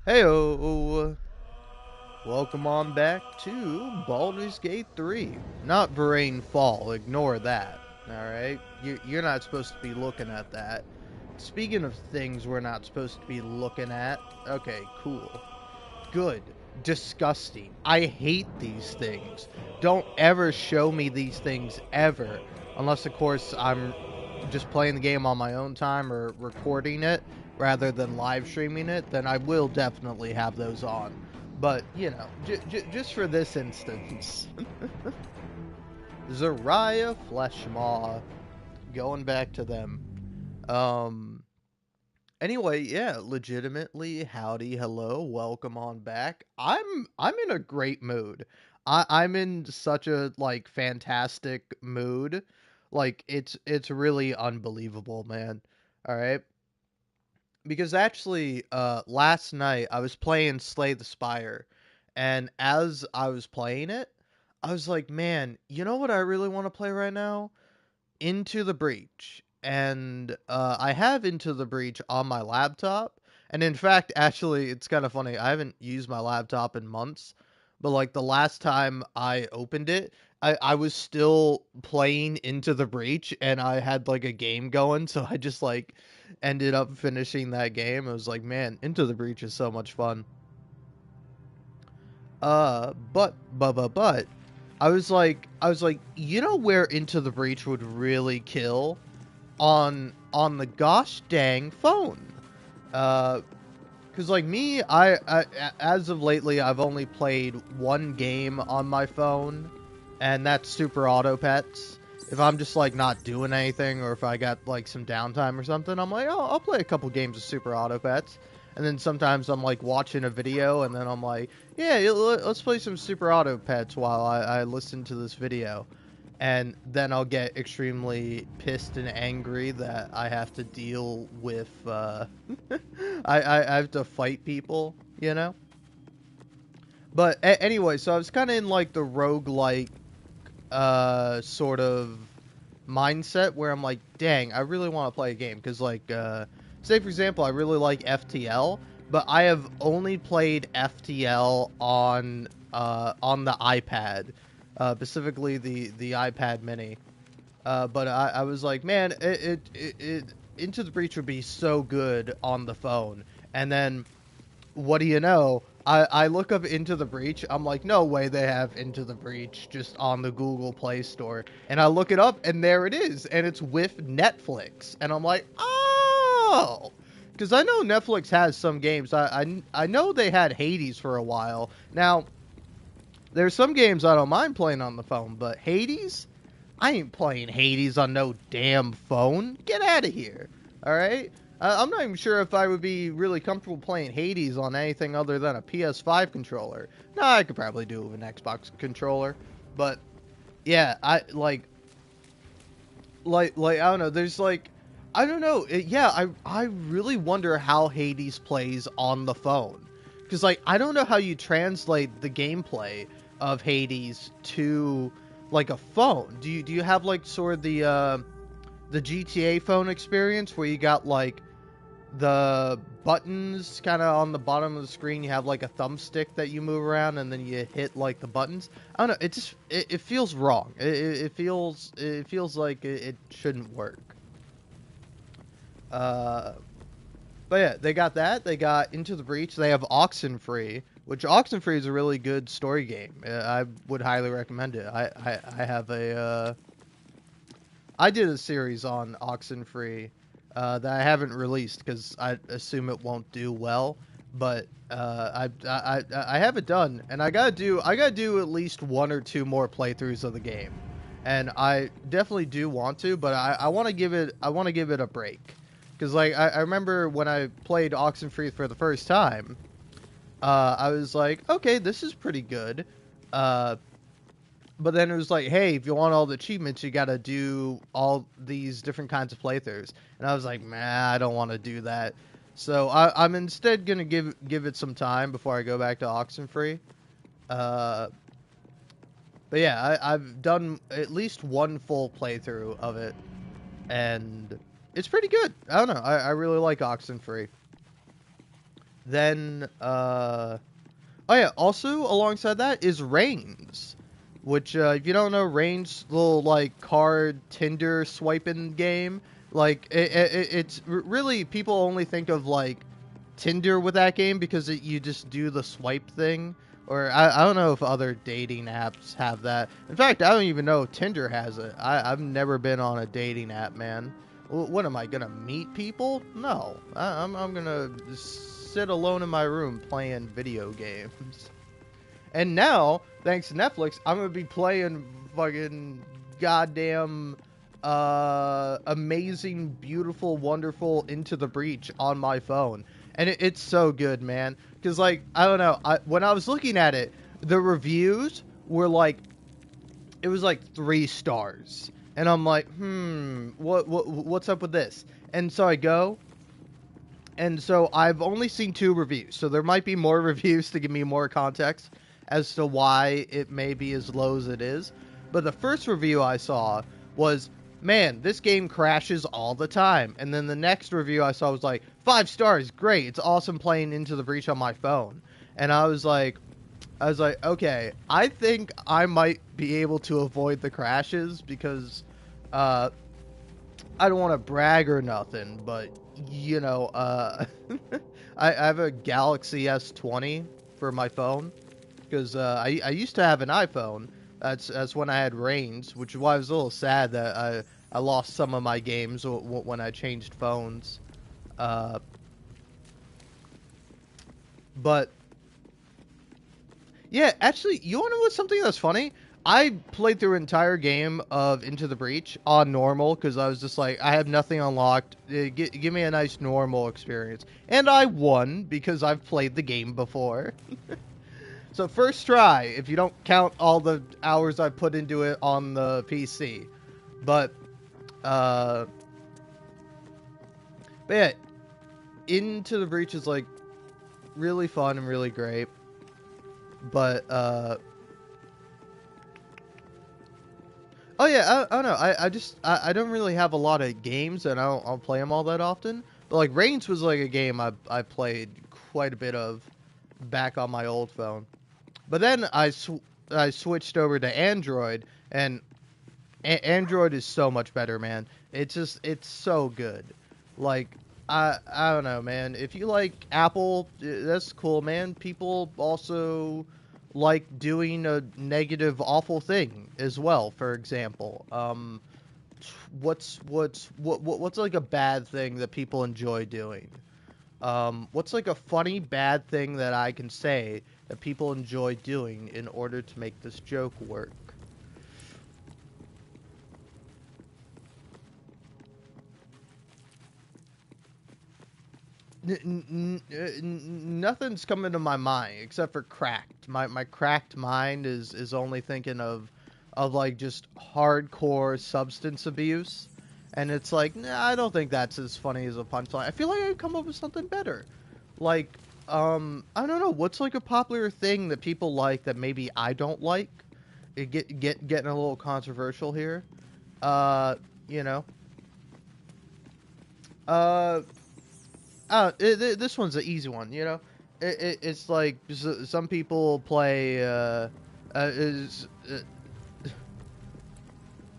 Heyo! Welcome on back to Baldur's Gate 3. Not Brain Fall, ignore that. Alright? You're not supposed to be looking at that. Speaking of things we're not supposed to be looking at, okay, cool. Good. Disgusting. I hate these things. Don't ever show me these things ever. Unless, of course, I'm just playing the game on my own time or recording it rather than live streaming it, then I will definitely have those on. But, you know, just for this instance, Zariah Fleshmaw, going back to them. Um, Anyway, yeah, legitimately, howdy, hello, welcome on back. I'm in a great mood. I'm in such a like fantastic mood. Like it's really unbelievable, man. All right. Because actually last night I was playing Slay the Spire, and as I was playing it, I was like, "Man, you know what I really want to play right now? Into the Breach." And I have Into the Breach on my laptop. And in fact, actually, it's kind of funny. I haven't used my laptop in months, but like the last time I opened it, I was still playing Into the Breach and I had like a game going. So I just like ended up finishing that game. I was like, man, Into the Breach is so much fun. But I was like, you know where Into the Breach would really kill? On the gosh dang phone. Uh, cause like me, as of lately, I've only played one game on my phone, and that's Super Auto Pets. If I'm just like not doing anything, or if I got like some downtime or something, I'm like, oh, I'll play a couple games of Super Auto Pets. And then sometimes I'm like watching a video, and then I'm like, yeah, let's play some Super Auto Pets while I listen to this video. And then I'll get extremely pissed and angry that I have to deal with I have to fight people, you know. But anyway, so I was kind of in like the roguelike sort of mindset where I'm like, dang, I really want to play a game because like say for example, I really like FTL, but I have only played FTL on the iPad, specifically the iPad Mini. But I was like, man, it Into the Breach would be so good on the phone. And then, what do you know? I look up Into the Breach. I'm like, no way they have Into the Breach just on the Google Play Store. And I look it up, and there it is. And it's with Netflix. And I'm like, oh! Because I know Netflix has some games. I know they had Hades for a while. Now, there's some games I don't mind playing on the phone, but Hades? I ain't playing Hades on no damn phone. Get out of here. Alright? I'm not even sure if I would be really comfortable playing Hades on anything other than a PS5 controller. No, I could probably do it with an Xbox controller. But, yeah, I don't know, there's like, I don't know, I really wonder how Hades plays on the phone. Because, like, I don't know how you translate the gameplay of Hades to like a phone. Do you have like sort of the GTA phone experience where you got like the buttons kind of on the bottom of the screen? You have like a thumbstick that you move around, and then you hit like the buttons. I don't know. It feels wrong. It feels like it shouldn't work. Uh, But yeah, they got that. They got Into the Breach. They have Oxenfree, which Oxenfree is a really good story game. I would highly recommend it. I have I did a series on Oxenfree that I haven't released because I assume it won't do well. But I have it done, and I gotta do at least one or two more playthroughs of the game, and I definitely do want to, but I want to give it a break. Because, like, I remember when I played Oxenfree for the first time, I was like, okay, this is pretty good. Uh, but then it was like, hey, if you want all the achievements, you gotta do all these different kinds of playthroughs. And I was like, man, I don't want to do that. So I'm instead gonna give it some time before I go back to Oxenfree. Uh, but yeah, I've done at least one full playthrough of it, and it's pretty good. I don't know. I really like Oxenfree. Then, oh yeah, also alongside that is Reigns, which if you don't know, Reigns little like card Tinder swiping game, like it's really people only think of like Tinder with that game because you just do the swipe thing. Or I don't know if other dating apps have that. In fact, I don't even know if Tinder has it. I've never been on a dating app, man. What am I gonna meet people? No, I'm gonna sit alone in my room playing video games. And now, thanks to Netflix, I'm gonna be playing fucking goddamn amazing, beautiful, wonderful Into the Breach on my phone. And it's so good, man. Because, like, I don't know, when I was looking at it, the reviews were like, it was like 3 stars. And I'm like, what's up with this? And so I go, and so I've only seen 2 reviews. So there might be more reviews to give me more context as to why it may be as low as it is. But the first review I saw was, man, this game crashes all the time. And then the next review I saw was like, 5 stars, great, it's awesome playing Into the Breach on my phone. And I was like, okay, I think I might be able to avoid the crashes because I don't want to brag or nothing, but you know, I have a Galaxy S20 for my phone because I used to have an iPhone. That's when I had Reigns, which is why I was a little sad that I lost some of my games when I changed phones. Uh, but yeah, actually, you want to know what's something that's funny? I played through an entire game of Into the Breach on normal because I was just like, I have nothing unlocked. Give me a nice normal experience. And I won because I've played the game before. So first try, if you don't count all the hours I put into it on the PC. But, uh, but yeah, Into the Breach is like really fun and really great. But, oh yeah, I don't know. I don't really have a lot of games, and I don't play them all that often. But like Reigns was like a game I played quite a bit of back on my old phone. But then I switched over to Android, and Android is so much better, man. It's so good. Like I don't know, man. If you like Apple, that's cool, man. People also like doing a negative, awful thing as well. For example, what's like a bad thing that people enjoy doing? What's like a funny bad thing that I can say that people enjoy doing in order to make this joke work? Nothing's coming to my mind except for cracked. My cracked mind is only thinking of like just hardcore substance abuse, and it's like, nah, I don't think that's as funny as a punchline. I feel like I'd come up with something better. Like, I don't know, what's like a popular thing that people like that maybe I don't like? Getting a little controversial here. Uh, you know, uh. This one's an easy one, you know. It's like some people play.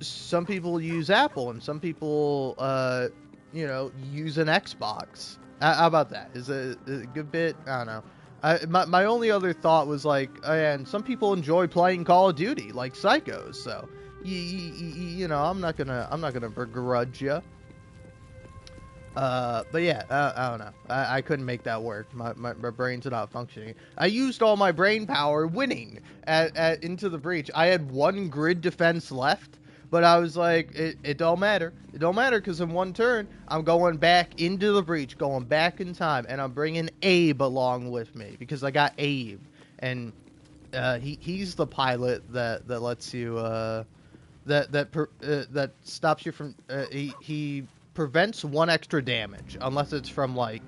Some people use Apple, and some people, use an Xbox. How about that? Is it a good bit? I don't know. My only other thought was like, and some people enjoy playing Call of Duty, like psychos. So, I'm not gonna begrudge you. But yeah, I don't know. I couldn't make that work. My brain's not functioning. I used all my brain power winning at Into the Breach. I had 1 grid defense left, but I was like, it don't matter. It don't matter because in 1 turn, I'm going back into the breach, going back in time, and I'm bringing Abe along with me because I got Abe, and he's the pilot that lets you that stops you from he prevents 1 extra damage unless it's from like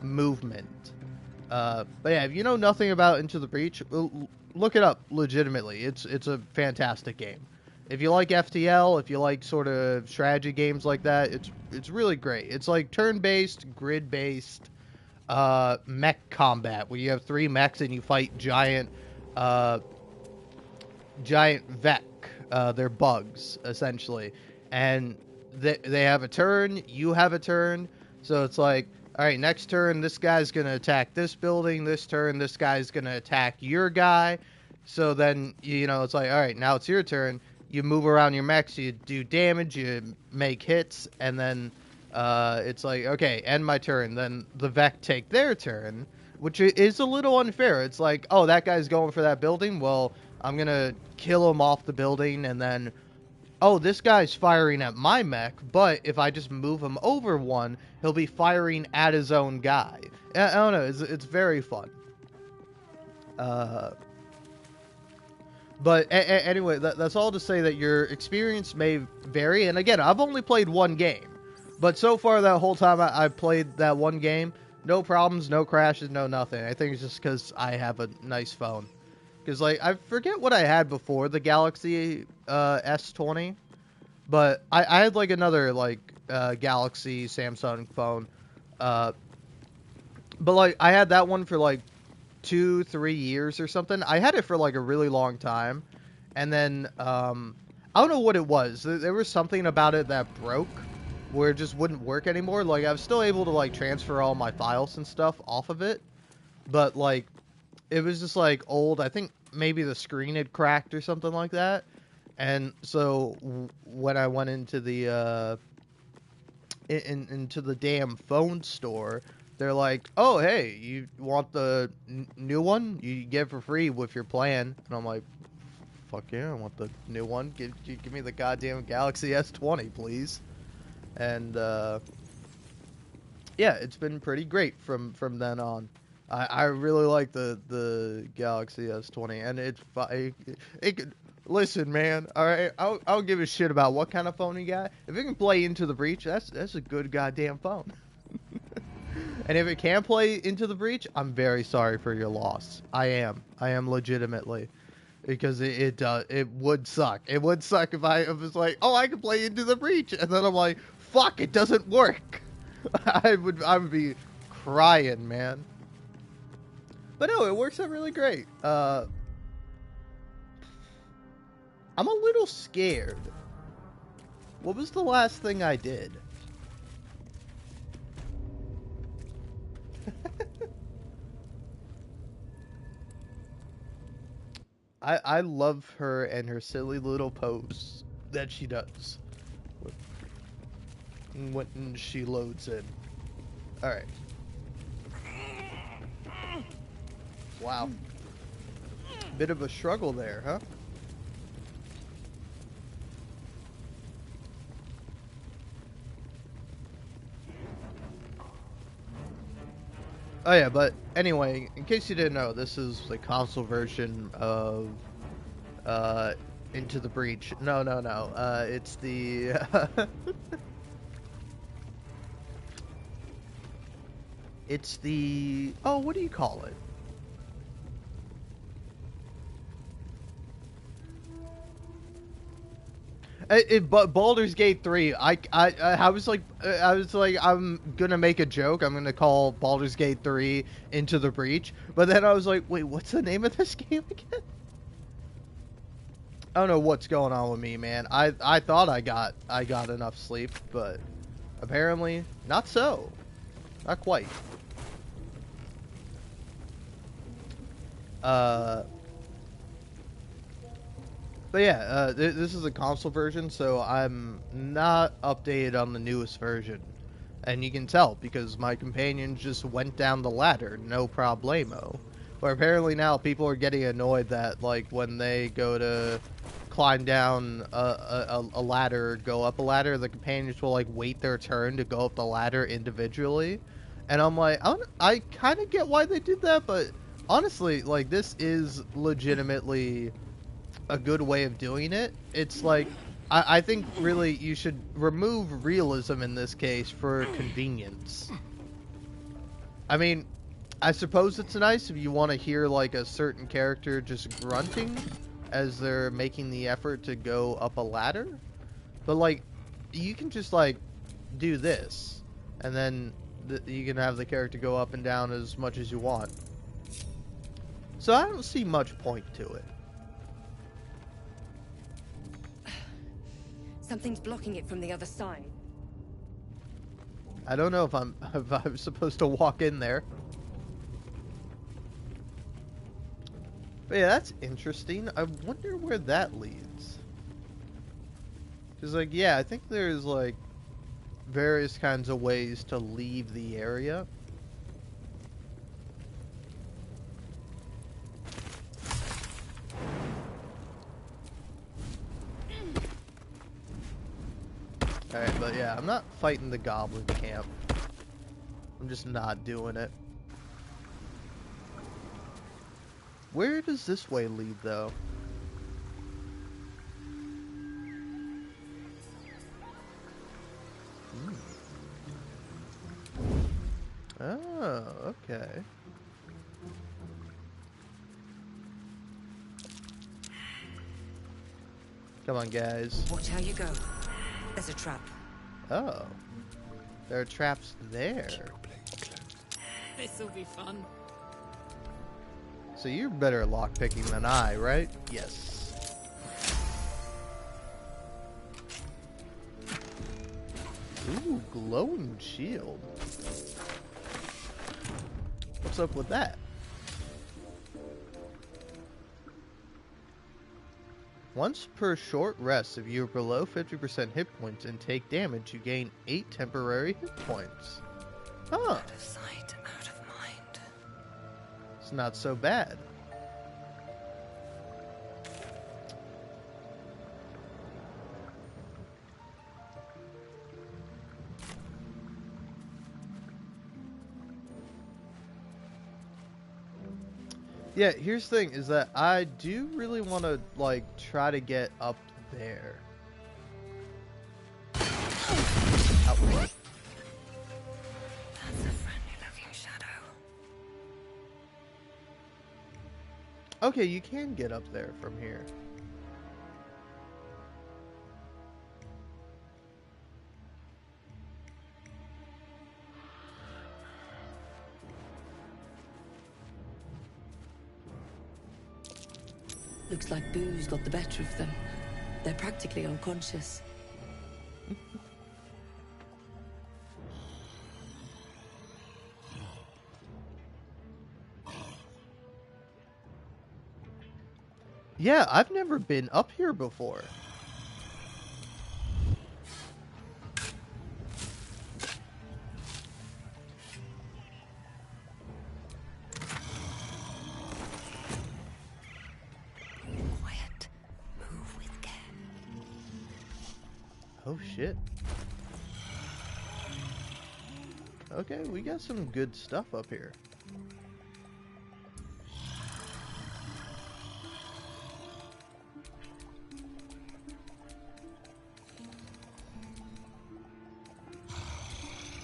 movement. But yeah, if you know nothing about Into the Breach, look it up. Legitimately, it's a fantastic game. If you like FTL, if you like sort of strategy games like that, it's really great. It's like turn-based, grid-based. mech combat, where you have 3 mechs and you fight uh, giant Vec. They're bugs, essentially. And they have a turn, you have a turn, so it's like, alright, next turn, this guy's gonna attack this building, this turn, this guy's gonna attack your guy, so then, you know, it's like, alright, now it's your turn, you move around your mechs, you do damage, you make hits, and then, it's like, okay, end my turn, then the Vec take their turn, which is a little unfair. It's like, oh, that guy's going for that building, well, I'm gonna kill him off the building, and then, oh, this guy's firing at my mech, but if I just move him over one, he'll be firing at his own guy. I don't know, it's very fun. But anyway, that's all to say that your experience may vary, and again, I've only played one game, but so far that whole time I've played that one game, no problems, no crashes, no nothing. I think it's just because I have a nice phone. Because, like, I forget what I had before the Galaxy S20. But I had, like, another, like, Galaxy Samsung phone. But, like, I had that one for, like, 2-3 years or something. I had it for, like, a really long time. And then, I don't know what it was. There was something about it that broke, where it just wouldn't work anymore. Like, I was still able to, like, transfer all my files and stuff off of it. But, like, it was just like old. I think maybe the screen had cracked or something like that. And so when I went into the into the damn phone store, they're like, "Oh, hey, you want the new one? You get it for free with your plan." And I'm like, "Fuck yeah, I want the new one. Give me the goddamn Galaxy S20, please." And yeah, it's been pretty great from then on. I really like the Galaxy S20, and it could, listen, man. All right, I'll give a shit about what kind of phone you got. If it can play Into the Breach, that's a good goddamn phone. And if it can play Into the Breach, I'm very sorry for your loss. I am legitimately, because it would suck. It would suck if I was like, oh, I can play Into the Breach, and then I'm like, fuck, it doesn't work. I would be crying, man. But no, it works out really great. I'm a little scared. What was the last thing I did? I love her and her silly little pose that she does when she loads in. Alright. Wow. Bit of a struggle there, huh? Oh yeah, but anyway, in case you didn't know, this is the console version of Into the Breach. No. It's the it's the, oh, what do you call it? But Baldur's Gate 3, I was like, I'm gonna make a joke. I'm gonna call Baldur's Gate 3 Into the Breach, but then I was like, wait, what's the name of this game again? I don't know what's going on with me, man. I thought I got enough sleep, but apparently not so. Not quite. But yeah, this is a console version, so I'm not updated on the newest version. And you can tell, because my companion just went down the ladder, no problemo. But apparently now people are getting annoyed that, like, when they go to climb down a ladder, go up a ladder, the companions will, like, wait their turn to go up the ladder individually. And I'm like, I kind of get why they did that, but honestly, like, this is legitimately a good way of doing it. It's like, I think really you should remove realism in this case for convenience. I mean, I suppose it's nice if you want to hear like a certain character just grunting as they're making the effort to go up a ladder, but like you can just like do this, and then you can have the character go up and down as much as you want. So I don't see much point to it. Something's blocking it from the other side. I don't know if I'm supposed to walk in there. But yeah, that's interesting. I wonder where that leads. Cause like, yeah, I think there's like various kinds of ways to leave the area. Alright, but yeah, I'm not fighting the goblin camp. I'm just not doing it. Where does this way lead, though? Oh, okay. Come on, guys. Watch how you go. There's a trap. Oh. There are traps there. This'll be fun. So you're better at lockpicking than I, right? Yes. Ooh, glowing shield. What's up with that? Once per short rest, if you are below 50% hit points and take damage, you gain 8 temporary hit points. Huh. Out of sight, out of mind. It's not so bad. Yeah, here's the thing, is that I do really want to, like, try to get up there. Ow. That's a friendly looking shadow. Okay, you can get up there from here. Looks like booze got the better of them. They're practically unconscious. Yeah, I've never been up here before. Quiet. Move with care. Oh shit. Okay, we got some good stuff up here.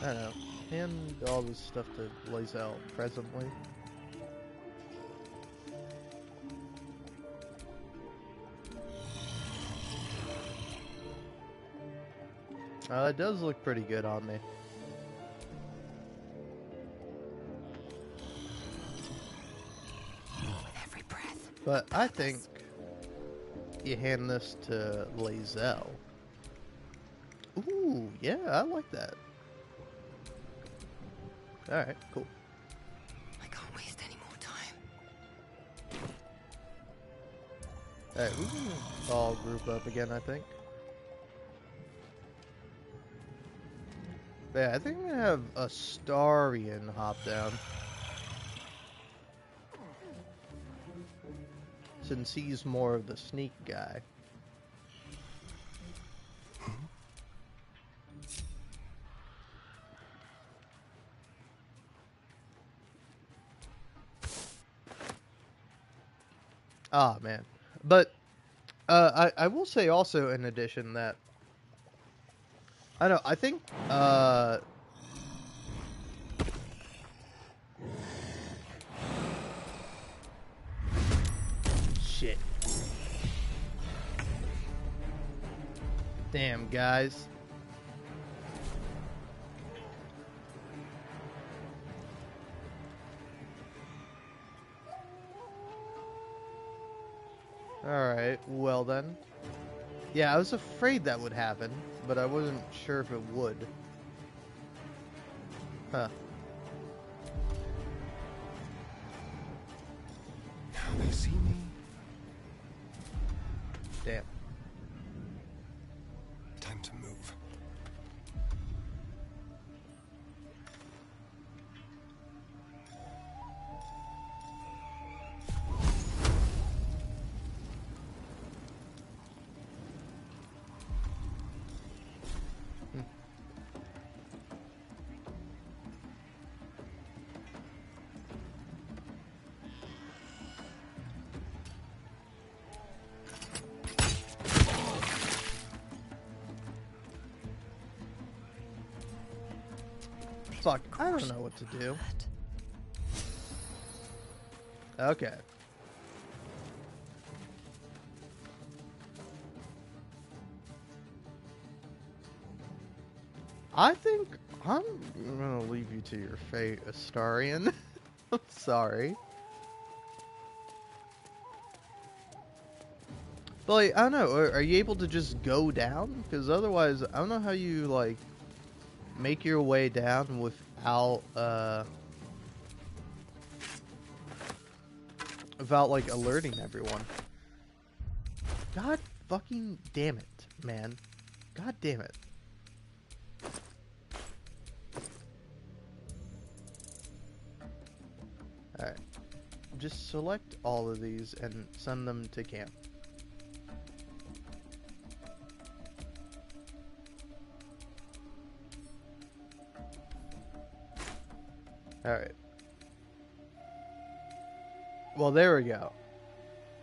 I don't know. Hand all this stuff to Lae'zel presently. It does look pretty good on me. With every breath. But I think you hand this to Lae'zel. Ooh, yeah, I like that. Alright, cool. I can't waste any more time. Alright, we can all group up again, I think. But yeah, I think I'm gonna have a Starian hop down. Since he's more of the sneak guy. Ah, man. But, I will say also in addition that, I don't know, I think, shit. Damn, guys. Alright, well then. Yeah, I was afraid that would happen, but I wasn't sure if it would. Huh. Now they see me. Damn. Time to move. Fuck, I don't know what to do. Okay. I think I'm gonna leave you to your fate, Astarion. I'm sorry. But, like, I don't know, are you able to just go down? Because otherwise, I don't know how you, like, make your way down without, like, alerting everyone. God fucking damn it, man. God damn it. Alright. Just select all of these and send them to camp. Alright. Well, there we go.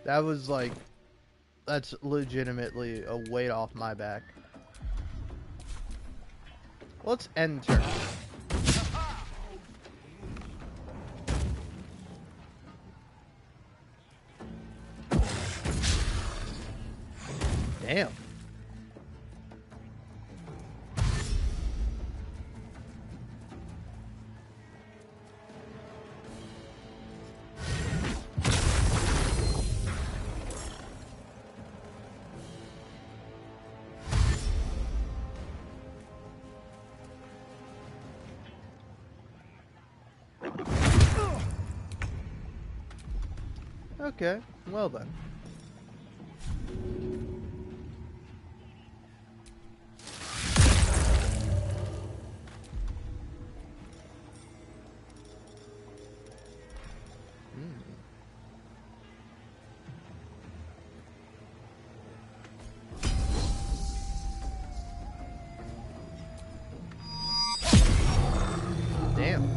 That was like... That's legitimately a weight off my back. Let's end turn. Damn. Okay, well then. Damn.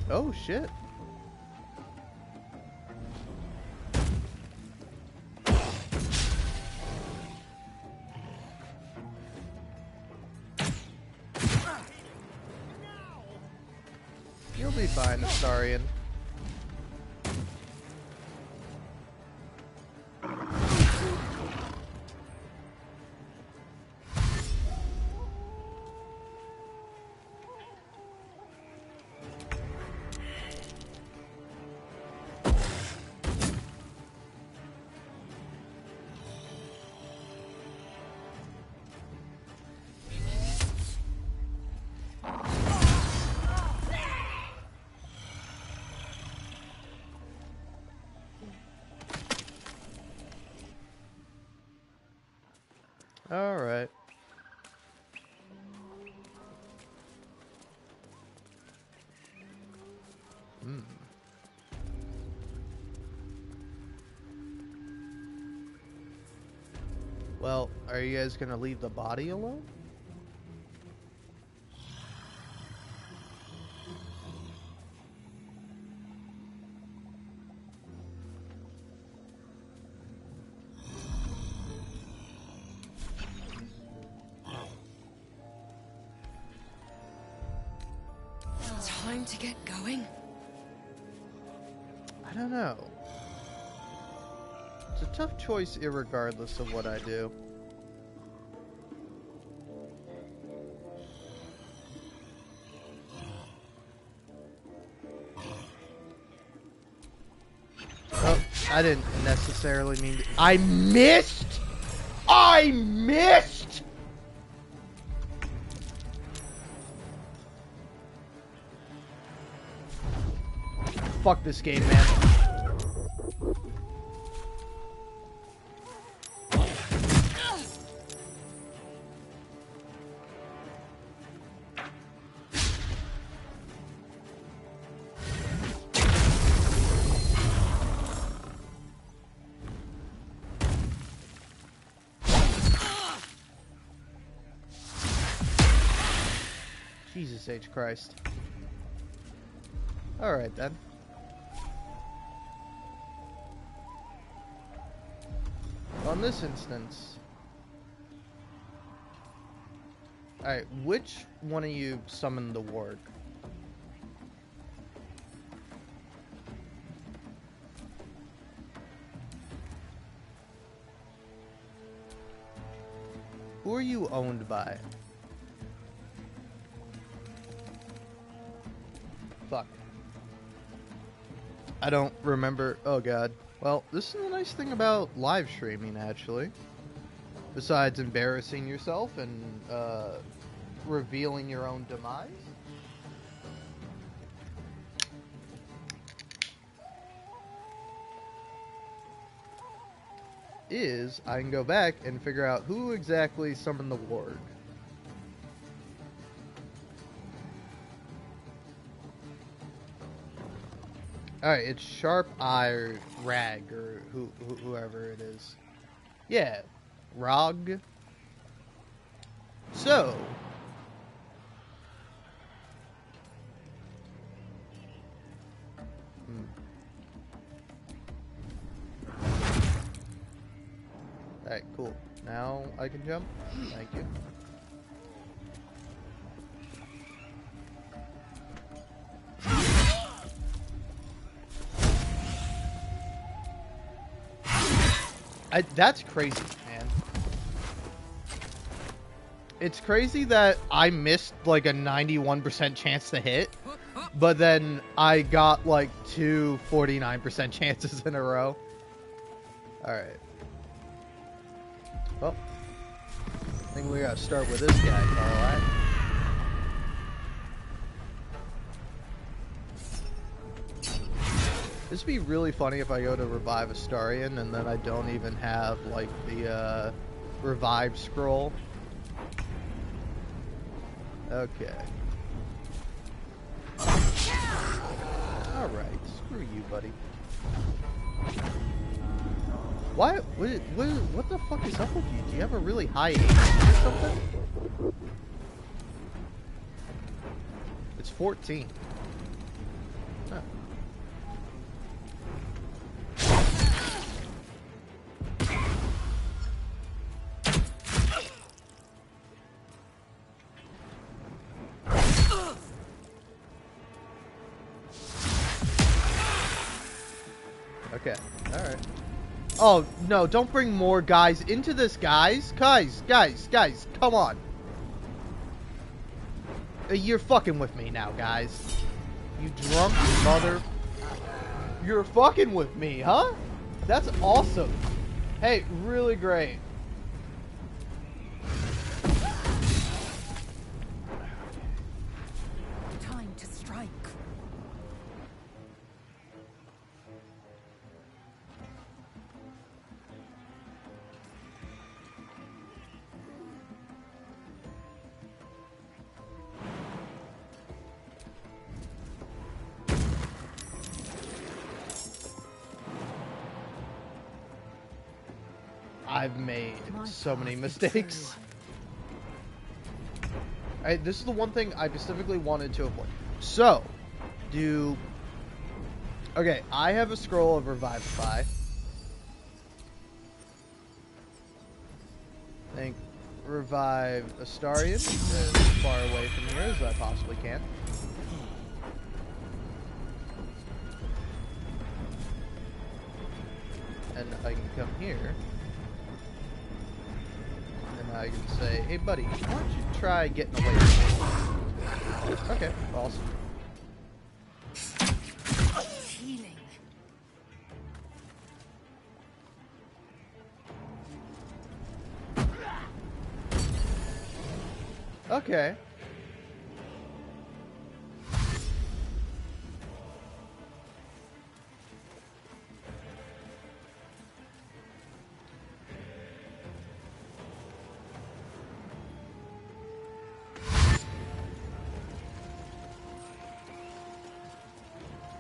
Oh shit. You'll be fine, Astarion. Alright. Well, are you guys gonna leave the body alone? Time to get going. I don't know. It's a tough choice irregardless of what I do. I didn't necessarily mean to. I missed! I missed! Fuck this game, man. Jesus H. Christ. Alright then. On this instance. Alright, which one of you summoned the warg? Who are you owned by? Fuck. I don't remember. Oh god. Well, this is the nice thing about live streaming, actually. Besides embarrassing yourself and revealing your own demise. Is I can go back and figure out who exactly summoned the warg. Alright, it's Sharp Eye or Rag or whoever it is. Yeah, Rog. So, alright, cool. Now I can jump. Thank you. That's crazy, man. It's crazy that I missed like a 91% chance to hit, but then I got like two 49% chances in a row. Alright. Well, I think we gotta start with this guy, Carl. This would be really funny if I go to revive Astarion and then I don't even have, like, the, revive scroll. Okay. Alright, screw you, buddy. What the fuck is up with you? Do you have a really high aim or something? It's 14. Huh. Okay, alright. Oh, no, don't bring more guys into this, guys. Guys, come on. You're fucking with me now, guys. You drunk mother. You're fucking with me, huh? That's awesome. Hey, really great. Time to strike. I've made so many mistakes. This is the one thing I specifically wanted to avoid. So, okay, I have a scroll of Revivify. I think revive Astarion as far away from here as I possibly can. And I can come here. I can say, hey buddy, why don't you try getting away from me? Okay, awesome. Healing. Okay.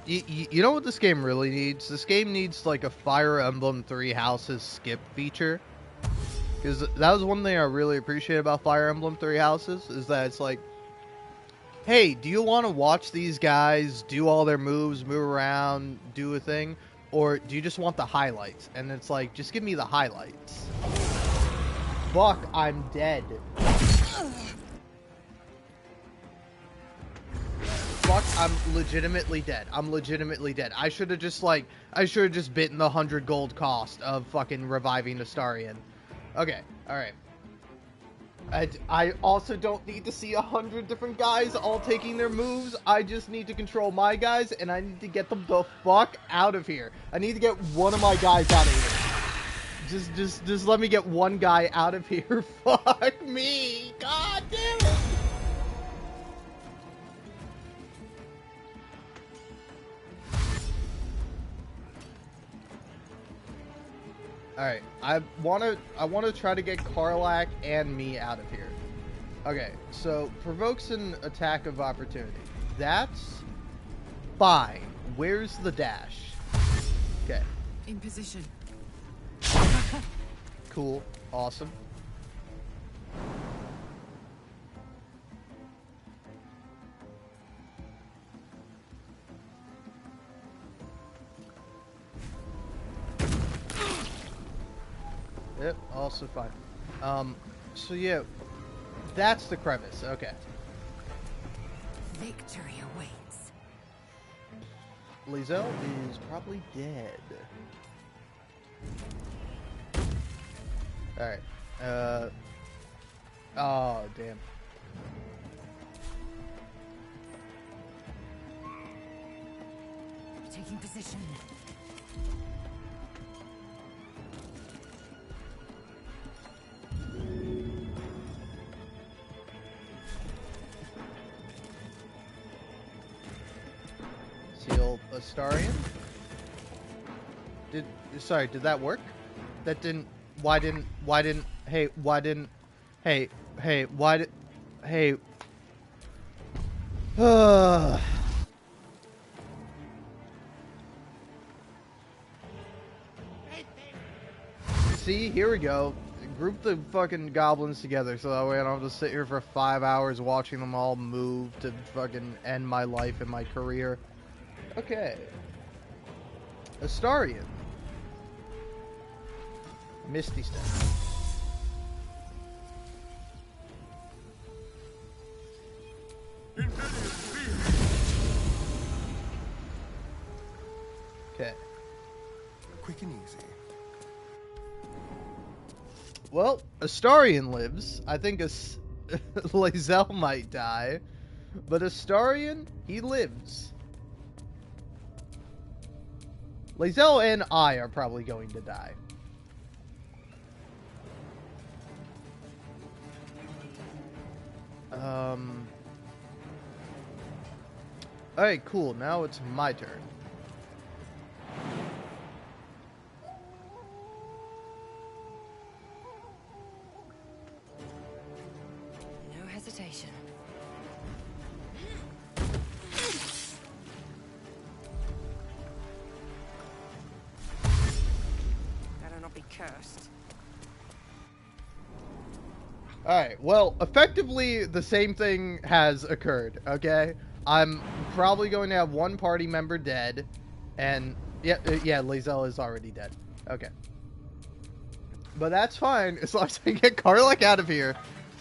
You know what this game really needs? This game needs like a Fire Emblem Three Houses skip feature. Because that was one thing I really appreciate about Fire Emblem Three Houses, is that it's like, hey, do you want to watch these guys do all their moves, move around, do a thing? Or do you just want the highlights? And it's like, just give me the highlights. Fuck, I'm dead. Fuck, I'm legitimately dead. I'm legitimately dead. I should have just bitten the 100 gold cost of fucking reviving Astarion. Okay, alright. I also don't need to see 100 different guys all taking their moves. I just need to control my guys, and I need to get them the fuck out of here. I need to get one of my guys out of here. Just let me get one guy out of here. Fuck me. God damn it. Alright, I wanna try to get Karlach and me out of here. Okay, so provokes an attack of opportunity. That's fine. Where's the dash? Okay. In position. Cool. Awesome. Yep, also fine. So yeah, that's the crevice. Okay. Victory awaits. Lizelle is probably dead. Alright. Oh, damn. Taking position. Seal Astarion? Sorry, did that work? That didn't, why didn't, hey, See, here we go. Group the fucking goblins together so that way I don't have to sit here for 5 hours watching them all move to fucking end my life and my career. Okay. Astarion. Misty Step. Okay. Quick and easy. Well, Astarion lives. I think Lizelle might die. But Astarion, he lives. Lizelle and I are probably going to die. Alright, cool. Now it's my turn. No hesitation. Better not be cursed. Alright, well, effectively, the same thing has occurred, okay? I'm probably going to have one party member dead, and, yeah, Lizelle is already dead. Okay. But that's fine, as long as I get Karlach out of here.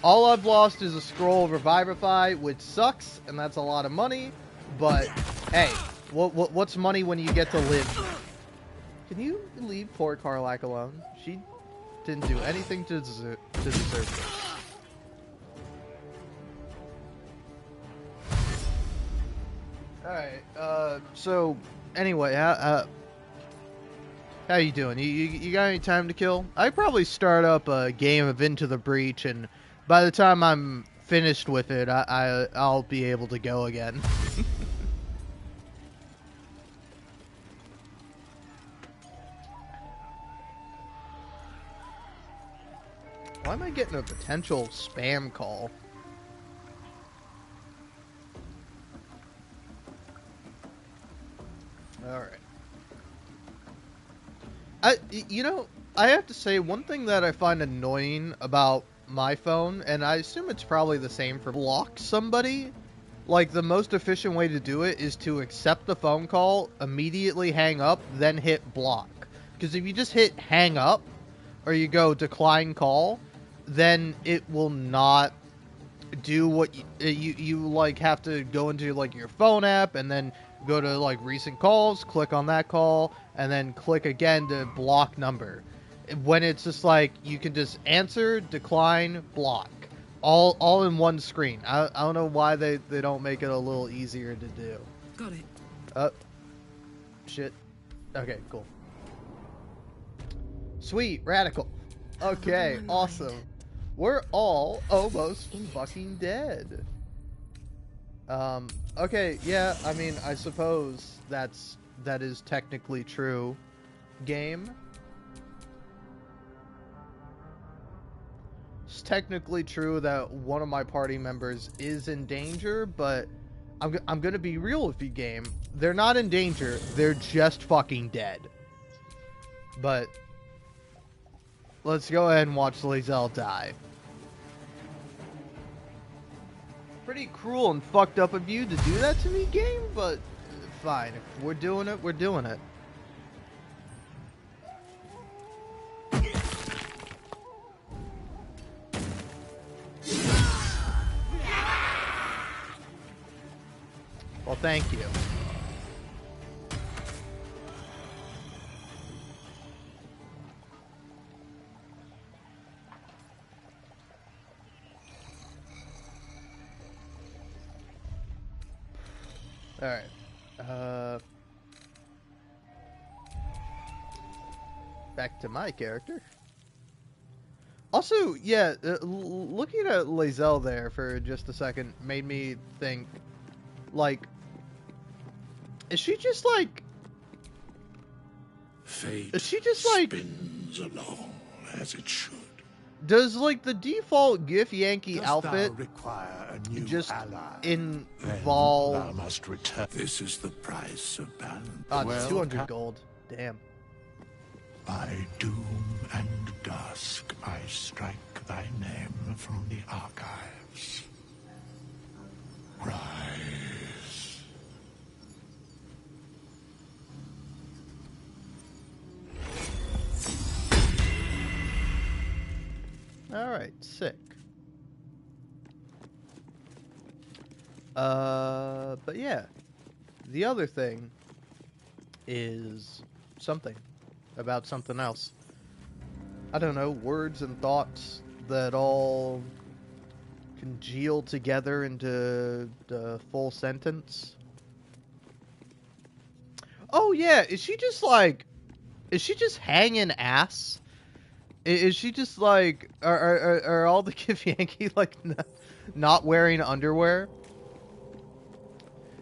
All I've lost is a scroll of Revivify, which sucks, and that's a lot of money, but, hey, what's money when you get to live? Can you leave poor Karlach alone? She didn't do anything to deserve this. Alright, so, anyway, how you doing? You got any time to kill? I'd probably start up a game of Into the Breach, and by the time I'm finished with it, I'll be able to go again. Why am I getting a potential spam call? Alright. You know, I have to say, one thing that I find annoying about my phone, and I assume it's probably the same for block somebody, like, the most efficient way to do it is to accept the phone call, immediately hang up, then hit block. Because if you just hit hang up, or you go decline call, then it will not do what you like have to go into like your phone app and then go to like recent calls, click on that call, and then click again to block number. When it's just like you can just answer, decline, block, all in one screen. I don't know why they don't make it a little easier to do. Got it. Shit. Okay, cool. Sweet, radical. Okay, awesome. We're all almost fucking dead. Okay, yeah, I mean, I suppose that is technically true. Game. It's technically true that one of my party members is in danger, but I'm gonna be real with you, game. They're not in danger, they're just fucking dead. But let's go ahead and watch Lae'zel die. Pretty cruel and fucked up of you to do that to me, game, but fine. If we're doing it, we're doing it. Well, thank you. Alright. Back to my character. Also, yeah, looking at Lae'zel there for just a second made me think, like, is she just like... Fate is she just like... spins along as it should. Does, like, the default GIF Yankee Dost outfit thou require a new just ally? involve... Thou must return. This is the price of balance. Well, 200 gold. Damn. By doom and dusk, I strike thy name from the archives. Rise. Alright, sick. But yeah. The other thing is something about something else. I don't know, words and thoughts that all congeal together into the full sentence. Oh yeah, is she just hanging ass? Is she just like, are all the Kif Yankee like not wearing underwear?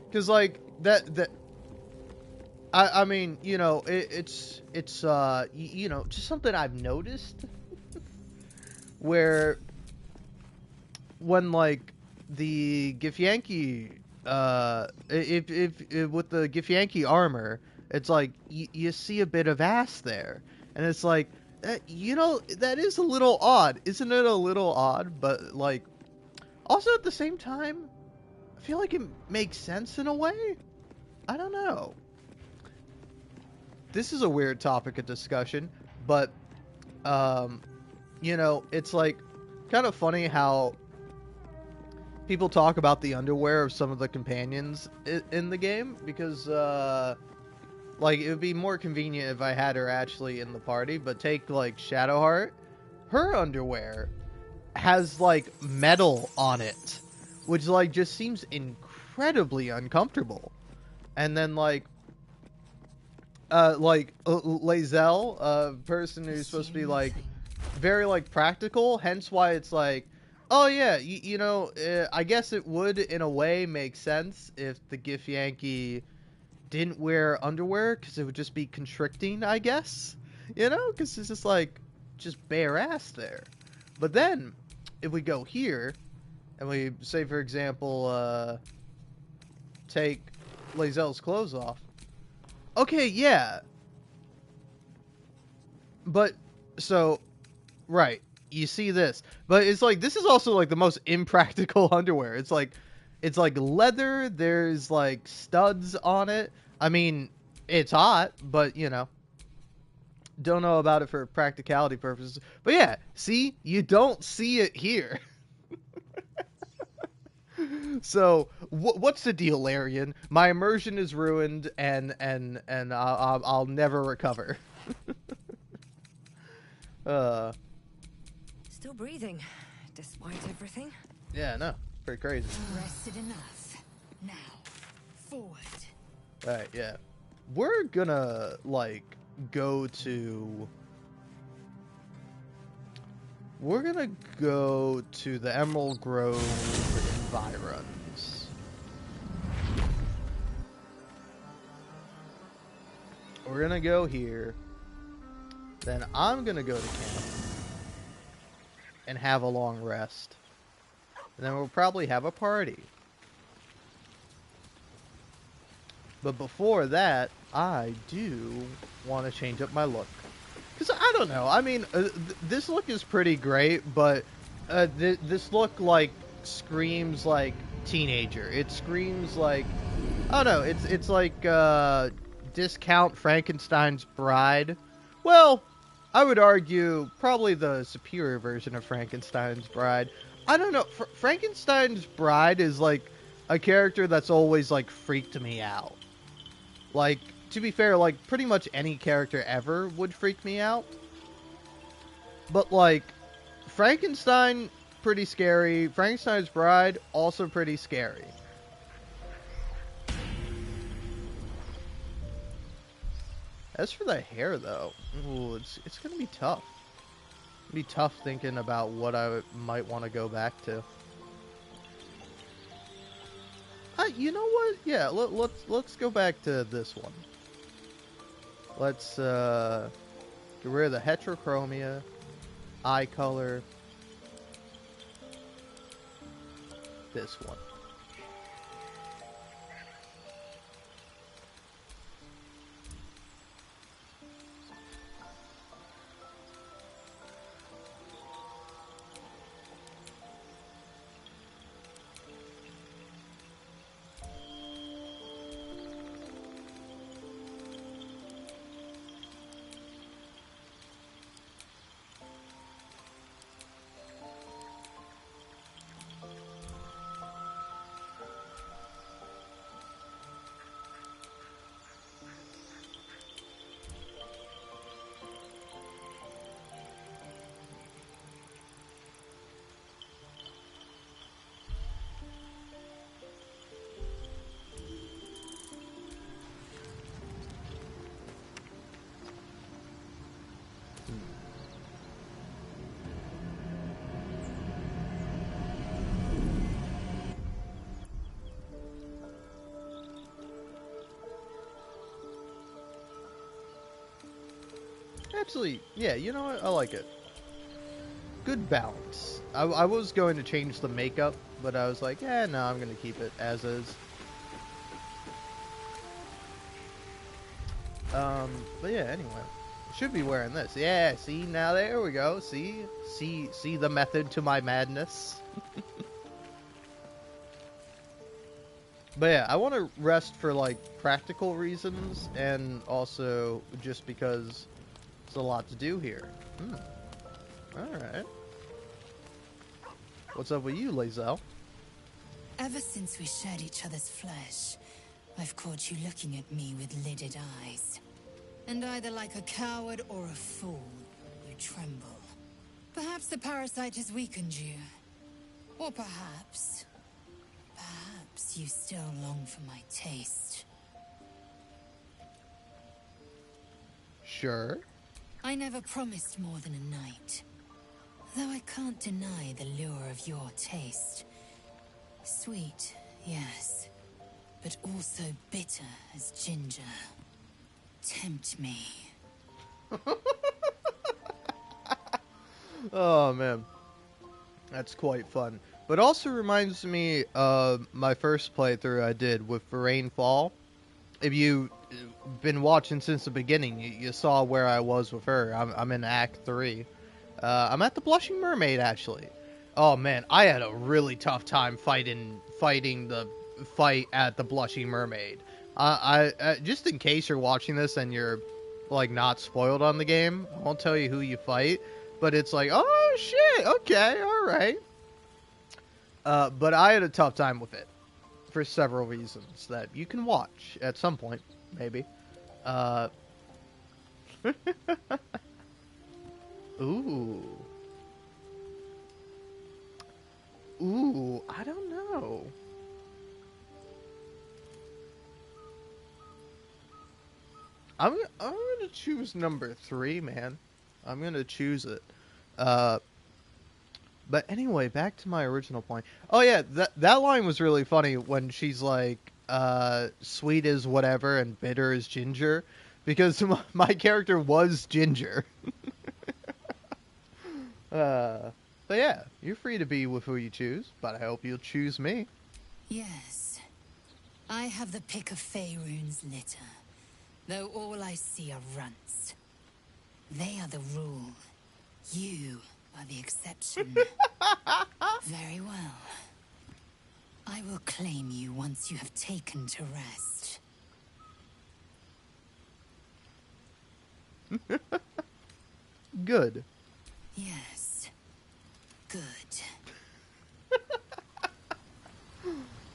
Because like that I mean, you know, it's you know, just something I've noticed where when like the Githyanki if with the Githyanki armor, it's like you see a bit of ass there, and it's like, you know, that is a little odd, isn't it? A little odd, but like also at the same time, I feel like it makes sense in a way. I don't know. This is a weird topic of discussion, but you know, it's like kind of funny how people talk about the underwear of some of the companions in the game, because like it would be more convenient if I had her actually in the party. But take like Shadowheart, her underwear has like metal on it, which like just seems incredibly uncomfortable. And then like Lae'zel, a person who's supposed to be like very like practical, hence why it's like, Oh yeah, you know, I guess it would in a way make sense if the Gif Yankee didn't wear underwear, because it would just be constricting, I guess. You know, because it's just like just bare ass there. But then if we go here and we say, for example, take Lae'zel's clothes off. Okay, yeah, but so right, you see this, but it's like this is also like the most impractical underwear. It's like leather. There's like studs on it. I mean, it's hot, but you know, don't know about it for practicality purposes. But yeah, see, you don't see it here. So what's the deal, Larian? My immersion is ruined, and I'll never recover. uh, Still breathing, despite everything. yeah, no, pretty crazy. Rested enough. Now, forward. All right, yeah, we're gonna like go to. We're gonna go to the Emerald Grove environs. We're gonna go here. Then I'm gonna go to camp and have a long rest. And then we'll probably have a party. But before that, I do want to change up my look. Because I don't know. I mean, this look is pretty great, but this look, like, screams, like, teenager. It screams, like, I don't know. It's like, discount Frankenstein's Bride. Well, I would argue probably the superior version of Frankenstein's Bride. I don't know. Frankenstein's Bride is, like, a character that's always, like, freaked me out. Like, to be fair, like, pretty much any character ever would freak me out. But, like, Frankenstein, pretty scary. Frankenstein's Bride, also pretty scary. As for the hair, though, ooh, it's gonna be tough. It'd be tough thinking about what I might want to go back to. You know what? Yeah, let's go back to this one. Let's get rid of the heterochromia, eye color. This one. Actually, yeah, you know what? I like it. Good balance. I was going to change the makeup, but I was like, yeah, no, I'm going to keep it as is. But yeah, anyway. Should be wearing this. Yeah, see, now there we go. See the method to my madness. But yeah, I want to rest for, like, practical reasons, and also just because there's a lot to do here. Alright. What's up with you, Lae'zel? Ever since we shared each other's flesh, I've caught you looking at me with lidded eyes. And either like a coward or a fool, you tremble. Perhaps the parasite has weakened you. Or perhaps you still long for my taste. Sure. I never promised more than a night. Though I can't deny the lure of your taste. Sweet, yes, but also bitter as ginger. Tempt me. Oh man, that's quite fun. But also reminds me of my first playthrough I did with Rain Fall. If you've been watching since the beginning, you saw where I was with her. I'm in Act 3. I'm at the Blushing Mermaid, actually. Oh man, I had a really tough time fighting the fight at the Blushing Mermaid. I just in case you're watching this and you're like not spoiled on the game, I won't tell you who you fight, but it's like, oh shit, okay, all right. But I had a tough time with it for several reasons that you can watch at some point, maybe. Ooh. Ooh, I don't know. I'm gonna choose number 3, man. I'm gonna choose it. But anyway, back to my original point. Oh yeah, that line was really funny when she's like, sweet is whatever and bitter is ginger, because my character was ginger. But yeah, you're free to be with who you choose, but I hope you'll choose me. Yes. I have the pick of Faerun's litter, though all I see are runts. They are the rule. You are the exception. Very well. I will claim you once you have taken to rest. Good. Yes. Good.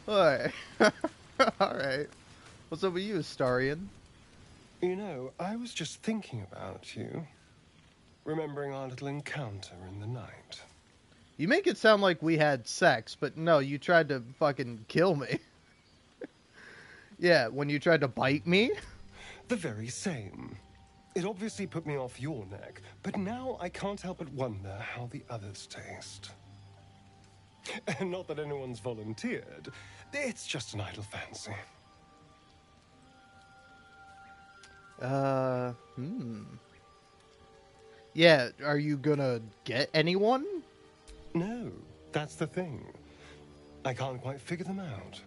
Alright. Alright. What's up with you, Astarion? You know, I was just thinking about you. Remembering our little encounter in the night. You make it sound like we had sex, but no, you tried to fucking kill me. Yeah, when you tried to bite me? The very same. It obviously put me off your neck, but now I can't help but wonder how the others taste. Not that anyone's volunteered. It's just an idle fancy. Yeah, are you gonna get anyone? No, that's the thing. I can't quite figure them out.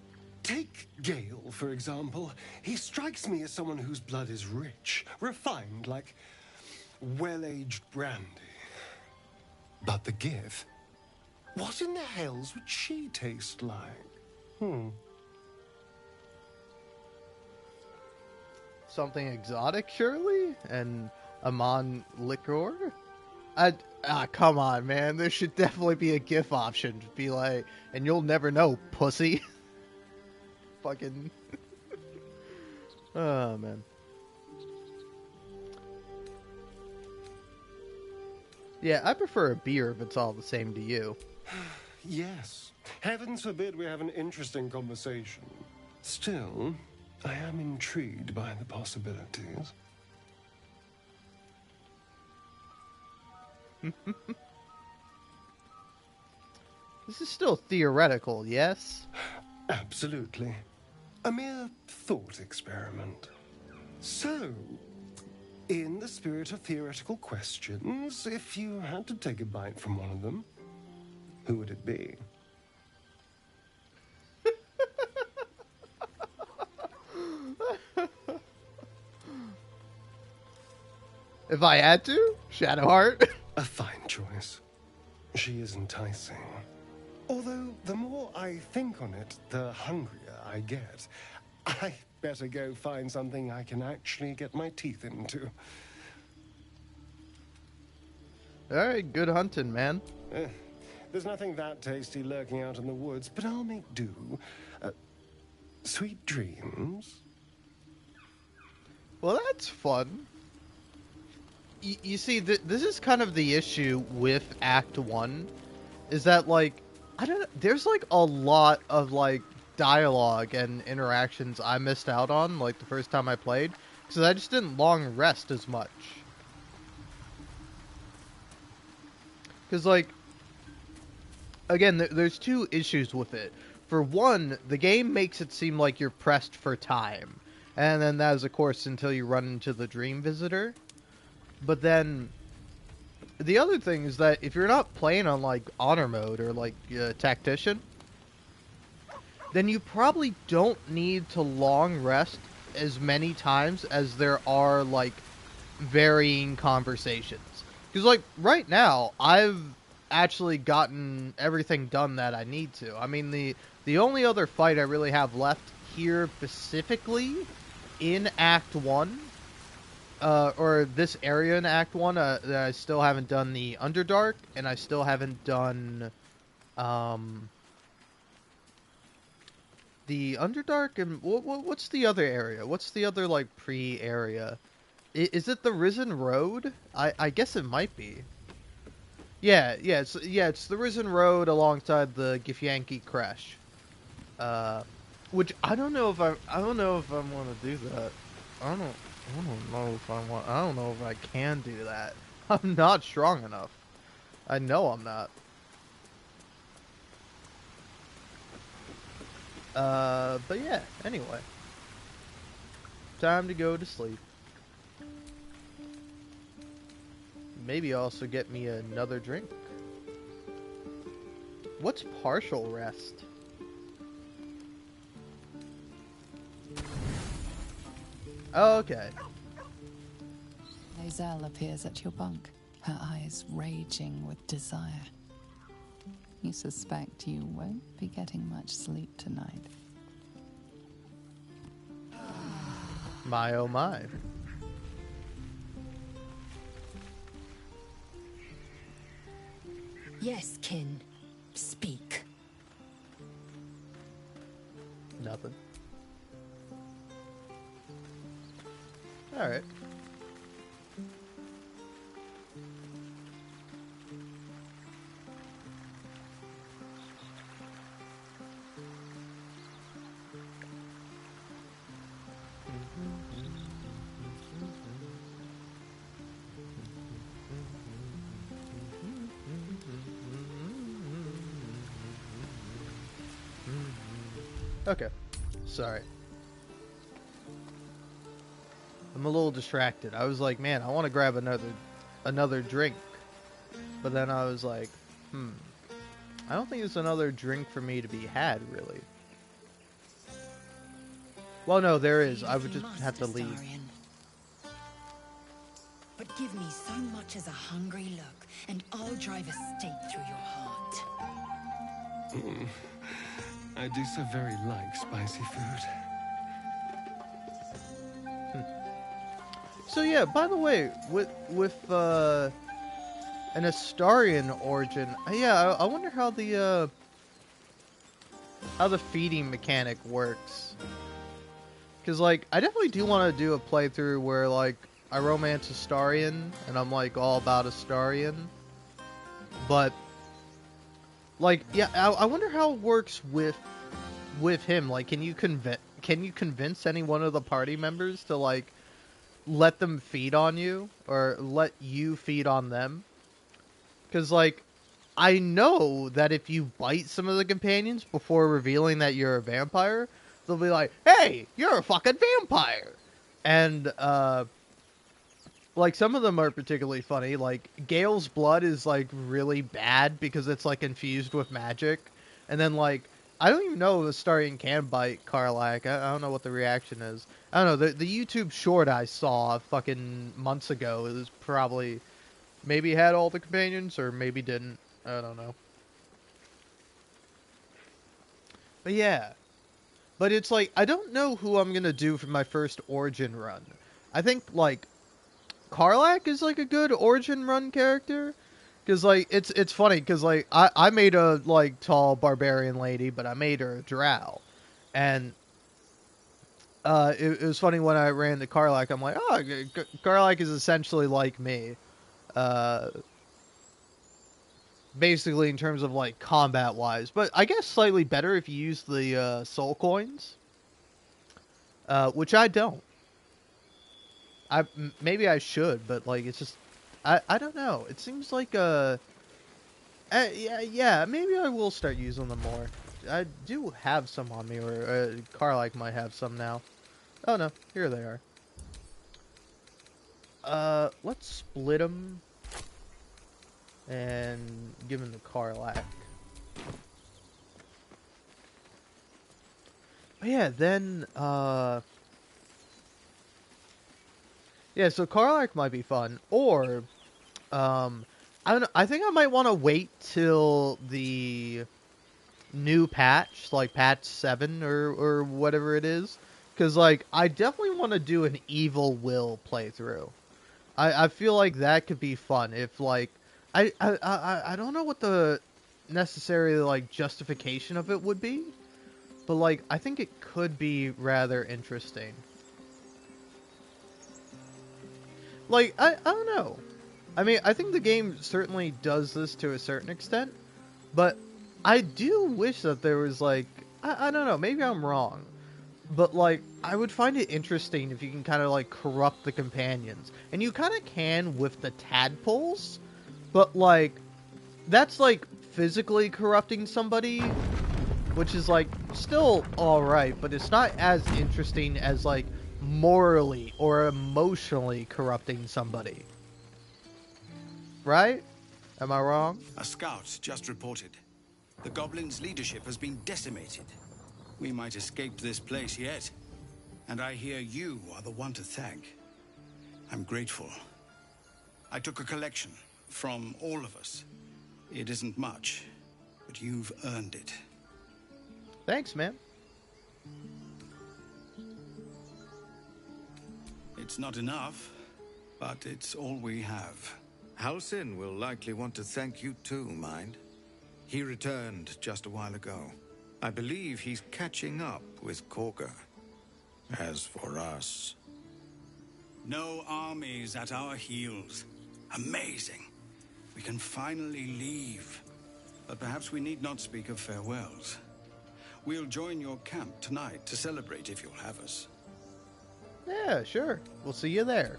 Take Gale, for example. He strikes me as someone whose blood is rich, refined, like well-aged brandy. But the Gith? What in the hells would she taste like? Something exotic, surely? And Amon liqueur? Come on, man. There should definitely be a GIF option to be like, and you'll never know, pussy. Fucking. Oh, man. Yeah, I prefer a beer if it's all the same to you. Yes. Heavens forbid we have an interesting conversation. Still, I am intrigued by the possibilities. This is still theoretical, yes? Absolutely. A mere thought experiment. So, in the spirit of theoretical questions, if you had to take a bite from one of them, who would it be? If I had to? Shadowheart? A fine choice. She is enticing. Although, the more I think on it, the hungrier I get. I better go find something I can actually get my teeth into. Alright, good hunting, man. There's nothing that tasty lurking out in the woods, but I'll make do. Sweet dreams. Well, that's fun. You see, this is kind of the issue with Act 1, is that, like, I don't know, there's, like, a lot of, like, dialogue and interactions I missed out on, like, the first time I played, because I just didn't long rest as much. Because, like, again, there's two issues with it. For one, the game makes it seem like you're pressed for time. And then that is, of course, until you run into the Dream Visitor. But then, the other thing is that if you're not playing on, like, Honor Mode or, like, Tactician, then you probably don't need to long rest as many times as there are, like, varying conversations. Because, like, right now, I've actually gotten everything done that I need to. I mean, the only other fight I really have left here specifically in Act 1, or this area in Act 1, that I still haven't done the Underdark, and I still haven't done, the Underdark, and what's the other area? What's the other, like, pre-area? Is it the Risen Road? I guess it might be. Yeah, it's the Risen Road alongside the Githyanki Crash. Which I don't know if I don't know if I want to do that. I don't know if I want. I don't know if I can do that. I'm not strong enough. I know I'm not. But yeah. Anyway, time to go to sleep. Maybe also get me another drink. What's partial rest? Oh, okay. Lae'zel appears at your bunk, her eyes raging with desire. You suspect you won't be getting much sleep tonight. My oh my. Yes, kin. Speak. Nothing. Alright. Okay. Sorry. I'm a little distracted. I was like, man, I want to grab another drink. But then I was like, I don't think there's another drink for me to be had, really. Well, no, there is. I would just have to leave. But give me so much as a hungry look, and I'll drive a stake through your heart. I do so very like spicy food. So yeah, by the way, with an Astarian origin, yeah, I wonder how the feeding mechanic works. Cause like I definitely do want to do a playthrough where like I romance Astarian and I'm like all about Astarian, but like yeah, I wonder how it works with him. Like, can you convince any one of the party members to like let them feed on you or let you feed on them? Because like I know that if you bite some of the companions before revealing that you're a vampire, they'll be like, hey, you're a fucking vampire. And like some of them are particularly funny. Like Gale's blood is like really bad because it's like infused with magic. And then like I don't even know if Astarian can bite Karlach. I don't know what the reaction is. I don't know. The YouTube short I saw fucking months ago, it was probably maybe had all the companions or maybe didn't. I don't know. But yeah. But it's like, I don't know who I'm going to do for my first Origin run. I think, like, Karlach is, like, a good Origin run character. Because, like, it's funny, because, like, I made a, like, tall barbarian lady, but I made her a drow. And it was funny when I ran to Karlach, I'm like, oh, Karlach is essentially like me. Basically in terms of like combat wise, but I guess slightly better if you use the soul coins, which I don't. Maybe I should, but like it's just I don't know. It seems like Yeah, maybe I will start using them more. I do have some on me, or Carlike might have some now. Oh no, here they are. Let's split them and give them to Carlac. But yeah, then yeah, so Carlac might be fun, or I don't know. I think I might want to wait till the new patch, like patch 7 or whatever it is, because like I definitely want to do an Evil Will playthrough. I feel like that could be fun if like I don't know what the necessary like justification of it would be, but like I think it could be rather interesting. Like I don't know. I mean, I think the game certainly does this to a certain extent, but I do wish that there was like I don't know, maybe I'm wrong. But like I would find it interesting if you can kind of like corrupt the companions. And you kind of can with the tadpoles, but like that's like physically corrupting somebody, which is like still all right, but it's not as interesting as like morally or emotionally corrupting somebody. Right? Am I wrong? A scout just reported. The goblins' leadership has been decimated. We might escape this place yet. And I hear you are the one to thank. I'm grateful. I took a collection from all of us. It isn't much, but you've earned it. Thanks, man. It's not enough, but it's all we have. Halsin will likely want to thank you too, mind. He returned just a while ago. I believe he's catching up with Korga. As for us... No armies at our heels. Amazing. We can finally leave. But perhaps we need not speak of farewells. We'll join your camp tonight to celebrate if you'll have us. Yeah, sure. We'll see you there.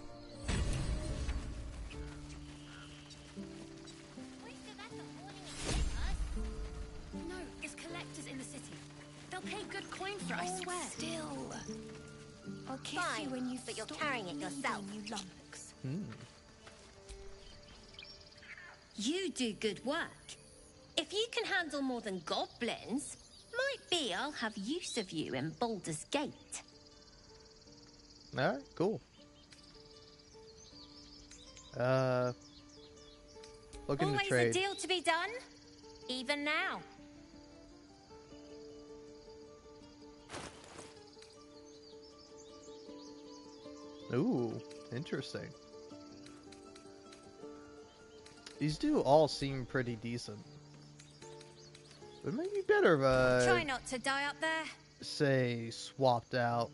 No, it's collectors in the city. They'll pay good coin for it, I swear. Still. I'll kiss Fine, you when you but you're stop carrying it yourself. bleeding, you lummox. You do good work. If you can handle more than goblins, might be I'll have use of you in Baldur's Gate. Alright, cool. Looking Always to trade. a deal to be done, even now. Ooh, interesting. These do all seem pretty decent. It might be better if Try not to die up there. say, swapped out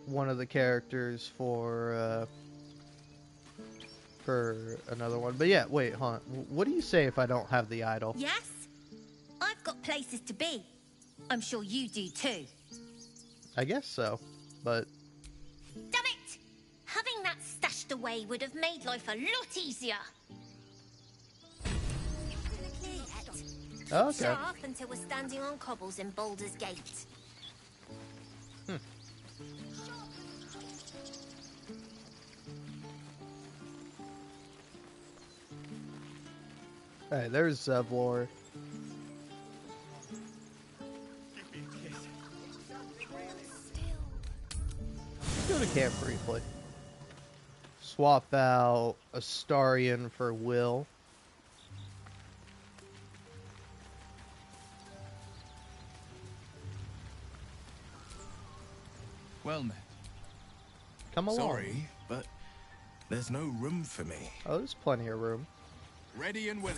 one of the characters for another one. But yeah, wait, hold on. What do you say if I don't have the idol? Yes? I've got places to be. I'm sure you do too. I guess so, but... Damn it! Having that stashed away would have made life a lot easier. Okay. Sharp until we're standing on cobbles in Baldur's Gate. Hey, there's Zevlor. Go to camp briefly. Swap out Astarion for Will. Well met. Come along. Sorry, but there's no room for me. Oh, there's plenty of room. Ready and willing.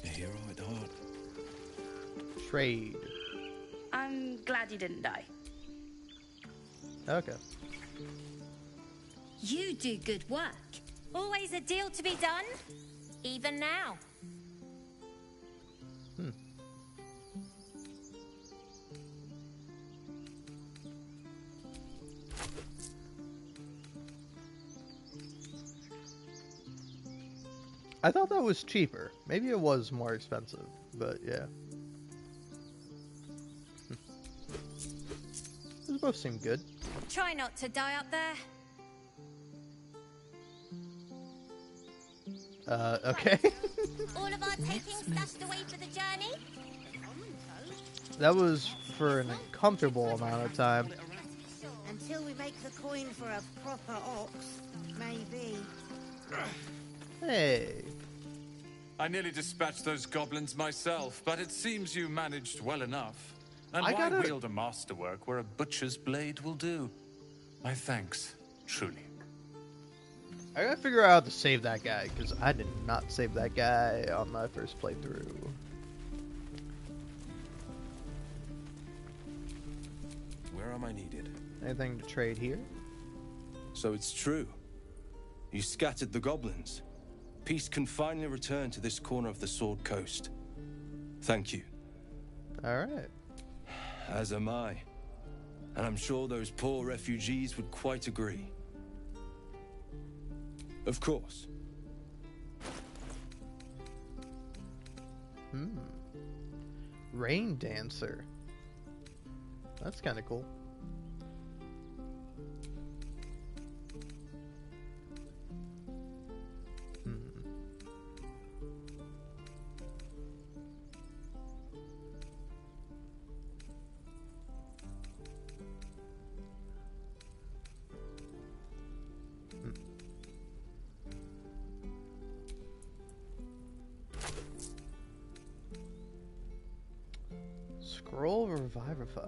A hero at heart. Trade. I'm glad you didn't die. Okay. You do good work. Always a deal to be done, even now. I thought that was cheaper. Maybe it was more expensive, but yeah. Those both seem good. Try not to die up there. Okay. All of our takings stashed away for the journey? That was for an uncomfortable amount of time. Until we make the coin for a proper ox, maybe. Hey. I nearly dispatched those goblins myself, but it seems you managed well enough. And I why gotta- wield a masterwork where a butcher's blade will do? My thanks, truly. I gotta figure out how to save that guy, because I did not save that guy on my first playthrough. Where am I needed? Anything to trade here? So it's true. You scattered the goblins. Peace can finally return to this corner of the Sword Coast. Thank you. Alright. As am I. And I'm sure those poor refugees would quite agree. Of course. Rain Dancer. That's kind of cool. Scroll Revivify.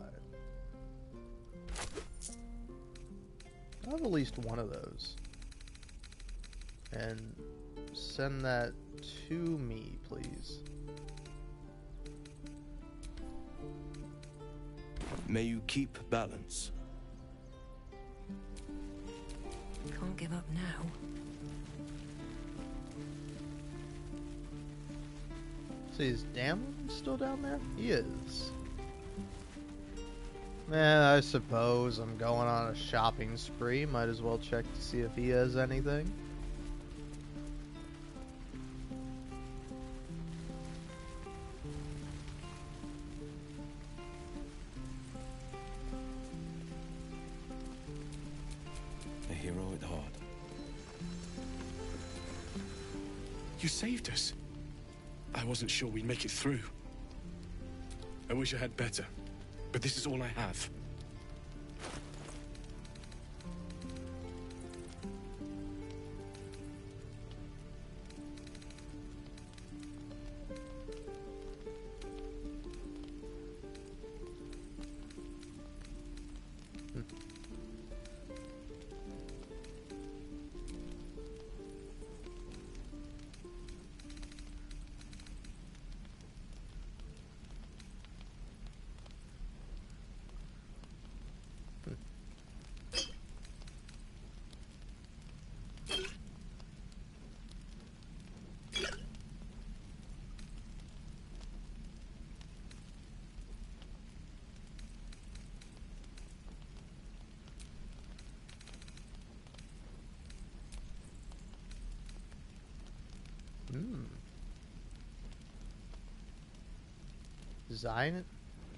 I have at least one of those. And send that to me, please. May you keep balance. Can't give up now. So is Damlin still down there? He is. I suppose I'm going on a shopping spree. Might as well check to see if he has anything. A hero at heart. You saved us. I wasn't sure we'd make it through. I wish I had better, but this is all I have.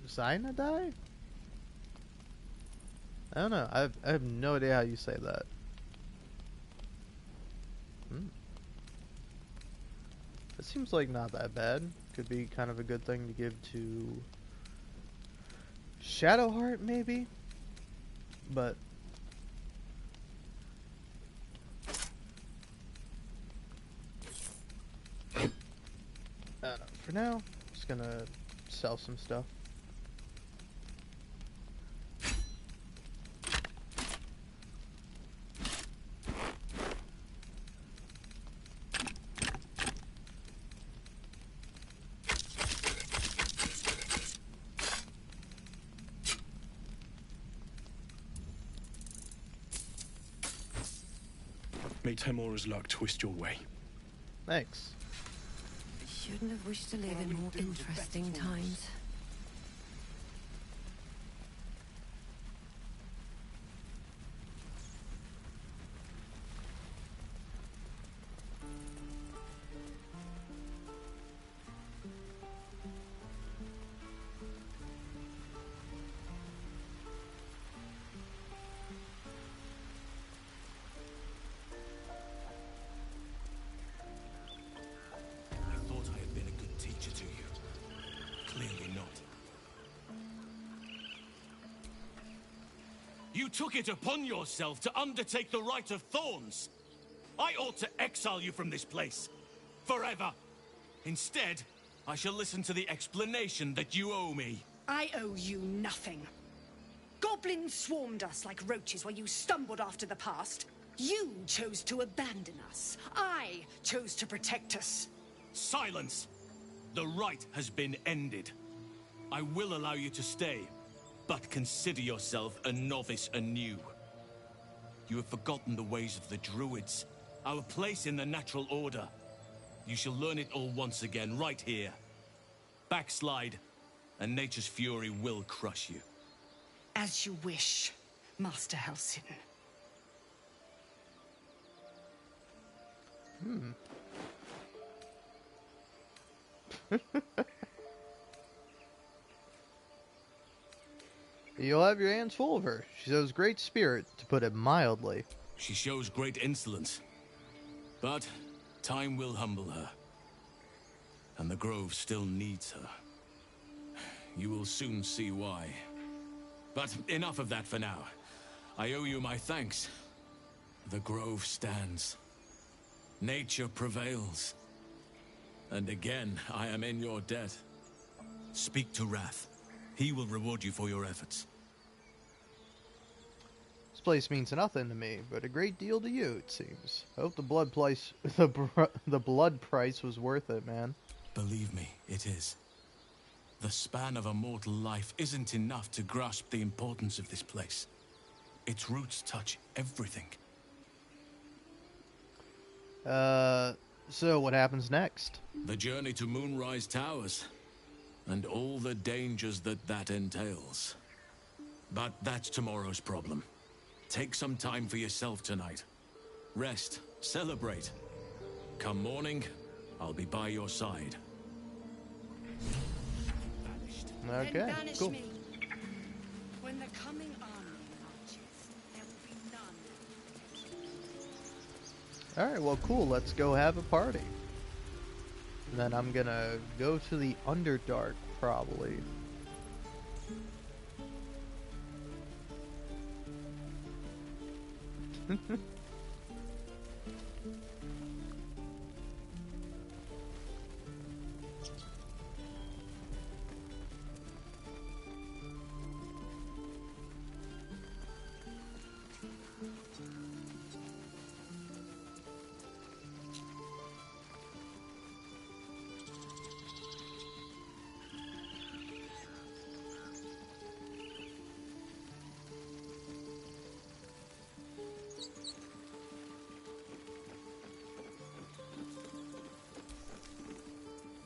Zynadai? I don't know. I have no idea how you say that. It seems like not that bad. Could be kind of a good thing to give to Shadowheart, maybe? But I don't know. For now, I'm just gonna sell some stuff. May Temora's luck twist your way. Thanks. Shouldn't have wished to live in more interesting times. You took it upon yourself to undertake the Rite of Thorns. I ought to exile you from this place. Forever. Instead, I shall listen to the explanation that you owe me. I owe you nothing. Goblins swarmed us like roaches while you stumbled after the past. You chose to abandon us. I chose to protect us. Silence! The rite has been ended. I will allow you to stay, but consider yourself a novice anew. You have forgotten the ways of the druids, our place in the natural order. You shall learn it all once again, right here. Backslide, and nature's fury will crush you. As you wish, Master Halsin. You'll have your hands full of her. She shows great spirit, to put it mildly. She shows great insolence. But time will humble her. And the Grove still needs her. You will soon see why. But enough of that for now. I owe you my thanks. The Grove stands. Nature prevails. And again, I am in your debt. Speak to Wrath. He will reward you for your efforts. This place means nothing to me, but a great deal to you, it seems. I hope the blood price, the blood price was worth it, man. Believe me, it is. The span of a mortal life isn't enough to grasp the importance of this place. Its roots touch everything. So what happens next? The journey to Moonrise Towers, and all the dangers that entails. But that's tomorrow's problem. Take some time for yourself tonight. Rest, celebrate. Come morning, I'll be by your side. Okay, Then banish cool. me. When the coming army marches, there will be none. Alright, well cool, let's go have a party. And then I'm gonna go to the Underdark, probably.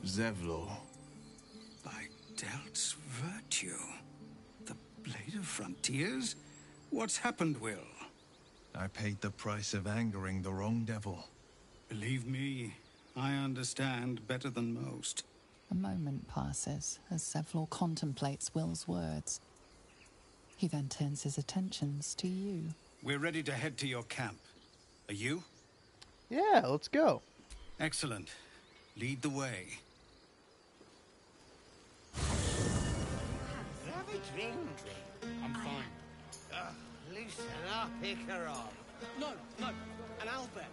Zevlor. By Delt's virtue. The Blade of Frontiers? What's happened, Will? I paid the price of angering the wrong devil. Believe me, I understand better than most. A moment passes as Zevlor contemplates Will's words. He then turns his attentions to you. We're ready to head to your camp. Are you? Yeah, let's go. Excellent. Lead the way. Have a drink. I'm fine. Loosen up, Icaron. No, an Albert.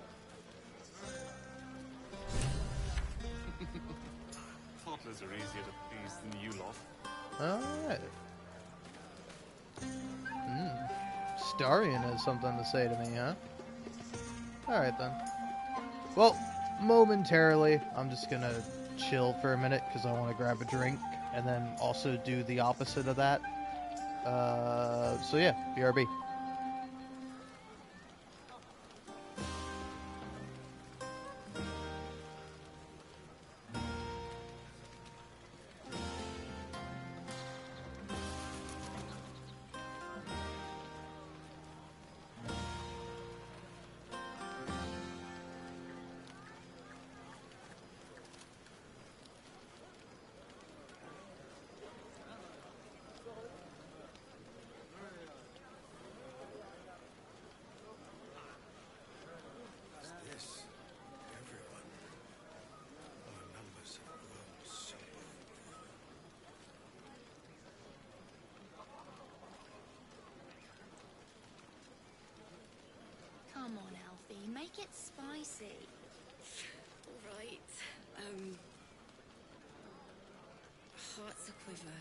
Toddlers are easier to please than you lot. Alright. Starion has something to say to me, huh? Alright then. Well, momentarily, I'm just gonna chill for a minute because I want to grab a drink and then also do the opposite of that. So yeah, BRB. it spicy. All right. Hearts a quiver.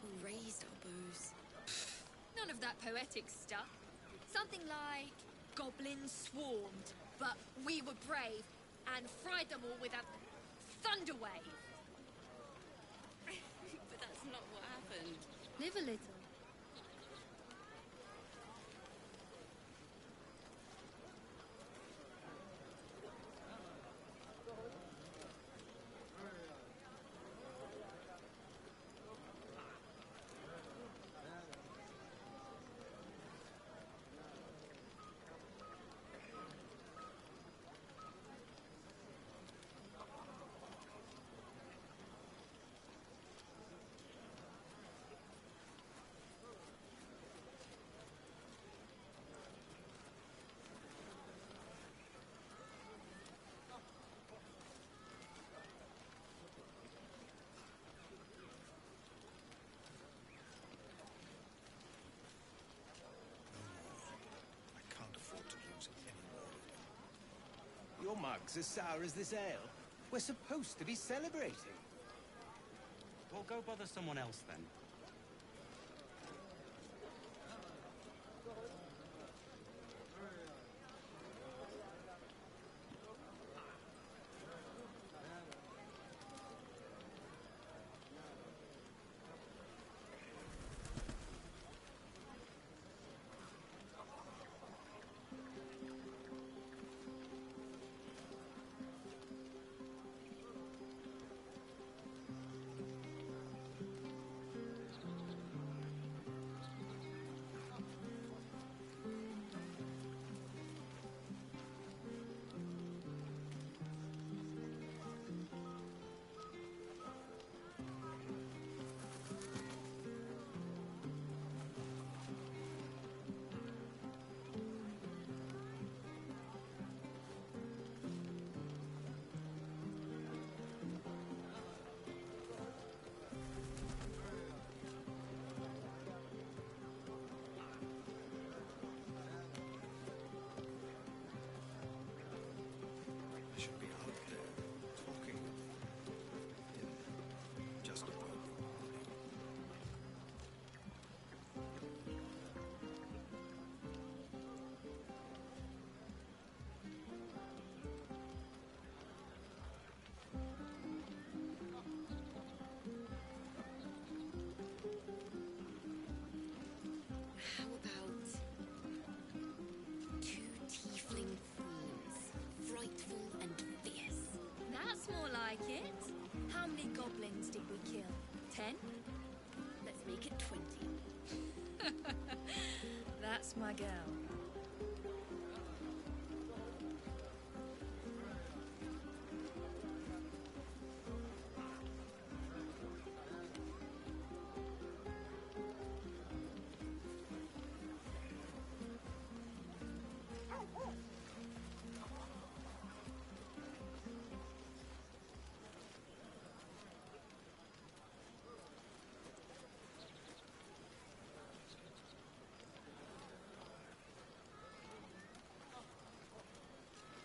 We raised our bows. None of that poetic stuff. Something like goblins swarmed, but we were brave and fried them all with a thunder wave. But that's not what happened. Live a little. I can't afford to lose any more of them. Your mug's as sour as this ale. We're supposed to be celebrating. Well, go bother someone else then. I should be out there talking in just about the morning. How about two tiefling queens, frightful and fierce? That's more like it. How many goblins did we kill? 10? Let's make it 20. That's my girl.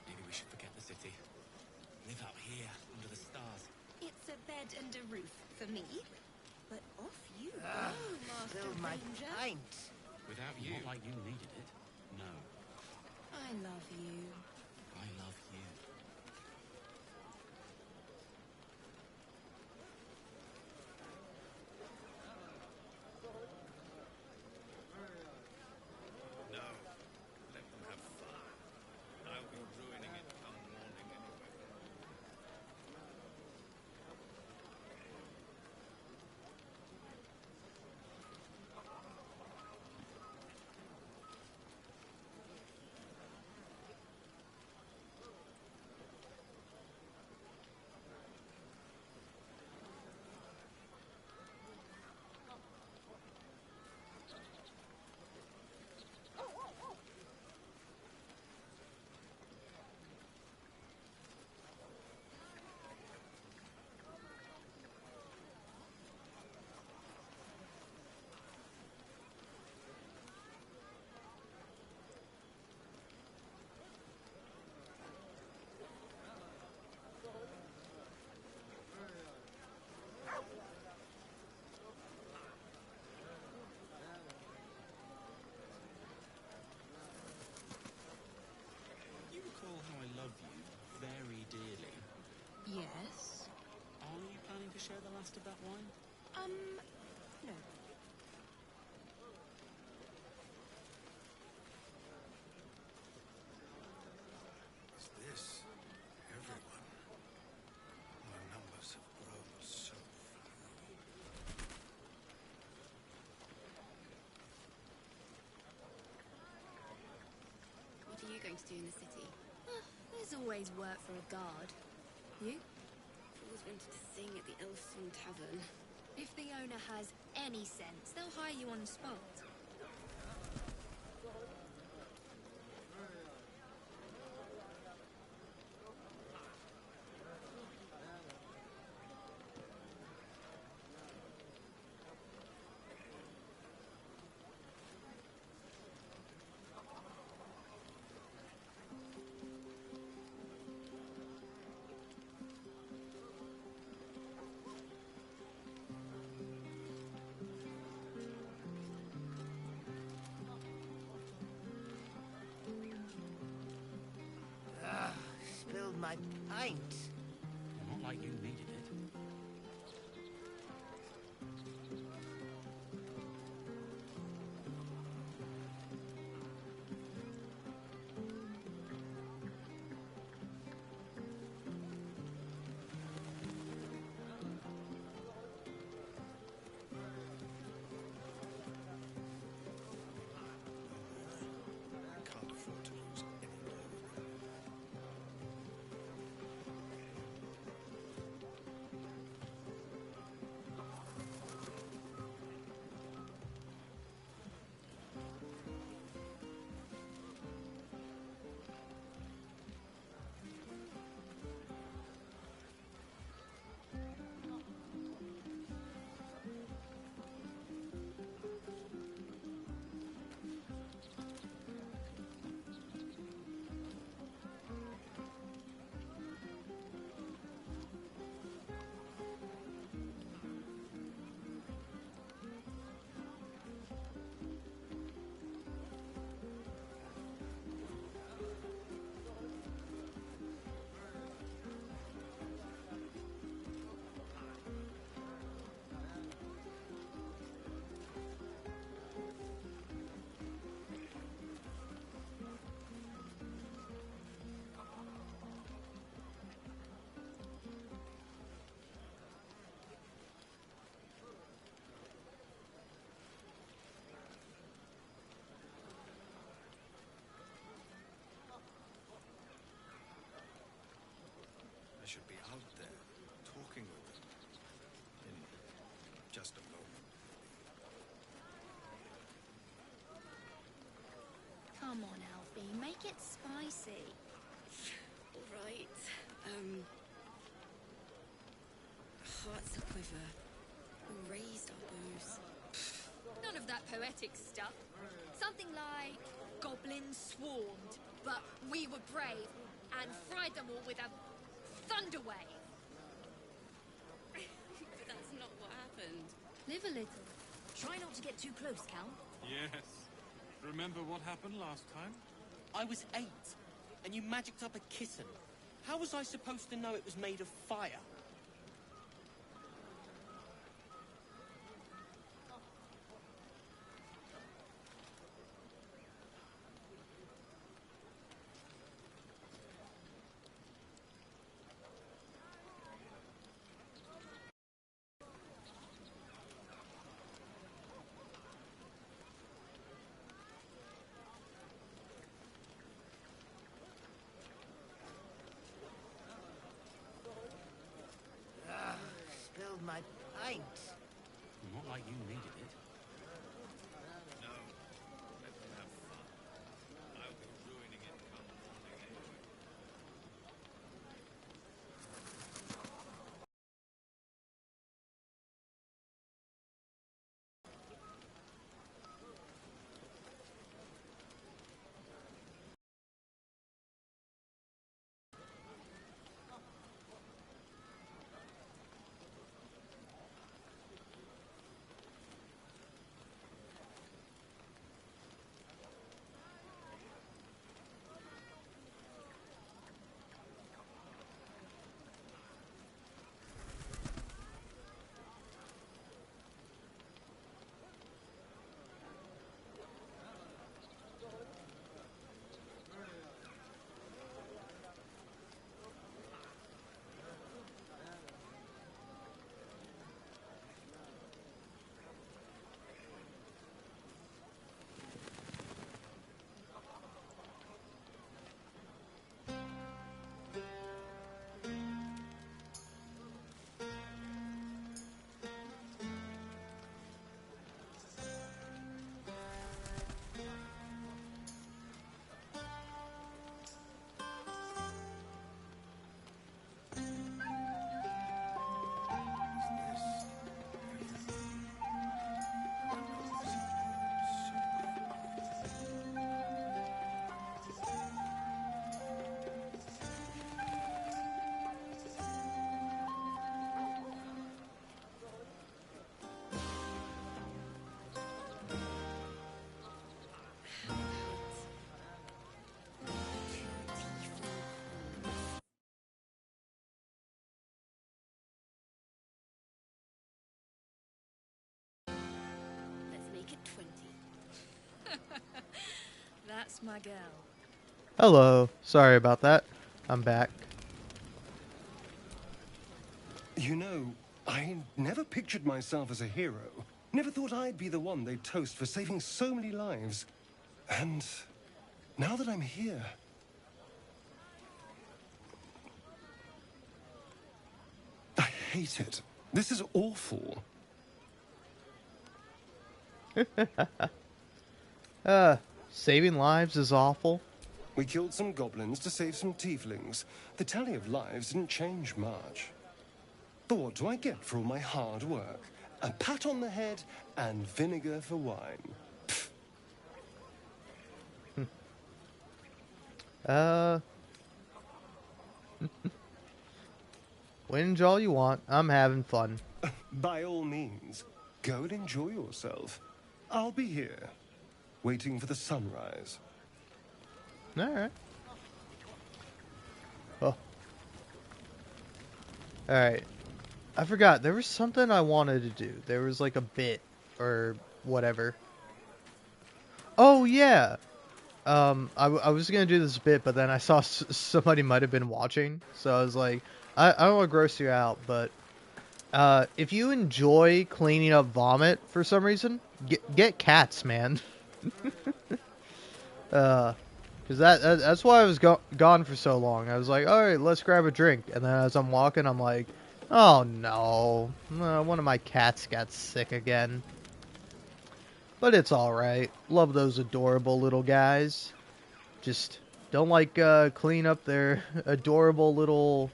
Maybe we should forget the city. Live out here, under the stars. It's a bed and a roof for me. But off you go, Ah, Master filled my Ranger. pint. Without you. Not like you needed it. No. I love you. I love you. No. Let them have fun. I'll be ruining it come morning anyway. last of that wine? No. Is this everyone? The numbers have grown so few. What are you going to do in the city? There's always work for a guard. You? I've always wanted to sing at the Elfsong Tavern. If the owner has any sense, they'll hire you on the spot. Spilled my pint. Not like you needed it. Can't afford to lose any more. I should be out there, talking with them. In just a moment. Come on, Alfie, make it spicy. All right. Hearts a quiver. We raised our bows. None of that poetic stuff. Something like goblins swarmed, but we were brave and fried them all with a thunder wave. But that's not what happened. Live a little. Try not to get too close, Cal. Yes. Remember what happened last time? I was 8, and you magicked up a kitten. How was I supposed to know it was made of fire? Spilled my pint. Not like you needed it. No. Let them have fun. I'll be ruining it come morning anyway. Yes, my girl. Hello. Sorry about that. I'm back. You know, I never pictured myself as a hero. Never thought I'd be the one they'd toast for saving so many lives. And now that I'm here... I hate it. This is awful. Saving lives is awful. We killed some goblins to save some tieflings. The tally of lives didn't change much. But what do I get for all my hard work? A pat on the head and vinegar for wine. Whinge all you want. I'm having fun. By all means, go and enjoy yourself. I'll be here, waiting for the sunrise. Alright. Oh. Alright. I forgot. There was something I wanted to do. There was like a bit or whatever. Oh, yeah. I was going to do this bit, but then I saw somebody might have been watching. So I was like, I don't want to gross you out, but if you enjoy cleaning up vomit for some reason, get cats, man. Because that's why I was gone for so long. I was like, alright, let's grab a drink. And then as I'm walking, I'm like, oh no. One of my cats got sick again. But it's alright. Love those adorable little guys. Just don't like clean up their adorable little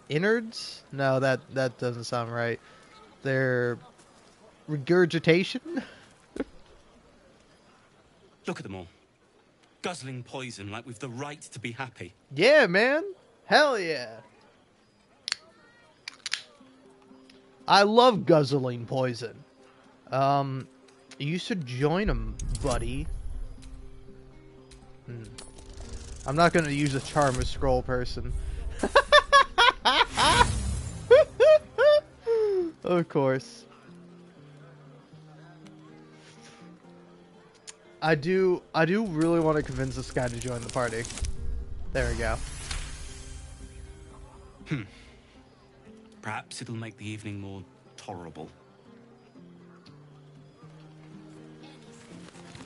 innards? No, that doesn't sound right. Their regurgitation? Look at them all. Guzzling poison like we've the right to be happy. Yeah, man. Hell yeah. I love guzzling poison. You should join them, buddy. I'm not gonna use a charm or scroll person. Of course. I do really want to convince this guy to join the party. There we go. Perhaps it'll make the evening more tolerable.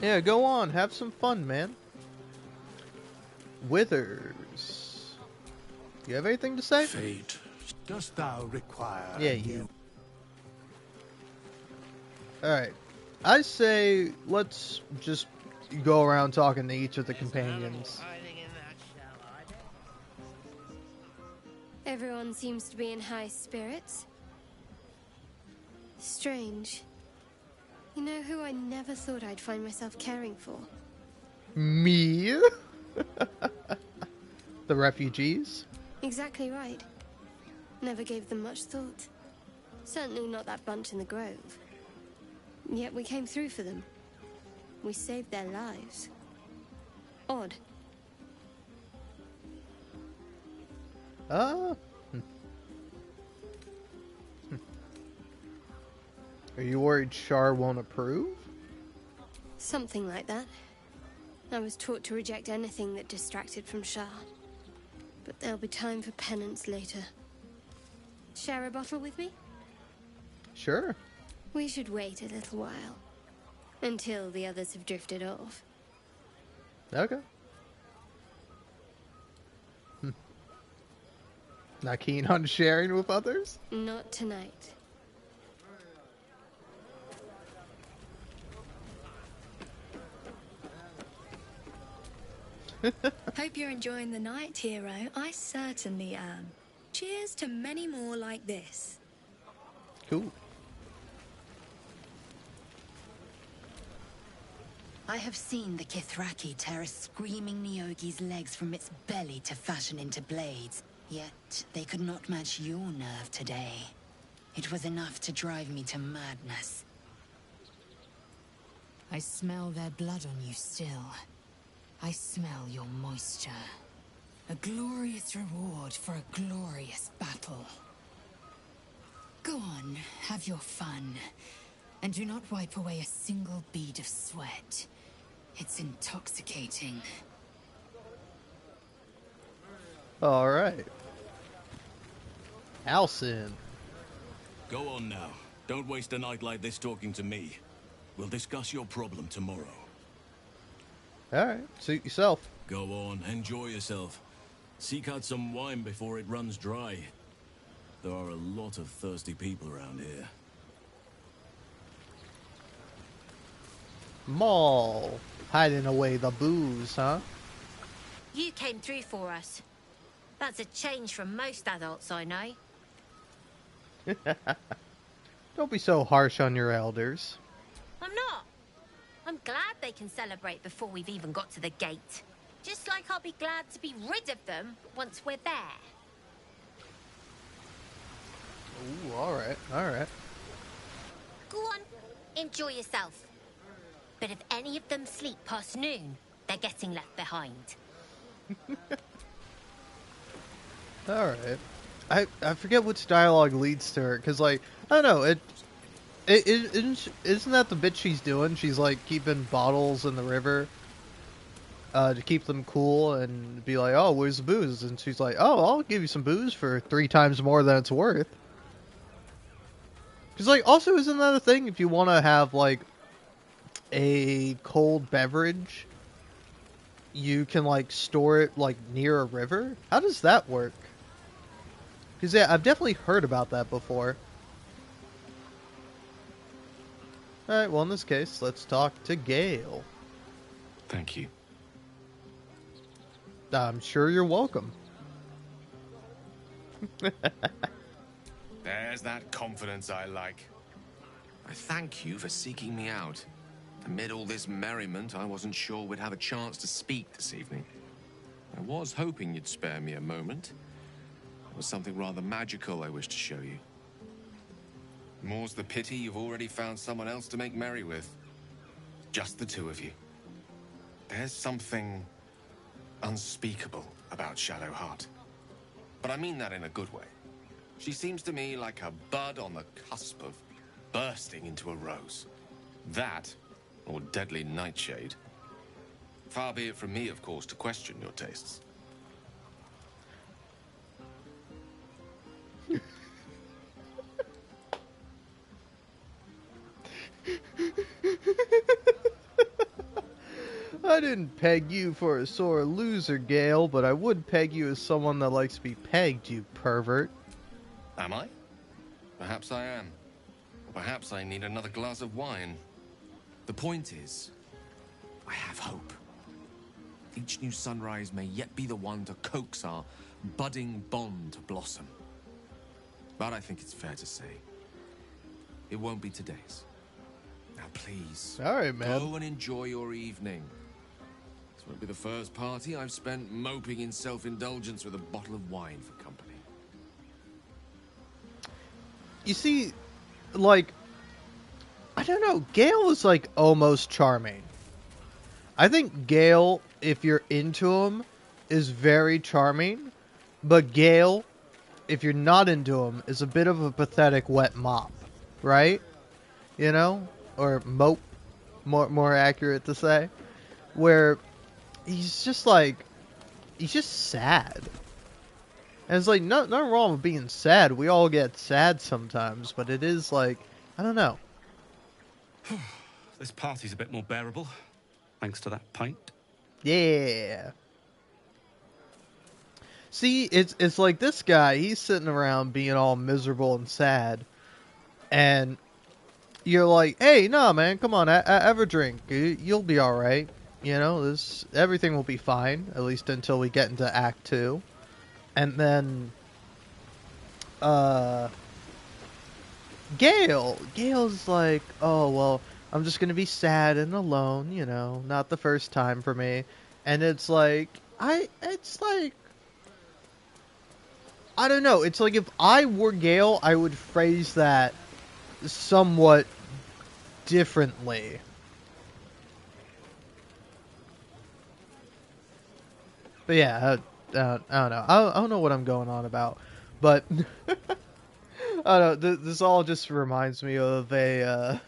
Yeah, go on. Have some fun, man. Withers. You have anything to say? Fate, dost thou require? Yeah, you. Alright. I say let's just go around talking to each of the companions. Everyone seems to be in high spirits. Strange. You know who I never thought I'd find myself caring for? Me? The refugees? Exactly right. Never gave them much thought. Certainly not that bunch in the grove. Yet we came through for them. We saved their lives. Odd. Are you worried Shar won't approve? Something like that. I was taught to reject anything that distracted from Shar. But there'll be time for penance later. Share a bottle with me? Sure. We should wait a little while. Until the others have drifted off. Okay. Not keen on sharing with others? Not tonight. Hope you're enjoying the night, hero. I certainly am. Cheers to many more like this. Cool. I have seen the Kithraki tear a screaming Nyogi's legs from its belly to fashion into blades. Yet, they could not match your nerve today. It was enough to drive me to madness. I smell their blood on you still. I smell your moisture. A glorious reward for a glorious battle. Go on, have your fun. And do not wipe away a single bead of sweat. It's intoxicating. Alright. Halcyon. Go on now. Don't waste a night like this talking to me. We'll discuss your problem tomorrow. Alright, suit yourself. Go on, enjoy yourself. Seek out some wine before it runs dry. There are a lot of thirsty people around here. Mall. Hiding away the booze, huh? You came through for us. That's a change from most adults I know. Don't be so harsh on your elders. I'm not. I'm glad they can celebrate before we've even got to the gate. Just like I'll be glad to be rid of them once we're there. Ooh, alright, alright. Go on, enjoy yourself. But if any of them sleep past noon, they're getting left behind. Alright. I forget which dialogue leads to her, because, like, I don't know, isn't that the bit she's doing? She's, like, keeping bottles in the river to keep them cool and be like, oh, where's the booze? And she's like, oh, I'll give you some booze for 3 times more than it's worth. Because, like, also, isn't that a thing? If you want to have, like, a cold beverage, you can, like, store it, like, near a river? How does that work? Because, yeah, I've definitely heard about that before. Alright, well, in this case, let's talk to Gale. Thank you. I'm sure you're welcome. There's that confidence I like. I thank you for seeking me out. Amid all this merriment, I wasn't sure we'd have a chance to speak this evening. I was hoping you'd spare me a moment. There was something rather magical I wish to show you. More's the pity you've already found someone else to make merry with. Just the two of you. There's something unspeakable about Shadowheart. But I mean that in a good way. She seems to me like a bud on the cusp of bursting into a rose. That, or deadly nightshade. Far be it from me, of course, to question your tastes. I didn't peg you for a sore loser, Gale, but I would peg you as someone that likes to be pegged, you pervert. Am I? Perhaps I am. Or perhaps I need another glass of wine. The point is, I have hope. Each new sunrise may yet be the one to coax our budding bond to blossom. But I think it's fair to say, it won't be today's. Now please, alright, man. Go and enjoy your evening. This won't be the first party I've spent moping in self-indulgence with a bottle of wine for company. You see, like, I don't know, Gale is, like, almost charming. I think Gale, if you're into him, is very charming. But Gale, if you're not into him, is a bit of a pathetic wet mop. Right? You know? Or mope. More accurate to say. Where he's just, like, he's just sad. And it's like, nothing wrong with being sad. We all get sad sometimes. But it is, like, I don't know. This party's a bit more bearable, thanks to that pint. Yeah. See, it's like this guy, he's sitting around being all miserable and sad. And you're like, hey, no, man, come on, have a drink. You'll be alright. You know, everything will be fine, at least until we get into Act 2. And then, Gale's like, oh, well, I'm just gonna be sad and alone, you know, not the first time for me. And it's like, I don't know, it's like if I were Gale, I would phrase that somewhat differently. But yeah, I don't know. I don't know what I'm going on about, but I don't know. This all just reminds me of a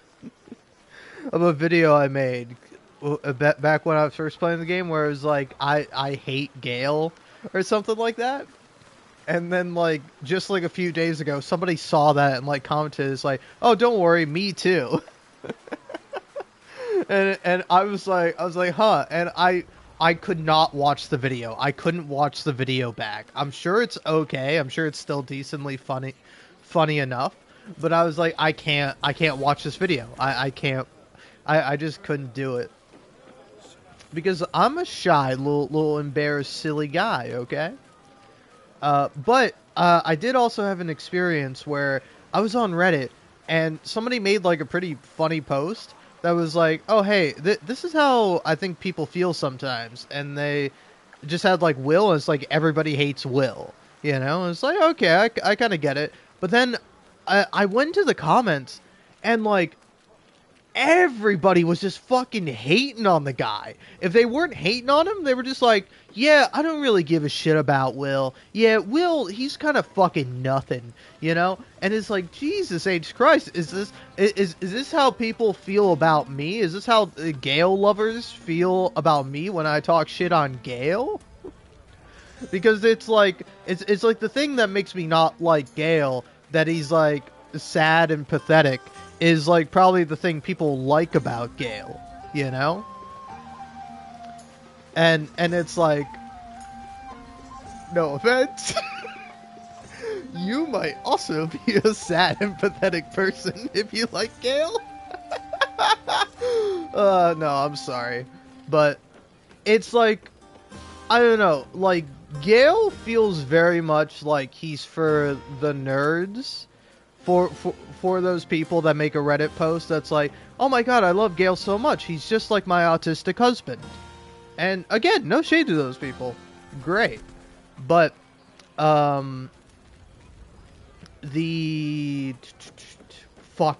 video I made back when I was first playing the game, where it was like I hate Gale or something like that. And then like just like a few days ago, somebody saw that and like commented, "It's like, oh, don't worry, me too." and I was like, huh? And I could not watch the video. I couldn't watch the video back. I'm sure it's okay. I'm sure it's still decently funny enough. But I was like, I can't watch this video. I can't. I just couldn't do it because I'm a shy, little embarrassed, silly guy. Okay. But I did also have an experience where I was on Reddit and somebody made like a pretty funny post that was like, oh, hey, this is how I think people feel sometimes. And they just had like Will, and it's like everybody hates Will. You know? And it's like, okay, I kind of get it. But then I went to the comments and like everybody was just fucking hating on the guy. If they weren't hating on him, they were just like, yeah, I don't really give a shit about Will. Yeah, Will, he's kind of fucking nothing, you know? And it's like, Jesus H. Christ, is this how people feel about me? Is this how Gale lovers feel about me when I talk shit on Gale? Because it's like the thing that makes me not like Gale, that he's like sad and pathetic, is like probably the thing people like about Gale, you know? And it's like, no offense, you might also be a sad and pathetic person if you like Gale. No, I'm sorry. But it's like, I don't know, like, Gale feels very much like he's for the nerds. For those people that make a Reddit post that's like, oh my god, I love Gale so much. He's just like my autistic husband. And again, no shade to those people. Great. But, fuck,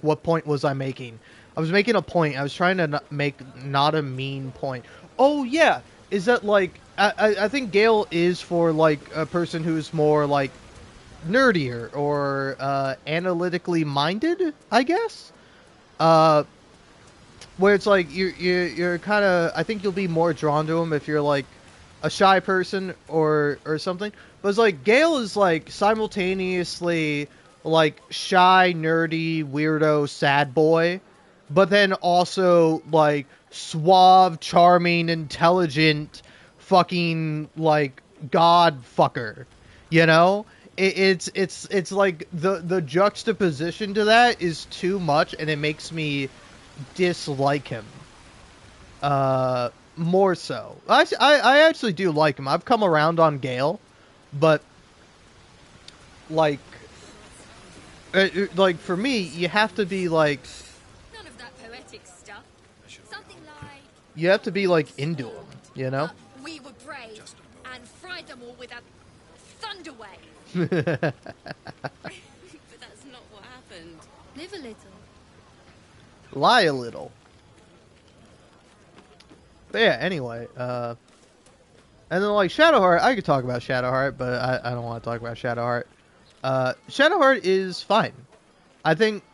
what point was I making? I was making a point. I was trying to make not a mean point. Oh, yeah. Is that, like, I think Gale is for, like, a person who's more, like, nerdier or analytically minded, I guess. Where it's like you're kind of, I think you'll be more drawn to him if you're like a shy person or something. But it's like Gale is like simultaneously like shy, nerdy, weirdo, sad boy, but then also like suave, charming, intelligent, fucking like god fucker, you know? It's like the juxtaposition to that is too much, and it makes me dislike him. More so. I actually do like him. I've come around on Gale, but like for me, you have to be like, None of that poetic stuff. Something like, you have to be like into him, you know? we were brave and fried them all with a thunderwave. But that's not what happened. Live a little. Lie a little. But yeah, anyway, and then like Shadowheart, I could talk about Shadowheart, but I don't want to talk about Shadowheart. Shadowheart is fine. I think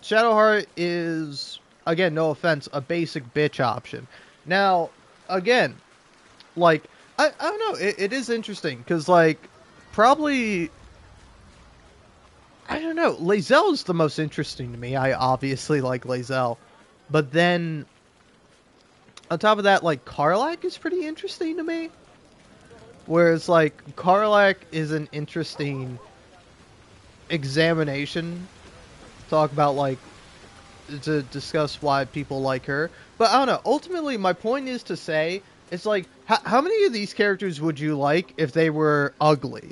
Shadowheart is, again, no offense, a basic bitch option. Now, again, like, I don't know, it is interesting, because, like, probably, I don't know, Lae'zel is the most interesting to me. I obviously like Lae'zel. But then, on top of that, like, Karlach is pretty interesting to me. Whereas, like, Karlach is an interesting examination. Talk about, like, to discuss why people like her. But I don't know, ultimately, my point is to say, it's like, how many of these characters would you like if they were ugly?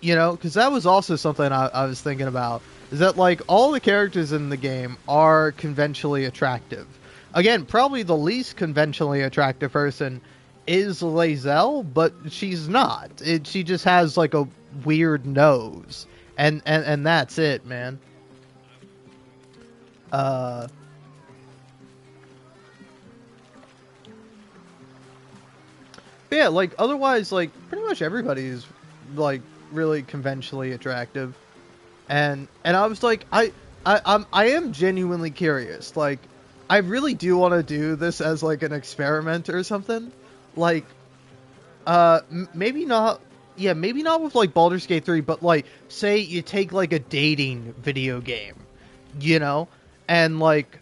You know, because that was also something I was thinking about. Is that, like, all the characters in the game are conventionally attractive. Again, probably the least conventionally attractive person is Lae'zel, but she's not. She just has, like, a weird nose. And that's it, man. But yeah, like, otherwise, like, pretty much everybody is, like, really conventionally attractive. And I was like, I am genuinely curious. Like, I really do want to do this as like an experiment or something. Like, maybe not. Yeah, maybe not with like Baldur's Gate 3, but like, say you take like a dating video game, you know, and like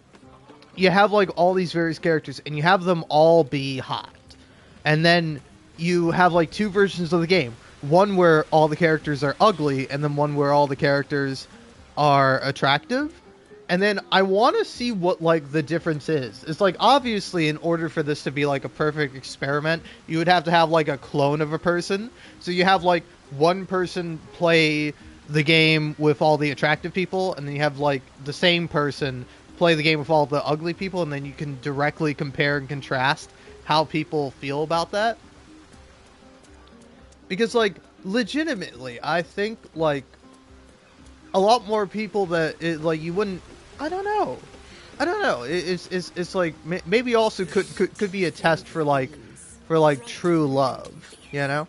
you have like all these various characters, and you have them all be hot, and then you have like two versions of the game. One where all the characters are ugly, and then one where all the characters are attractive. And then I want to see what, like, the difference is. It's like, obviously, in order for this to be, like, a perfect experiment, you would have to have, like, a clone of a person. So you have, like, one person play the game with all the attractive people, and then you have, like, the same person play the game with all the ugly people, and then you can directly compare and contrast how people feel about that. Because, like, legitimately, I think, like, a lot more people that, like, you wouldn't... I don't know. It's like maybe also could be a test for like true love, you know?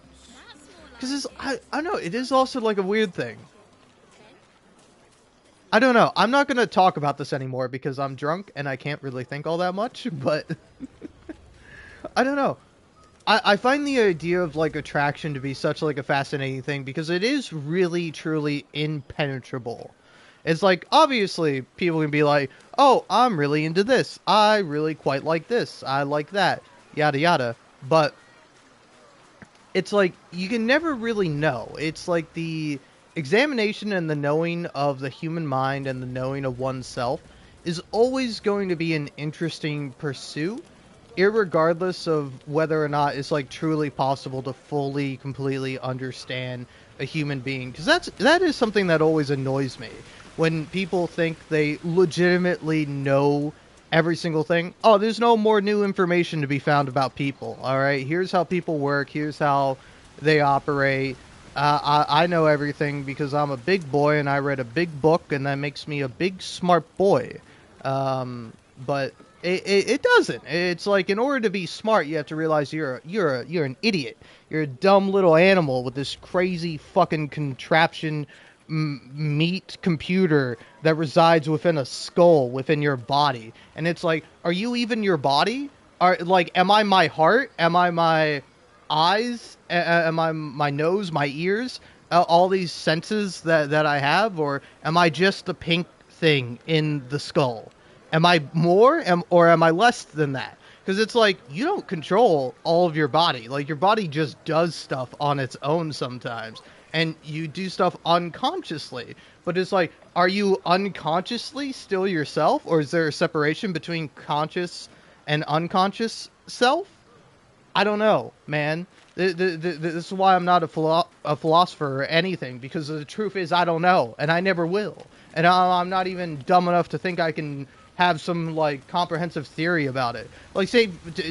Because I don't know. It is also like a weird thing. I don't know. I'm not gonna talk about this anymore because I'm drunk and I can't really think all that much. But I don't know. I find the idea of like attraction to be such like a fascinating thing because it is really truly impenetrable. It's like, obviously, people can be like, oh, I'm really into this. I really quite like this. I like that. Yada, yada. But it's like, you can never really know. It's like the examination and the knowing of the human mind and the knowing of oneself is always going to be an interesting pursuit, irregardless of whether or not it's like truly possible to fully, completely understand a human being. Because that is something that always annoys me. When people think they legitimately know every single thing. Oh, there's no more new information to be found about people. All right, here's how people work. Here's how they operate. I know everything because I'm a big boy and I read a big book, and that makes me a big smart boy. But it doesn't. It's like, in order to be smart, you have to realize you're an idiot. You're a dumb little animal with this crazy fucking contraption meat computer that resides within a skull within your body. And it's like, are you even your body? Am I my heart? Am I my eyes? Am I my nose, my ears? All these senses that I have? Or am I just the pink thing in the skull? Am I more or am I less than that? Because it's like, you don't control all of your body. Like, your body just does stuff on its own sometimes. And you do stuff unconsciously. But it's like, are you unconsciously still yourself? Or is there a separation between conscious and unconscious self? I don't know, man. This is why I'm not a philosopher or anything. Because the truth is, I don't know. And I never will. And I'm not even dumb enough to think I can have some, like, comprehensive theory about it. Like, say,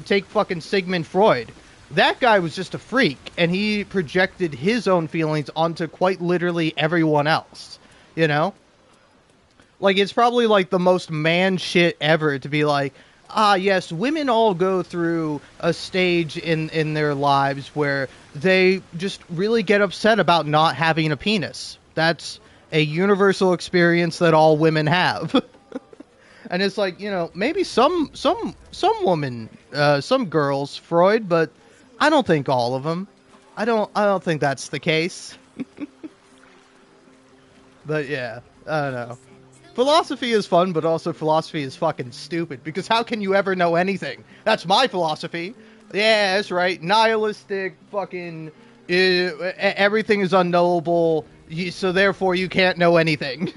take fucking Sigmund Freud. That guy was just a freak, and he projected his own feelings onto quite literally everyone else, you know? Like, it's probably, like, the most man shit ever to be like, yes, women all go through a stage in their lives where they just really get upset about not having a penis. That's a universal experience that all women have. And it's like, you know, maybe some women, some girls, Freud, but I don't think all of them. I don't think that's the case. But yeah, I don't know. Philosophy is fun, but also philosophy is fucking stupid, because how can you ever know anything? That's my philosophy. Yeah, that's right. Nihilistic, fucking, everything is unknowable, so therefore you can't know anything.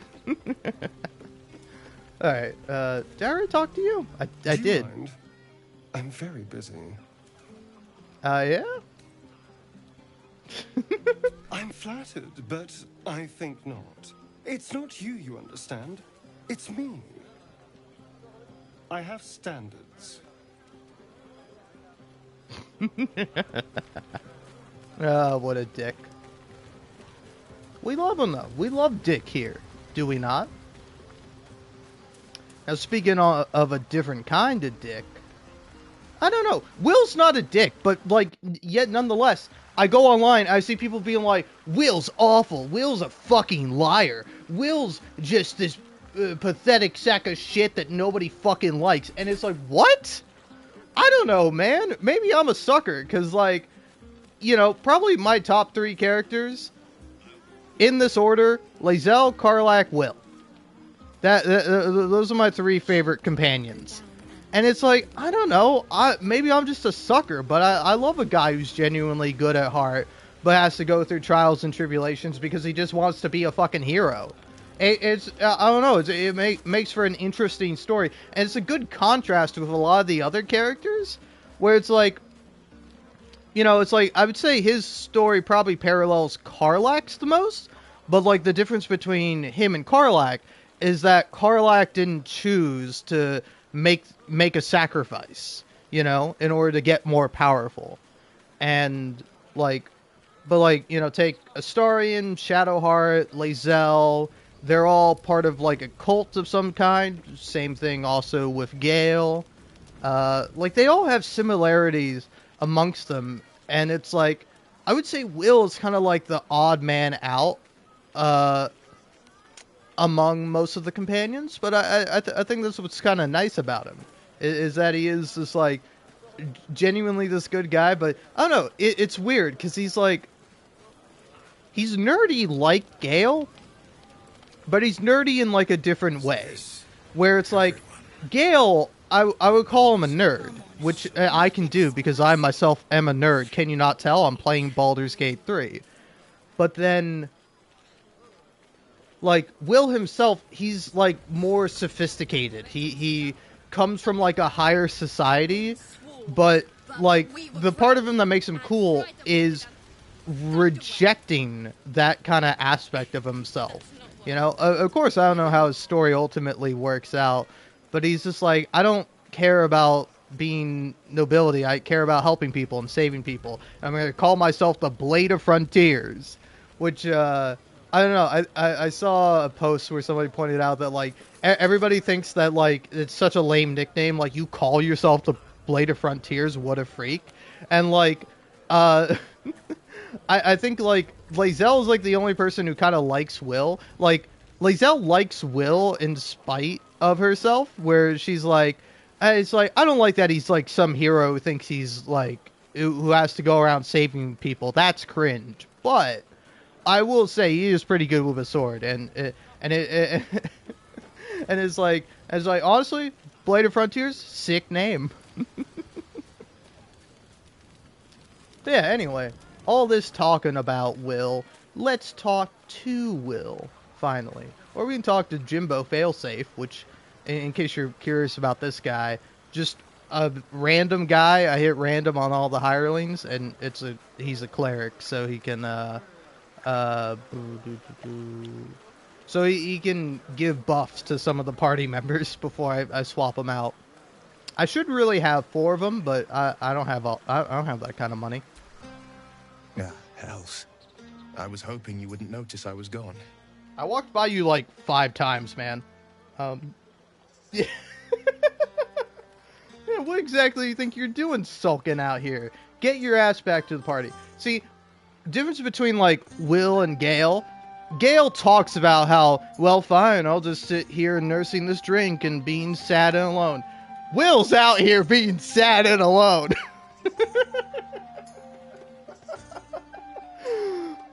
Alright, did I already talk to you? I did. Mind? I'm very busy. Yeah? I'm flattered, but I think not. It's not you understand. It's me. I have standards. Oh, what a dick. We love him, though. We love Dick here. Do we not? Now, speaking of a different kind of dick, I don't know. Will's not a dick, but, like, yet nonetheless, I go online, I see people being like, Will's awful. Will's a fucking liar. Will's just this pathetic sack of shit that nobody fucking likes. And it's like, what? I don't know, man. Maybe I'm a sucker, because, like, you know, probably my top 3 characters, in this order, Lae'zel, Karlach, Will. Those are my 3 favorite companions. And it's like, I don't know, maybe I'm just a sucker, but I love a guy who's genuinely good at heart, but has to go through trials and tribulations because he just wants to be a fucking hero. It's I don't know, it makes for an interesting story, and it's a good contrast with a lot of the other characters, where it's like, you know, it's like, I would say his story probably parallels Karlach's the most, but, like, the difference between him and Karlach is that Karlach didn't choose to make a sacrifice, you know, in order to get more powerful. And, like, but, like, you know, take Astarion, Shadowheart, Lae'zel, they're all part of, like, a cult of some kind. Same thing also with Gale. Like, they all have similarities amongst them, and it's like, I would say Will is kind of like the odd man out, among most of the companions, but I think that's what's kind of nice about him, is that he is just, like, genuinely this good guy, but I don't know, it's weird, because he's, like, he's nerdy like Gale, but he's nerdy in, like, a different way, where it's like, Gale, I would call him a nerd, which I can do, because I myself am a nerd. Can you not tell? I'm playing Baldur's Gate 3. But then, like, Will himself, he's, like, more sophisticated. He comes from, like, a higher society, but, like, the part of him that makes him cool is rejecting that kind of aspect of himself. You know, of course, I don't know how his story ultimately works out, but he's just like, I don't care about being nobility. I care about helping people and saving people. I'm going to call myself the Blade of Frontiers, which, I don't know. I saw a post where somebody pointed out that, like, everybody thinks that, like, it's such a lame nickname. Like, you call yourself the Blade of Frontiers, what a freak. And, like, I think, like, Lae'zel is, like, the only person who kind of likes Will. Like, Lae'zel likes Will in spite of herself, where she's like, it's like, I don't like that he's, like, some hero who thinks he's, like, who has to go around saving people. That's cringe. But I will say he is pretty good with a sword, and and it's like, honestly, Blade of Frontiers, sick name. Yeah, anyway, all this talking about Will, let's talk to Will, finally. Or we can talk to Jimbo Failsafe, which, in case you're curious about this guy, just a random guy. I hit random on all the hirelings, and he's a cleric, so he can, so he can give buffs to some of the party members before I swap them out. I should really have 4 of them, but I don't have I don't have that kind of money. Yeah, hells. I was hoping you wouldn't notice I was gone. I walked by you like 5 times, man. Yeah. Yeah, what exactly do you think you're doing sulking out here? Get your ass back to the party. See, difference between, like, Will and Gale. Gale talks about how, well, fine, I'll just sit here nursing this drink and being sad and alone. Will's out here being sad and alone.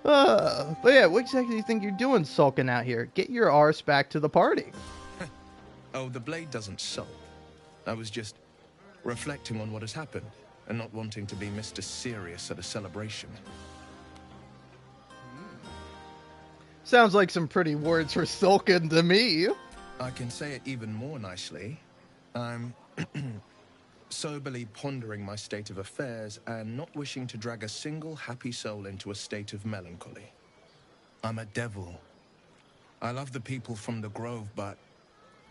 But yeah, what exactly do you think you're doing sulking out here? Get your arse back to the party. Oh, the blade doesn't sulk. I was just reflecting on what has happened and not wanting to be Mr. Serious at a celebration. Sounds like some pretty words for sulking to me. I can say it even more nicely. I'm soberly pondering my state of affairs and not wishing to drag a single happy soul into a state of melancholy. I'm a devil. I love the people from the Grove, but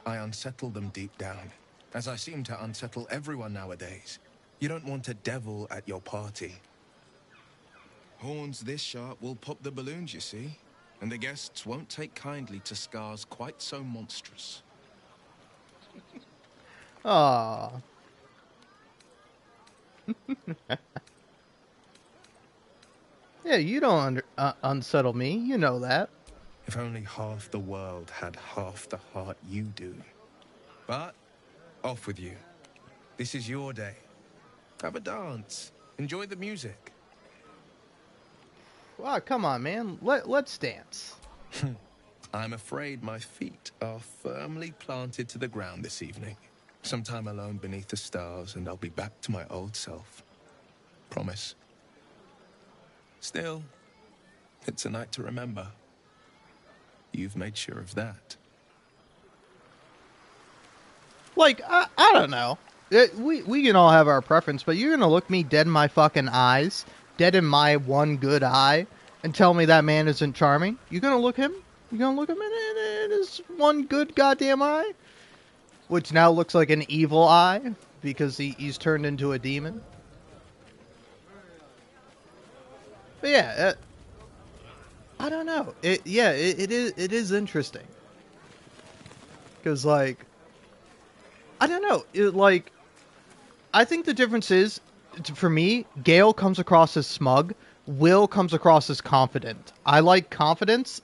I unsettle them deep down, as I seem to unsettle everyone nowadays. You don't want a devil at your party. Horns this sharp will pop the balloons, you see, and the guests won't take kindly to scars quite so monstrous. Aww. Yeah, you don't unsettle me. You know that. If only half the world had half the heart you do. But, off with you. This is your day. Have a dance. Enjoy the music. Wow, come on, man. Let's dance. I'm afraid my feet are firmly planted to the ground this evening. Some time alone beneath the stars, and I'll be back to my old self. Promise. Still, it's a night to remember. You've made sure of that. Like, I don't know. We can all have our preference, but you're gonna look me dead in my fucking eyes, dead in my one good eye, and tell me that man isn't charming? You gonna look him? You gonna look him in his one good goddamn eye? Which now looks like an evil eye, because he's turned into a demon. But yeah, I don't know. It is interesting. Because, like, I don't know. I think the difference is, for me, Gale comes across as smug. Will comes across as confident. I like confidence.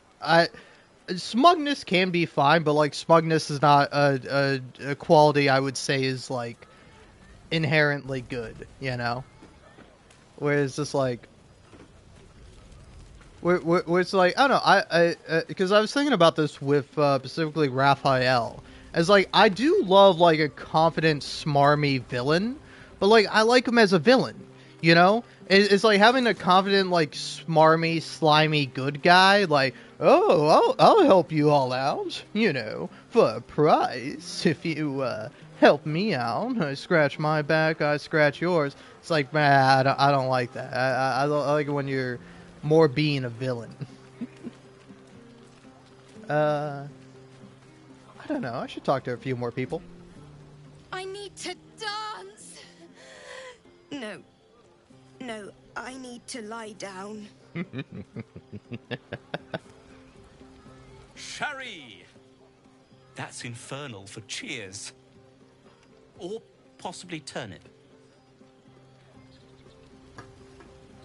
Smugness can be fine, but, like, smugness is not a quality I would say is, like, inherently good, you know? Whereas just, like, where it's like, I don't know, because I was thinking about this with, specifically Raphael. As, like, I do love, like, a confident, smarmy villain, but, like, I like him as a villain, you know? It's like having a confident, like, smarmy, slimy good guy, like, oh, I'll help you all out, you know, for a price, if you, help me out. I scratch my back, I scratch yours. It's like, man, I don't like that. I like it when you're more being a villain. I don't know. I should talk to a few more people. I need to dance. No, I need to lie down. Sherry! That's infernal for cheers. Or possibly turnip.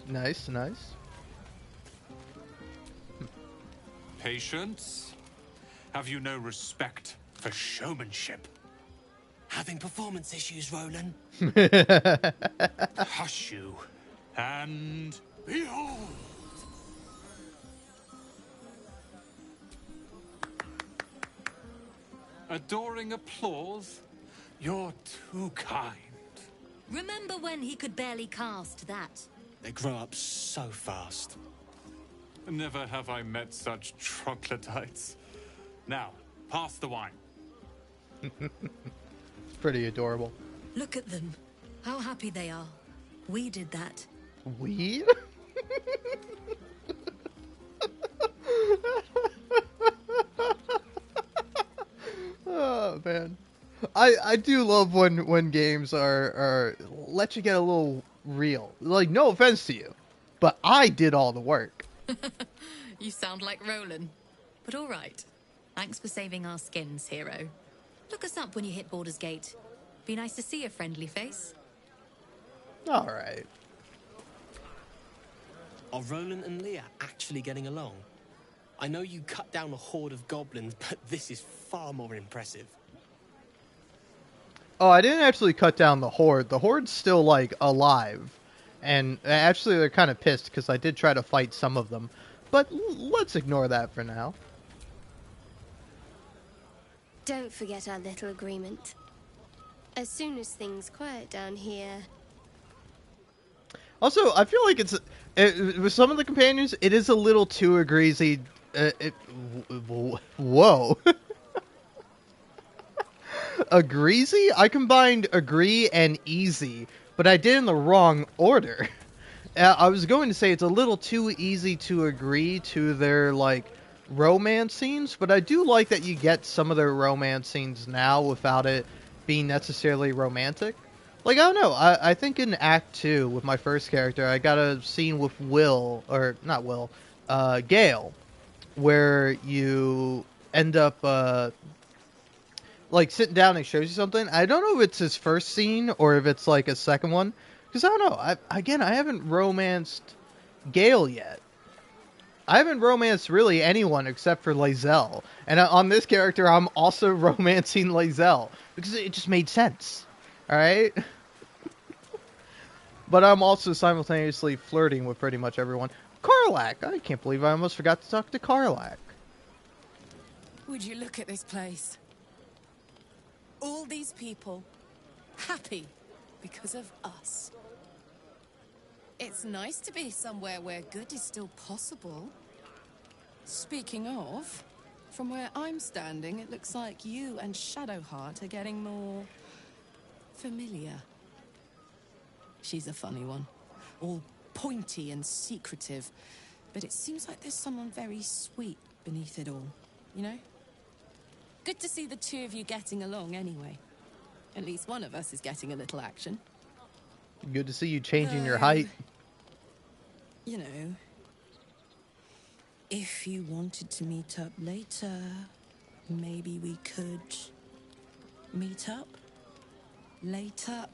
Nice. Patience? Have you no respect for showmanship? Having performance issues, Roland. Hush you. And behold! Adoring applause? You're too kind. Remember when he could barely cast that? They grow up so fast. Never have I met such troglodytes. Now, pass the wine. It's pretty adorable. Look at them. How happy they are. We did that. We? Oh, man. I do love when games are let you get a little real. Like, no offense to you, but I did all the work. You sound like Roland. But all right. Thanks for saving our skins, hero. Look us up when you hit Baldur's Gate. Be nice to see a friendly face. All right. Are Roland and Leah actually getting along? I know you cut down a horde of goblins, but this is far more impressive. Oh, I didn't actually cut down the horde. The horde's still, like, alive. And actually, they're kind of pissed because I did try to fight some of them. But let's ignore that for now. Don't forget our little agreement. As soon as things quiet down here... Also, I feel like with some of the companions, it is a little too agreasy. Whoa. Agreasy? I combined agree and easy, but I did in the wrong order. I was going to say it's a little too easy to agree to their, like, romance scenes, but I do like that you get some of their romance scenes now without it being necessarily romantic. Like, I don't know, I think in Act 2, with my first character, I got a scene with Gale, where you end up, like, sitting down and he shows you something. I don't know if it's his first scene or if it's, like, a second one. Because I don't know. I haven't romanced Gale yet. I haven't romanced really anyone except for Lae'zel. And on this character, I'm also romancing Lae'zel because it just made sense. All right? But I'm also simultaneously flirting with pretty much everyone. Karlach! I can't believe I almost forgot to talk to Karlach. Would you look at this place? All these people happy because of us. It's nice to be somewhere where good is still possible. Speaking of, from where I'm standing, it looks like you and Shadowheart are getting more familiar. She's a funny one, all pointy and secretive, but it seems like there's someone very sweet beneath it all, you know? Good to see the two of you getting along anyway. At least one of us is getting a little action. Good to see you changing your height. You know, if you wanted to meet up later, maybe we could meet up later.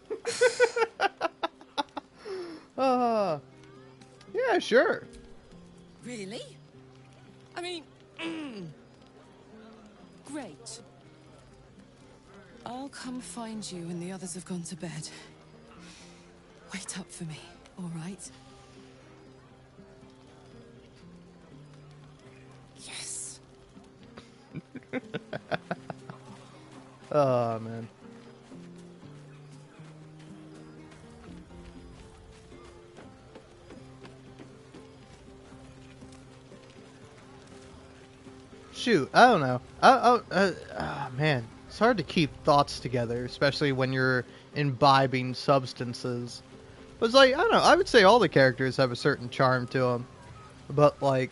Yeah, sure. Really? I mean, great. I'll come find you when the others have gone to bed. Wait up for me, all right? Yes. Oh, man. Shoot, I don't know. Man, it's hard to keep thoughts together, especially when you're imbibing substances. But it's like, I don't know, I would say all the characters have a certain charm to them. But, like,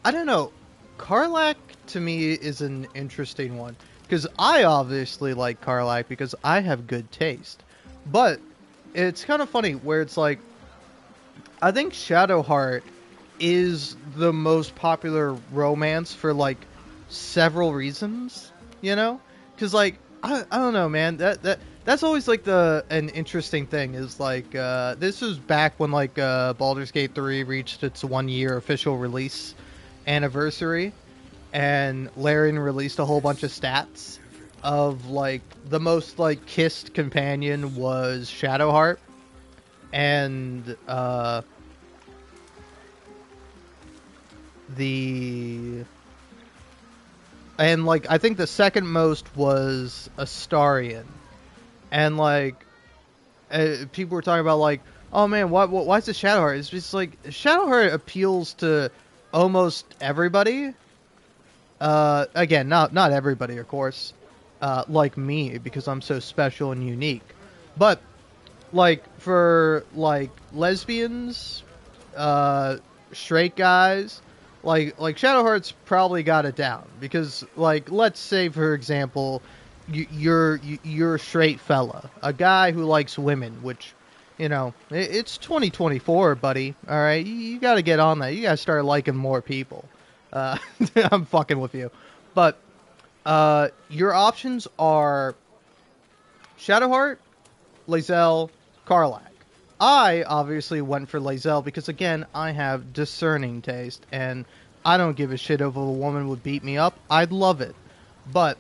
I don't know. Karlach, to me, is an interesting one. Because I obviously like Karlach because I have good taste. But it's kind of funny where it's like, I think Shadowheart is the most popular romance for, like, several reasons, you know? Because, like, I don't know, man. That's always, like, an interesting thing is, like, this was back when, like, Baldur's Gate 3 reached its 1-year official release anniversary, and Larian released a whole bunch of stats of, like, the most, like, kissed companion was Shadowheart, and, like, I think the second most was Astarion. And, like, people were talking about, like, oh man, why is it Shadowheart? It's just like, Shadowheart appeals to almost everybody. Again, not everybody, of course, like me, because I'm so special and unique. But, like, for, like, lesbians, straight guys, like Shadowheart's probably got it down. Because, like, let's say, for example, you're a straight fella, a guy who likes women, which, you know, it's 2024, buddy. All right, you got to get on that. You got to start liking more people. I'm fucking with you, but your options are Shadowheart, Lae'zel, Karlach. I obviously went for Lae'zel because, again, I have discerning taste, and I don't give a shit if a woman would beat me up. I'd love it. But,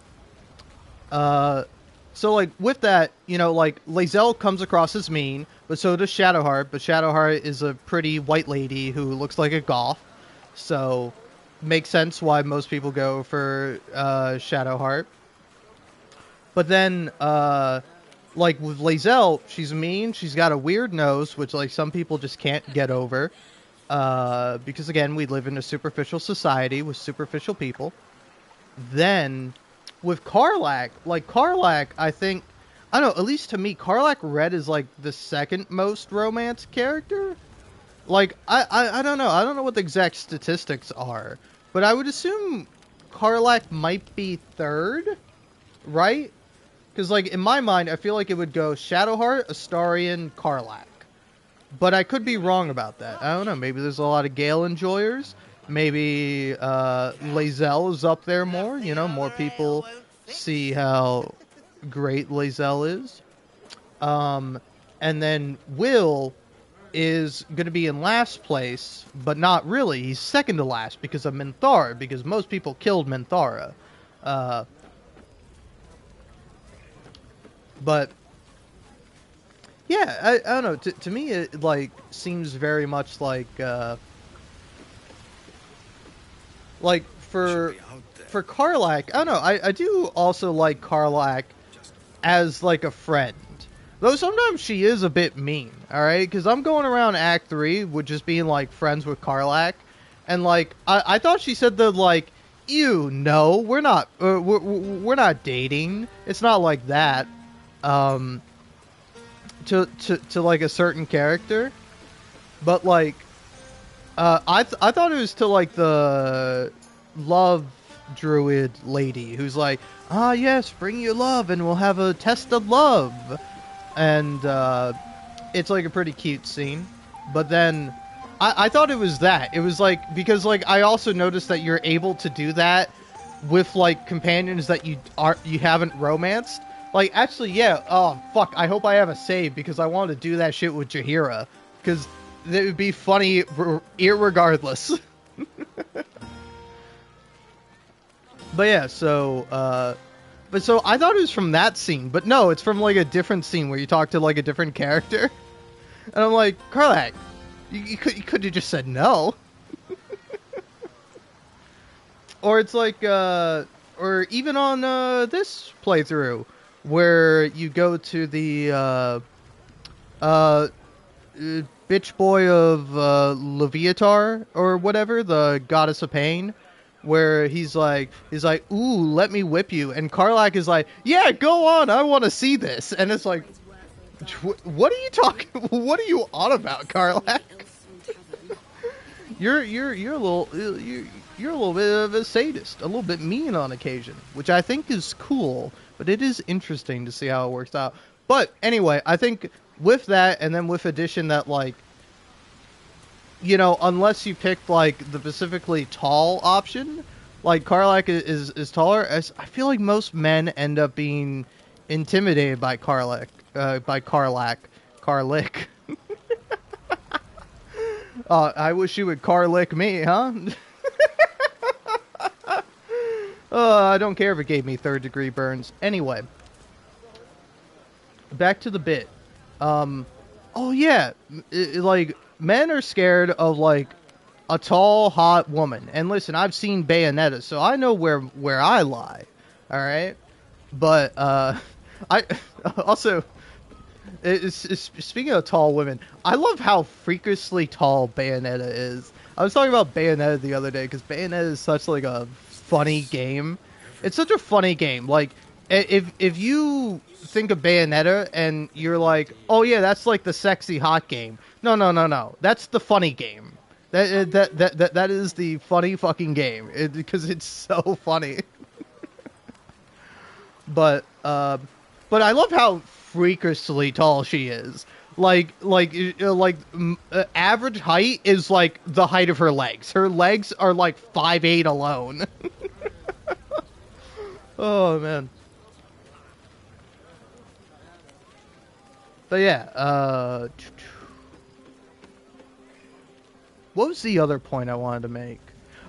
so, like, with that, you know, like, Lae'zel comes across as mean, but so does Shadowheart, but Shadowheart is a pretty white lady who looks like a goth, so makes sense why most people go for, Shadowheart. But then, like, with Lae'zel, she's mean, she's got a weird nose, which, like, some people just can't get over. Because, again, we live in a superficial society with superficial people. Then, with Karlach, like, Karlach, I think, I don't know, at least to me, Karlach Red is, like, the second most romance character. Like, I don't know. I don't know what the exact statistics are. But I would assume Karlach might be third, right? Because, like, in my mind, I feel like it would go Shadowheart, Astarion, Karlach. But I could be wrong about that. I don't know. Maybe there's a lot of Gale enjoyers. Maybe Lae'zel is up there more. You know, more people see how great Lae'zel is. And then Will, is going to be in last place, but not really. He's second to last because of Minthara, because most people killed Minthara. But yeah, I don't know. To me, it like seems very much like for Karlach. I don't know. I do also like Karlach as like a friend. Though sometimes she is a bit mean, alright? Because I'm going around Act 3 with just being, like, friends with Karlach. And, like, I thought she said that, like, ew, no, we're not dating. It's not like that. To like, a certain character. But, like, I thought it was to, like, the love druid lady who's like, ah, yes, bring your love and we'll have a test of love. And it's like a pretty cute scene. But then I thought it was that. It was like, because like I also noticed that you're able to do that with like companions that you haven't romanced. Like actually, yeah. Oh fuck! I hope I have a save because I want to do that shit with Jaheira because it would be funny irregardless. But yeah, so but so I thought it was from that scene, but no, it's from like a different scene where you talk to like a different character. And I'm like, Karlach, you could have just said no. Or it's like, or even on this playthrough, where you go to the bitch boy of Leviatar or whatever, the goddess of pain. Where he's like, ooh, let me whip you. And Karlach is like, yeah, go on, I want to see this. And it's like, what are you talking, what are you on about, Karlach? You're a little bit of a sadist, a little bit mean on occasion, which I think is cool, but it is interesting to see how it works out. But anyway, I think with that, and then with addition that, like, you know, unless you picked like the specifically tall option, like Karlach is taller. As I feel like most men end up being intimidated by Karlach. I wish you would Karlach me, huh? I don't care if it gave me third-degree burns. Anyway, back to the bit. Oh yeah, like men are scared of like a tall, hot woman. And listen, I've seen Bayonetta, so I know where I lie. All right, but I also speaking of tall women, I love how freakishly tall Bayonetta is. I was talking about Bayonetta the other day because Bayonetta is such like a funny game. It's such a funny game. Like if you think of Bayonetta and you're like, oh yeah, that's like the sexy hot game. No. That's the funny game. That is the funny fucking game because it's so funny. But I love how freakishly tall she is. Average height is like the height of her legs. Her legs are like 5'8" alone. Oh man. But yeah, what was the other point I wanted to make?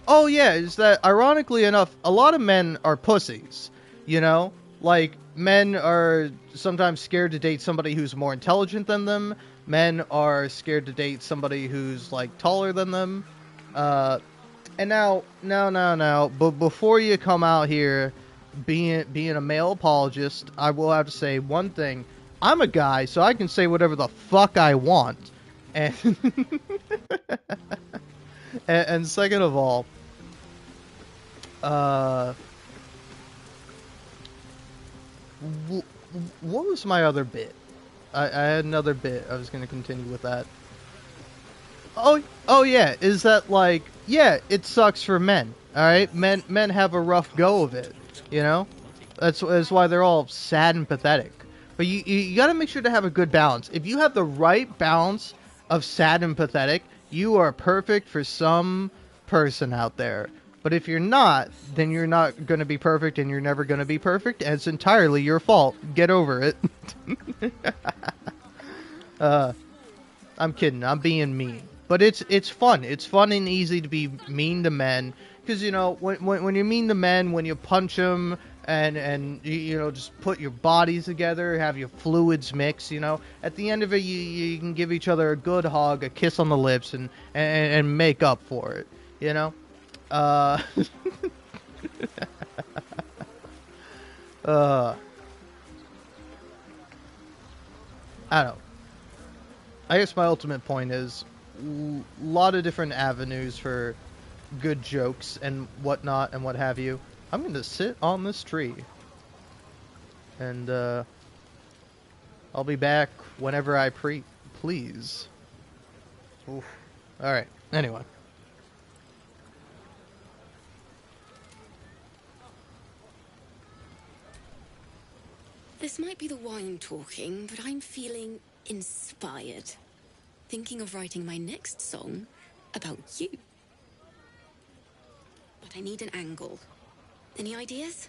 Oh yeah, is that ironically enough, a lot of men are pussies. You know? Like, men are sometimes scared to date somebody who's more intelligent than them. Men are scared to date somebody who's, like, taller than them. And now, but before you come out here being a male apologist, I will have to say one thing. I'm a guy, so I can say whatever the fuck I want. And, and second of all, what was my other bit? I had another bit. I was going to continue with that. Oh yeah, is that like, yeah, it sucks for men. All right, men have a rough go of it. You know, that's why they're all sad and pathetic. But you got to make sure to have a good balance. If you have the right balance of sad and pathetic, you are perfect for some person out there. But if you're not, then you're not going to be perfect, and you're never going to be perfect, and it's entirely your fault. Get over it. I'm kidding. I'm being mean. But it's fun. It's fun and easy to be mean to men. Because, you know, when you're mean to men, when you punch them and you know, just put your bodies together, have your fluids mix, you know, at the end of it, you can give each other a good hug, a kiss on the lips, and make up for it, you know? Uh, uh, I don't know. I guess my ultimate point is a lot of different avenues for good jokes and whatnot and what have you. I'm going to sit on this tree. And I'll be back whenever I please. Oof. Alright, anyway. This might be the wine talking, but I'm feeling inspired. Thinking of writing my next song about you. But I need an angle. Any ideas?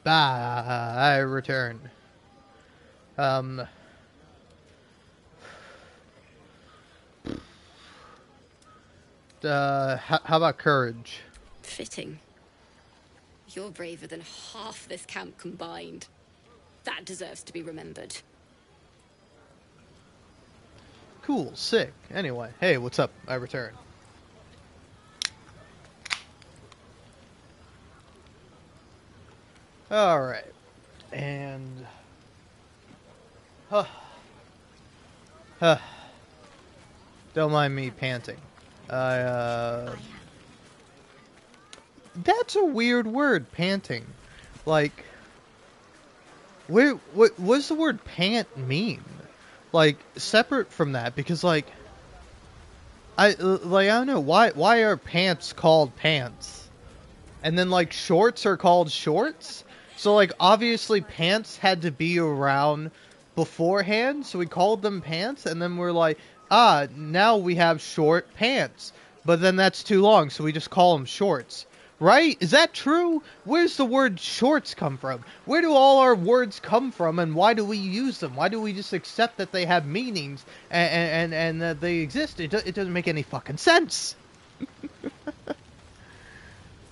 I return. How about courage? Fitting. You're braver than half this camp combined. That deserves to be remembered. Cool, sick. Anyway, hey, what's up? I return. Alright. And... Don't mind me panting. That's a weird word, panting. Like... what does the word pant mean? Like, separate from that, because, like... I don't know, why are pants called pants? And then, like, shorts are called shorts? So, like, obviously pants had to be around beforehand, so we called them pants, and then we're like, now we have short pants. But then that's too long, so we just call them shorts. Right? Is that true? Where's the word shorts come from? Where do all our words come from, and why do we use them? Why do we just accept that they have meanings, and that they exist? It doesn't make any fucking sense.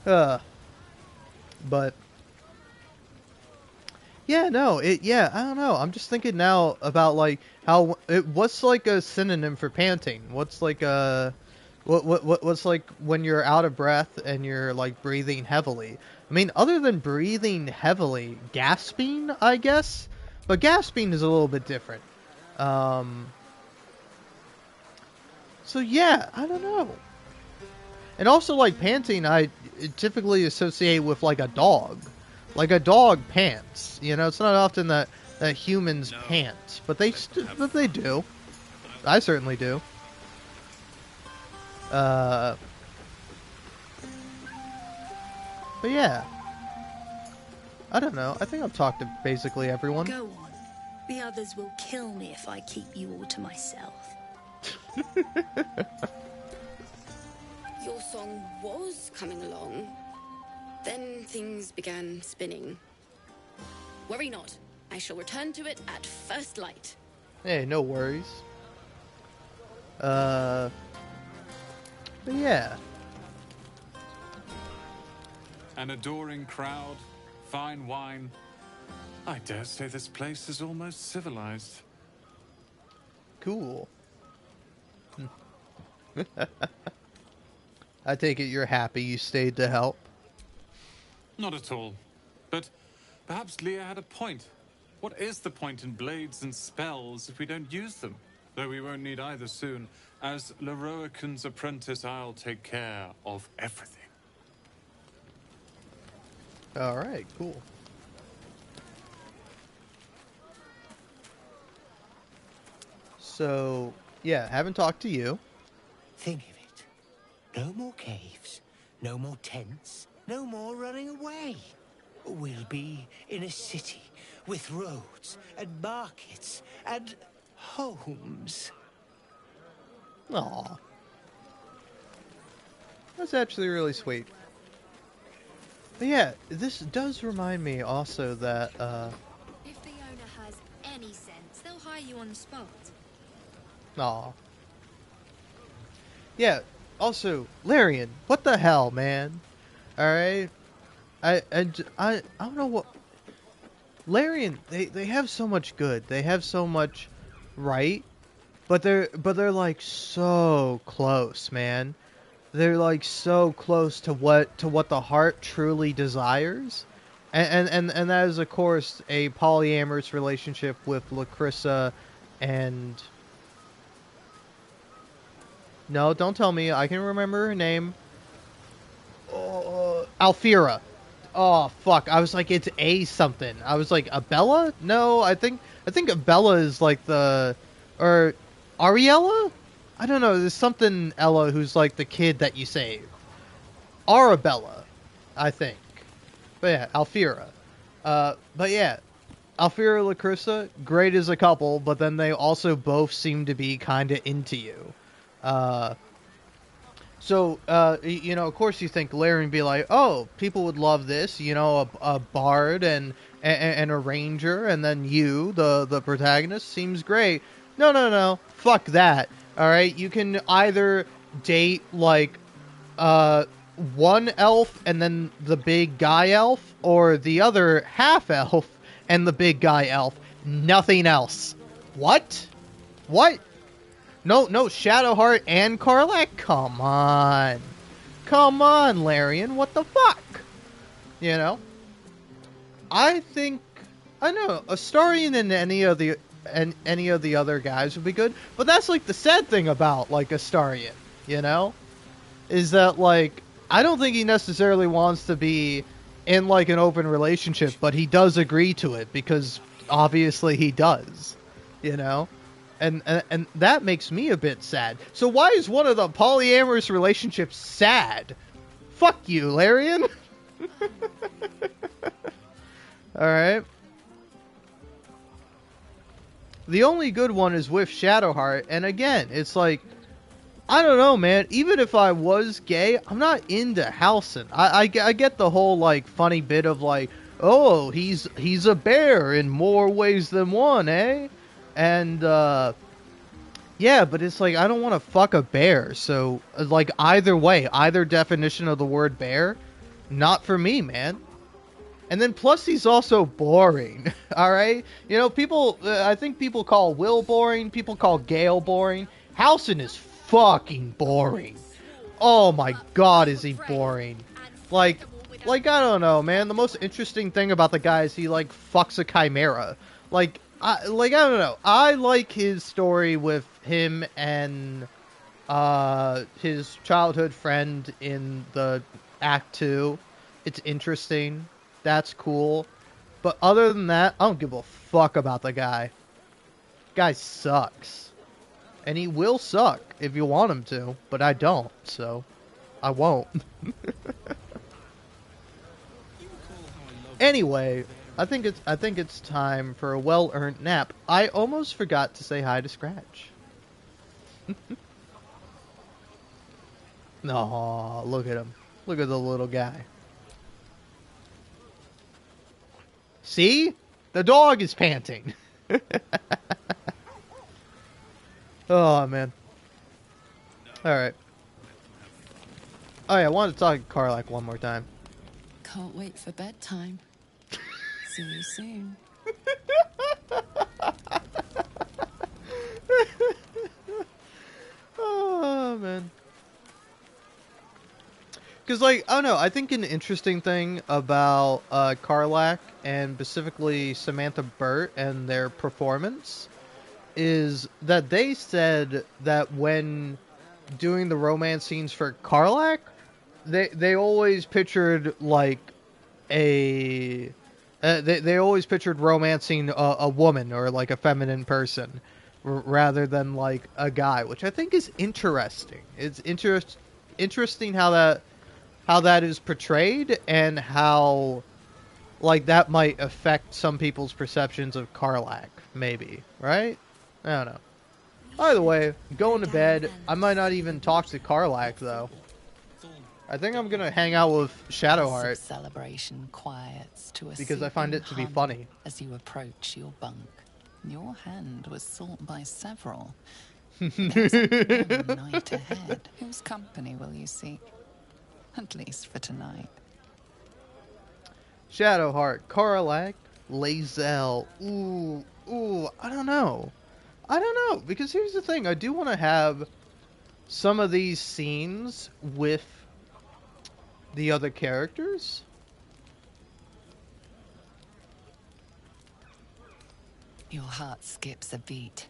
But... Yeah, no, I don't know. I'm just thinking now about, like, what's, like, a synonym for panting? What's, like, what's, like, when you're out of breath and you're, like, breathing heavily? I mean, other than breathing heavily, gasping, I guess? But gasping is a little bit different. So, yeah, I don't know. And also, like, panting, I typically associate with, like, a dog. Like, a dog pants. You know, it's not often that humans pant. But they do. I certainly do. But yeah. I don't know. I think I've talked to basically everyone. Go on. The others will kill me if I keep you all to myself. Your song was coming along. Then things began spinning. Worry not. I shall return to it at first light. Hey, no worries. But yeah. An adoring crowd, fine wine. I dare say this place is almost civilized. Cool. I take it you're happy you stayed to help. Not at all. But perhaps Leah had a point. What is the point in blades and spells if we don't use them? Though we won't need either soon. As Leroican's apprentice, I'll take care of everything. Alright, cool. So, yeah, haven't talked to you. Think of it. No more caves, no more tents, no more running away. We'll be in a city with roads and markets and homes. Aw. That's actually really sweet. But yeah, this does remind me also that, If the owner has any sense, they'll hire you on the spot. aw. Yeah, also, Larian, what the hell, man? Alright? I don't know what... Larian, they have so much good. They have so much right. But they're like so close, man. They're like so close to what the heart truly desires. And that is of course a polyamorous relationship with Lacrissa and... No, don't tell me. I can remember her name. Alfira. Oh, fuck. I was like, it's A something. I was like, Abella? No, I think Abella is like the... Or Ariella? I don't know. There's something Ella who's like the kid that you save. Arabella, I think. But yeah, Alfira. But yeah, Alfira and Lacrissa, great as a couple, but then they also both seem to be kind of into you. So So, you know, of course you think Larry would be like, oh, people would love this, you know, a bard and a ranger, and then you, the protagonist, seems great. No, no, no, fuck that. All right, you can either date like one elf and then the big guy elf, or the other half elf and the big guy elf. Nothing else. What? What? No, no, Shadowheart and Karlach? Come on. Come on, Larian, what the fuck? You know? I think, I know, Astarion and any of the other guys would be good, but that's like the sad thing about like Astarion, you know? Is that like, I don't think he necessarily wants to be in like an open relationship, but he does agree to it because obviously he does, you know? And that makes me a bit sad. So why is one of the polyamorous relationships sad? Fuck you, Larian. Alright. The only good one is with Shadowheart, and again, it's like, I don't know, man. Even if I was gay, I'm not into Halcyon. I get the whole, like, funny bit of, like, oh, he's a bear in more ways than one, eh? And, yeah, but it's like, I don't want to fuck a bear. So, like, either way, either definition of the word bear, not for me, man. And then plus he's also boring, alright? You know, people, I think people call Will boring, people call Gale boring. Halcyon is fucking boring. Oh my god, is he boring. Like, I don't know, man. The most interesting thing about the guy is he, like, fucks a chimera. Like, I don't know. I like his story with him and his childhood friend in the Act 2. It's interesting. That's cool. But other than that, I don't give a fuck about the guy. Guy sucks. And he will suck if you want him to, but I don't, so I won't. Anyway, I think it's time for a well-earned nap. I almost forgot to say hi to Scratch. No, look at him. Look at the little guy. See? The dog is panting. Oh, man. Alright. Oh, yeah, I wanted to talk to Karlach one more time. Can't wait for bedtime. See you soon. Oh, man. Because, like, I don't know, I think an interesting thing about Karlach, and specifically Samantha Burt and their performance, is that they said that when doing the romance scenes for Karlach, they always pictured, like, they always pictured romancing a woman or, like, a feminine person rather than, like, a guy, which I think is interesting. It's interesting how that is portrayed and how, like, that might affect some people's perceptions of Karlach, maybe, right? I don't know. Either way, going to bed. I might not even talk to Karlach, though. I think I'm gonna hang out with Shadowheart. Celebration quiets to a because I find it to be funny. As you approach your bunk, your hand was sought by several. There's a long night ahead. Whose company will you seek? At least for tonight. Shadowheart, Karlach, Lae'zel. Ooh, I don't know. Because here's the thing. I do want to have some of these scenes with the other characters. Your heart skips a beat.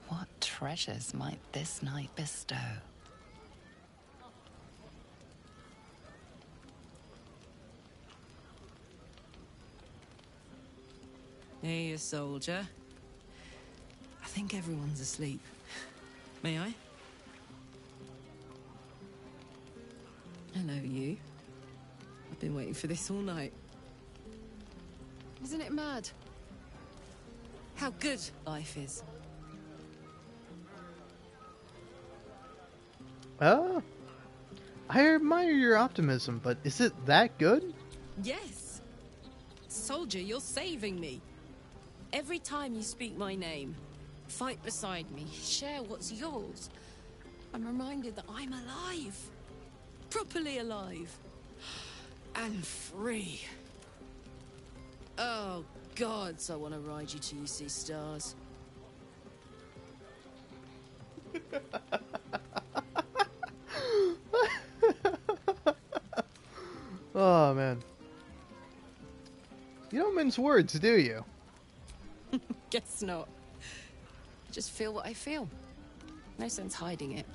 What treasures might this night bestow? Hey, you soldier. I think everyone's asleep. May I? Hello, you. I've been waiting for this all night. Isn't it mad? How good life is. I admire your optimism, but is it that good? Yes. Soldier, you're saving me. Every time you speak my name, fight beside me, share what's yours, I'm reminded that I'm alive. Properly alive. And free. Oh, gods, I want to ride you till you see stars. Oh, man. You don't mince words, do you? Guess not. Just feel what I feel. No sense hiding it.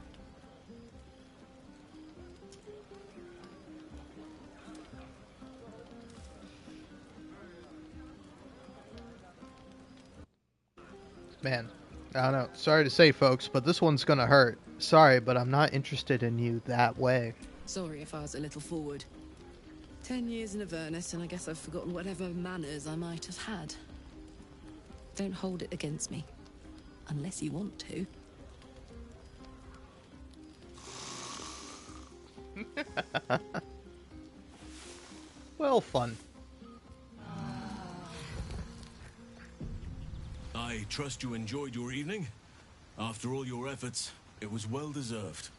Man, I don't know. Sorry to say, folks, but this one's gonna hurt. Sorry, but I'm not interested in you that way. Sorry if I was a little forward. 10 years in Avernus, and I guess I've forgotten whatever manners I might have had. Don't hold it against me. Unless you want to. Well, fun. I trust you enjoyed your evening. After all your efforts, it was well deserved.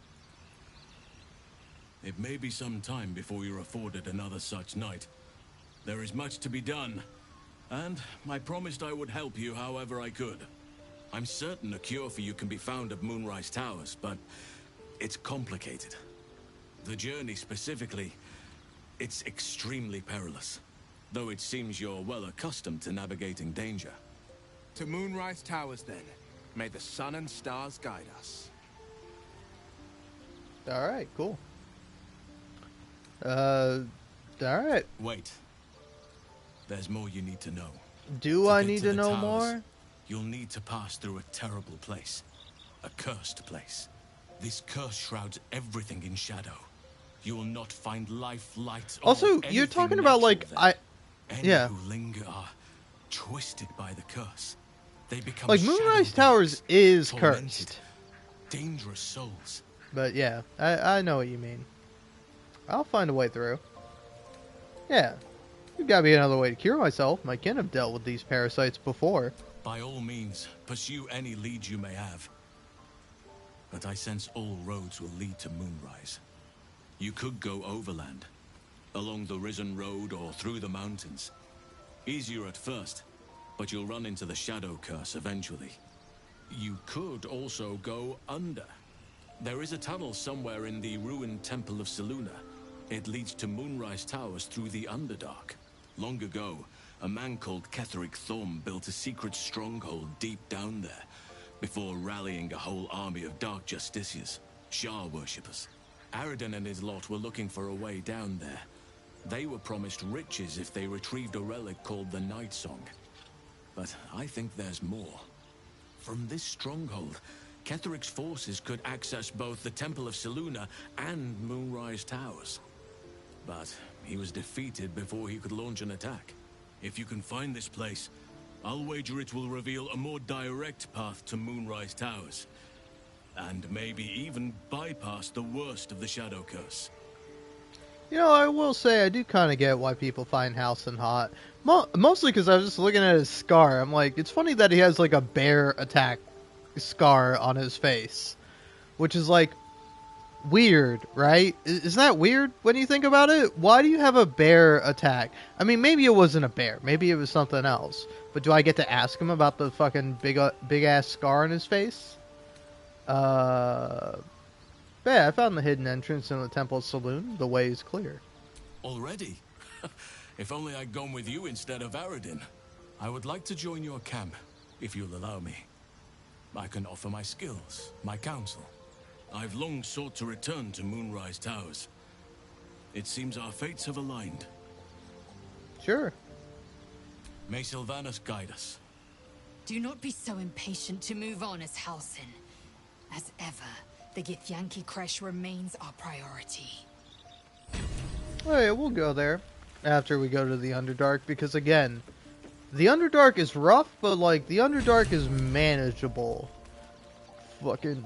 It may be some time before you're afforded another such night. There is much to be done, and I promised I would help you however I could. I'm certain a cure for you can be found at Moonrise Towers, but it's complicated. The journey specifically, it's extremely perilous, though it seems you're well accustomed to navigating danger. To Moonrise Towers, then. May the sun and stars guide us. Alright, cool. Alright. Wait. There's more you need to know. Do I need to know towers, more? You'll need to pass through a terrible place. A cursed place. This curse shrouds everything in shadow. You will not find life, light, or Also, you're talking about, like, Any yeah. who linger are twisted by the curse. They become Like, Moonrise Towers is tormented, cursed. dangerous souls. But yeah, I know what you mean. I'll find a way through. Yeah. There's gotta be another way to cure myself. My kin have dealt with these parasites before. By all means, pursue any leads you may have. But I sense all roads will lead to Moonrise. You could go overland, along the Risen Road or through the mountains. Easier at first, but you'll run into the Shadow Curse eventually. You could also go under. There is a tunnel somewhere in the ruined Temple of Selûne. It leads to Moonrise Towers through the Underdark. Long ago, a man called Ketheric Thorm built a secret stronghold deep down there, before rallying a whole army of Dark Justiciars, Shah worshippers. Aradin and his lot were looking for a way down there. They were promised riches if they retrieved a relic called the Night Song. But I think there's more. From this stronghold, Ketheric's forces could access both the Temple of Selûne and Moonrise Towers. But he was defeated before he could launch an attack. If you can find this place, I'll wager it will reveal a more direct path to Moonrise Towers. And maybe even bypass the worst of the Shadow Curse. You know, I will say I do kind of get why people find Halsin hot. Mostly because I was just looking at his scar. I'm like, it's funny that he has like a bear attack scar on his face. Which is like, weird, right? Isn't that weird when you think about it? Why do you have a bear attack? I mean, maybe it wasn't a bear. Maybe it was something else. But do I get to ask him about the fucking big ass scar on his face? Yeah, I found the hidden entrance in the Temple of Selûne. The way is clear. Already? If only I'd gone with you instead of Aradin. I would like to join your camp, if you'll allow me. I can offer my skills, my counsel. I've long sought to return to Moonrise Towers. It seems our fates have aligned. Sure. May Sylvanas guide us. Do not be so impatient to move on as Halsin. As ever, the Githyanki Kresh remains our priority. Alright, we'll go there after we go to the Underdark, because again, the Underdark is rough, but like, the Underdark is manageable. Fucking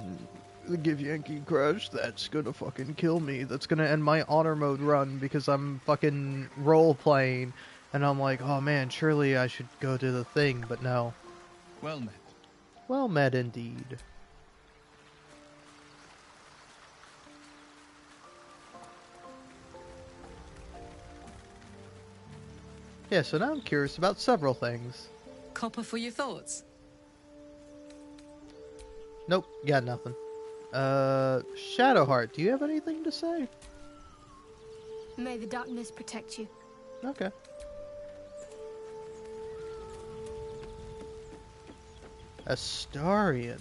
the Give Yankee Crush, that's gonna fucking kill me. That's gonna end my honor mode run because I'm fucking role playing. And I'm like, oh man, surely I should go to the thing, but no. Well met. Well met indeed. Yeah, so now I'm curious about several things. Copper for your thoughts? Nope, got nothing. Shadowheart, do you have anything to say? May the darkness protect you. Okay. Astarian.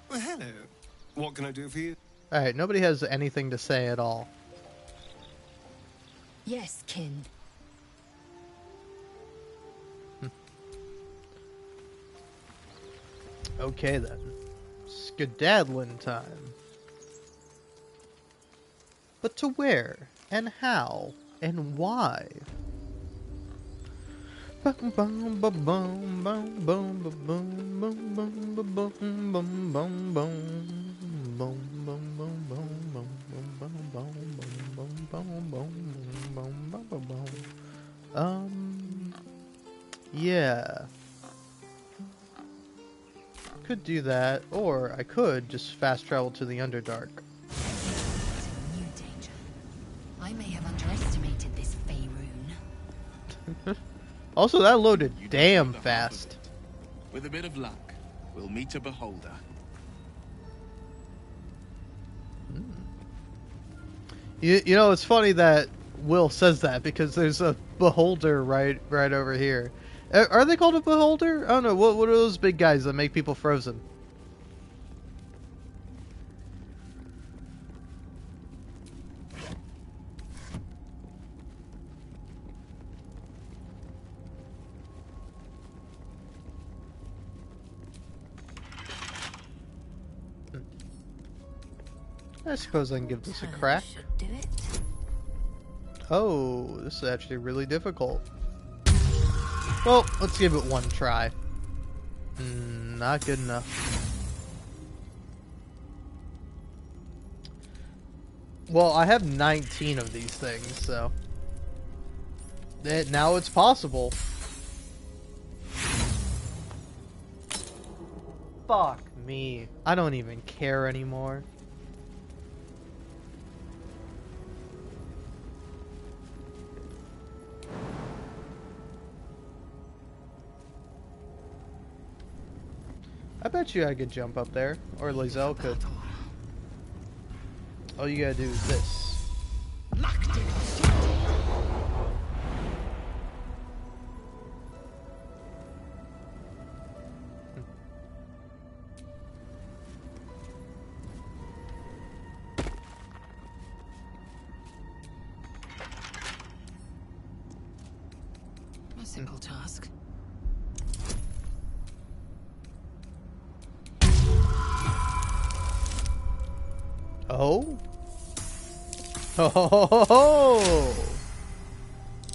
Well, hello. What can I do for you? Alright, nobody has anything to say at all. Yes, kin. Okay then. Skedaddling time. But to where? And how? And why? Yeah. Could do that, or I could just fast travel to the Underdark. New danger. I may have underestimated this Faerun. Also, that loaded damn fast. With a bit of luck, we'll meet a beholder. You know, it's funny that Will says that because there's a beholder right over here. Are they called a beholder? I don't know. What are those big guys that make people frozen? I suppose I can give this a crack. Do it. Oh, this is actually really difficult. Well, let's give it one try. Not good enough. Well, I have 19 of these things, so... now it's possible. Fuck me. I don't even care anymore. I bet you I could jump up there, or Lizelle could. All you gotta do is this. A simple task. Oh? Oh!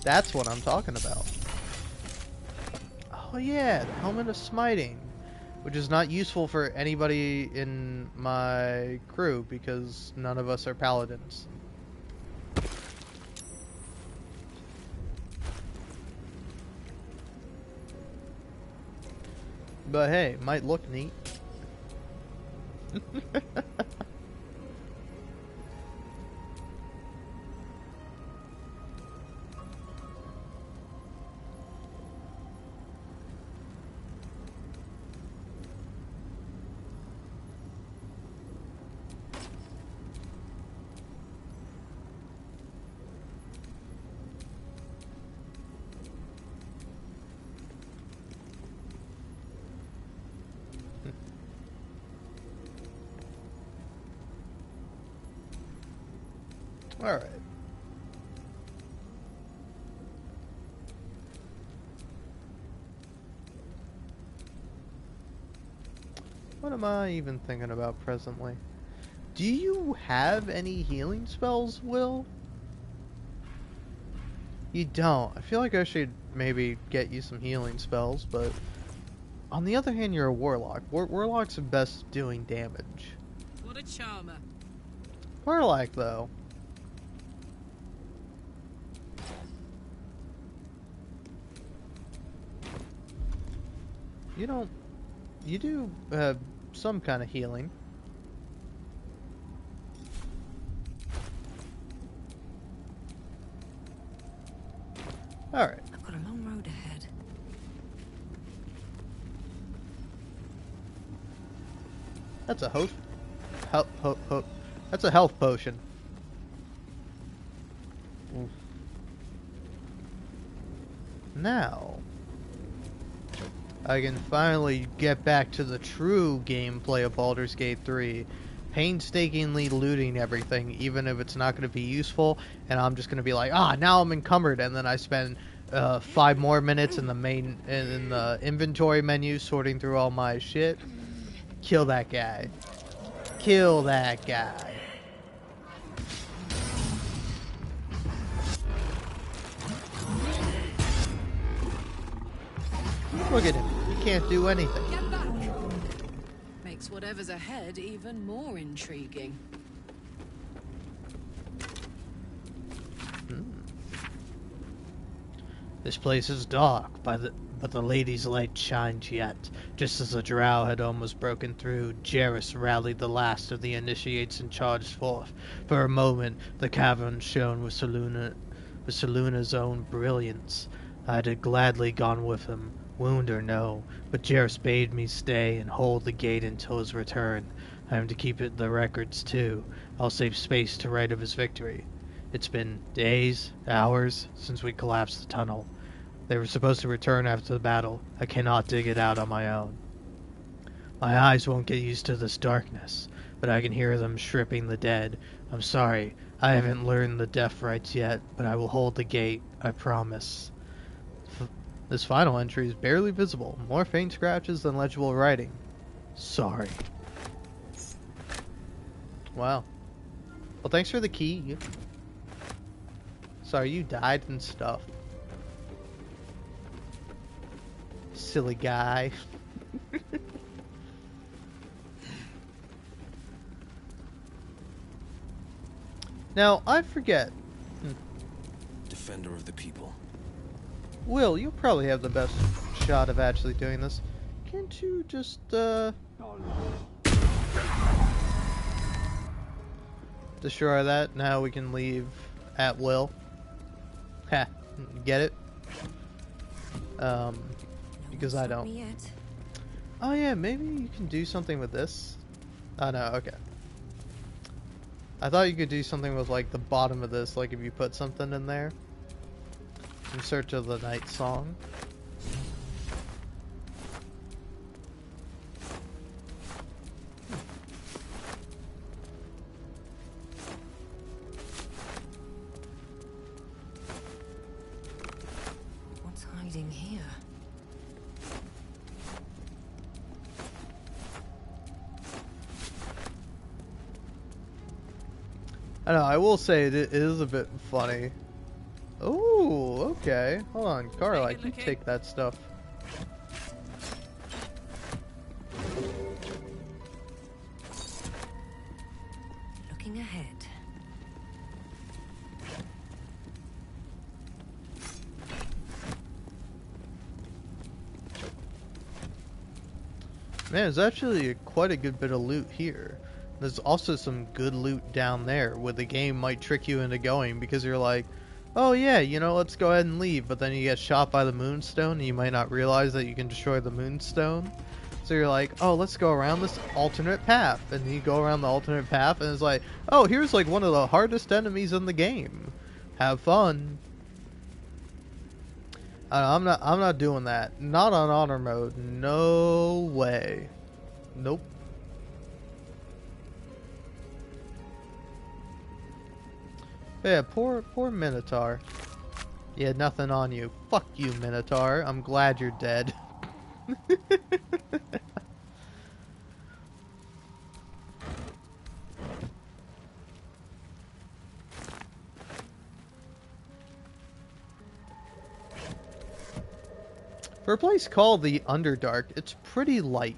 That's what I'm talking about. Oh yeah, the Helmet of Smiting. Which is not useful for anybody in my crew because none of us are paladins. But hey, might look neat. Alright. What am I even thinking about presently? Do you have any healing spells, Will? You don't. I feel like I should maybe get you some healing spells, but... On the other hand, you're a warlock. Warlocks are best doing damage. a charmer. Karlach, though. You don't... You do some kind of healing. Alright. I've got a long road ahead. That's a that's a health potion. Oof. Now, I can finally get back to the true gameplay of Baldur's Gate 3. Painstakingly looting everything, even if it's not going to be useful, and I'm just going to be like, now I'm encumbered, and then I spend 5 more minutes in the inventory menu sorting through all my shit. Kill that guy. Kill that guy. Look at him. He can't do anything. Get back. Makes whatever's ahead even more intriguing. This place is dark, but the lady's light shines yet. Just as the drow had almost broken through, Jairus rallied the last of the initiates and charged forth. For a moment, the cavern shone with Selûne's own brilliance. I'd have gladly gone with him, wound or no, but Jairus bade me stay and hold the gate until his return. I am to keep it the records, too. I'll save space to write of his victory. It's been days, hours, since we collapsed the tunnel. They were supposed to return after the battle. I cannot dig it out on my own. My eyes won't get used to this darkness, but I can hear them stripping the dead. I'm sorry, I haven't learned the death rites yet, but I will hold the gate, I promise. This final entry is barely visible, more faint scratches than legible writing. Sorry. Wow. Well, thanks for the key. Sorry, you died and stuff. Silly guy. Now, I forget. Defender of the people. Will, you'll probably have the best shot of actually doing this. Can't you just, destroy that? Now we can leave at will. Ha. Get it? Because I don't. Oh yeah, maybe you can do something with this. Oh no, okay. I thought you could do something with like the bottom of this, like if you put something in there. In search of the night song. What's hiding here? I know, I will say it is a bit funny. Oh, okay. Hold on, Karlach, you take that stuff. Looking ahead. Man, there's actually quite a good bit of loot here. There's also some good loot down there where the game might trick you into going because you're like, oh yeah, let's go ahead and leave, but then you get shot by the moonstone and you might not realize that you can destroy the moonstone. So you're like, oh, let's go around this alternate path. And you go around the alternate path and it's like, oh, here's like one of the hardest enemies in the game. Have fun. I'm not doing that. Not on honor mode. No way. Nope. Yeah, poor Minotaur. He had nothing on you. Fuck you, Minotaur. I'm glad you're dead. For a place called the Underdark, it's pretty light.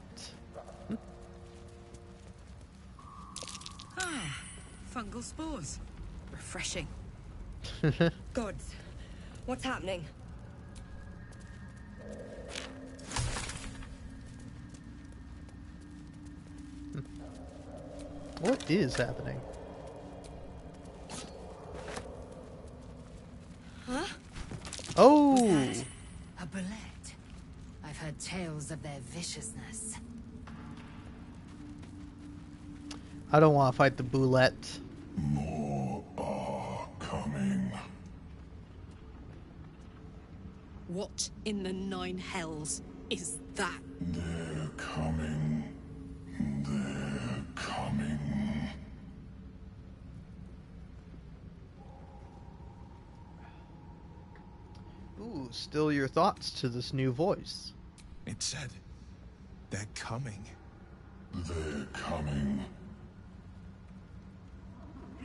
fungal spores. Refreshing. Gods, what's happening? What is happening? Huh? Oh! Was that a bullet? I've heard tales of their viciousness. I don't want to fight the boulette. More are coming. What in the nine hells is that? They're coming. They're coming. Ooh, still your thoughts to this new voice. It said, they're coming. They're coming.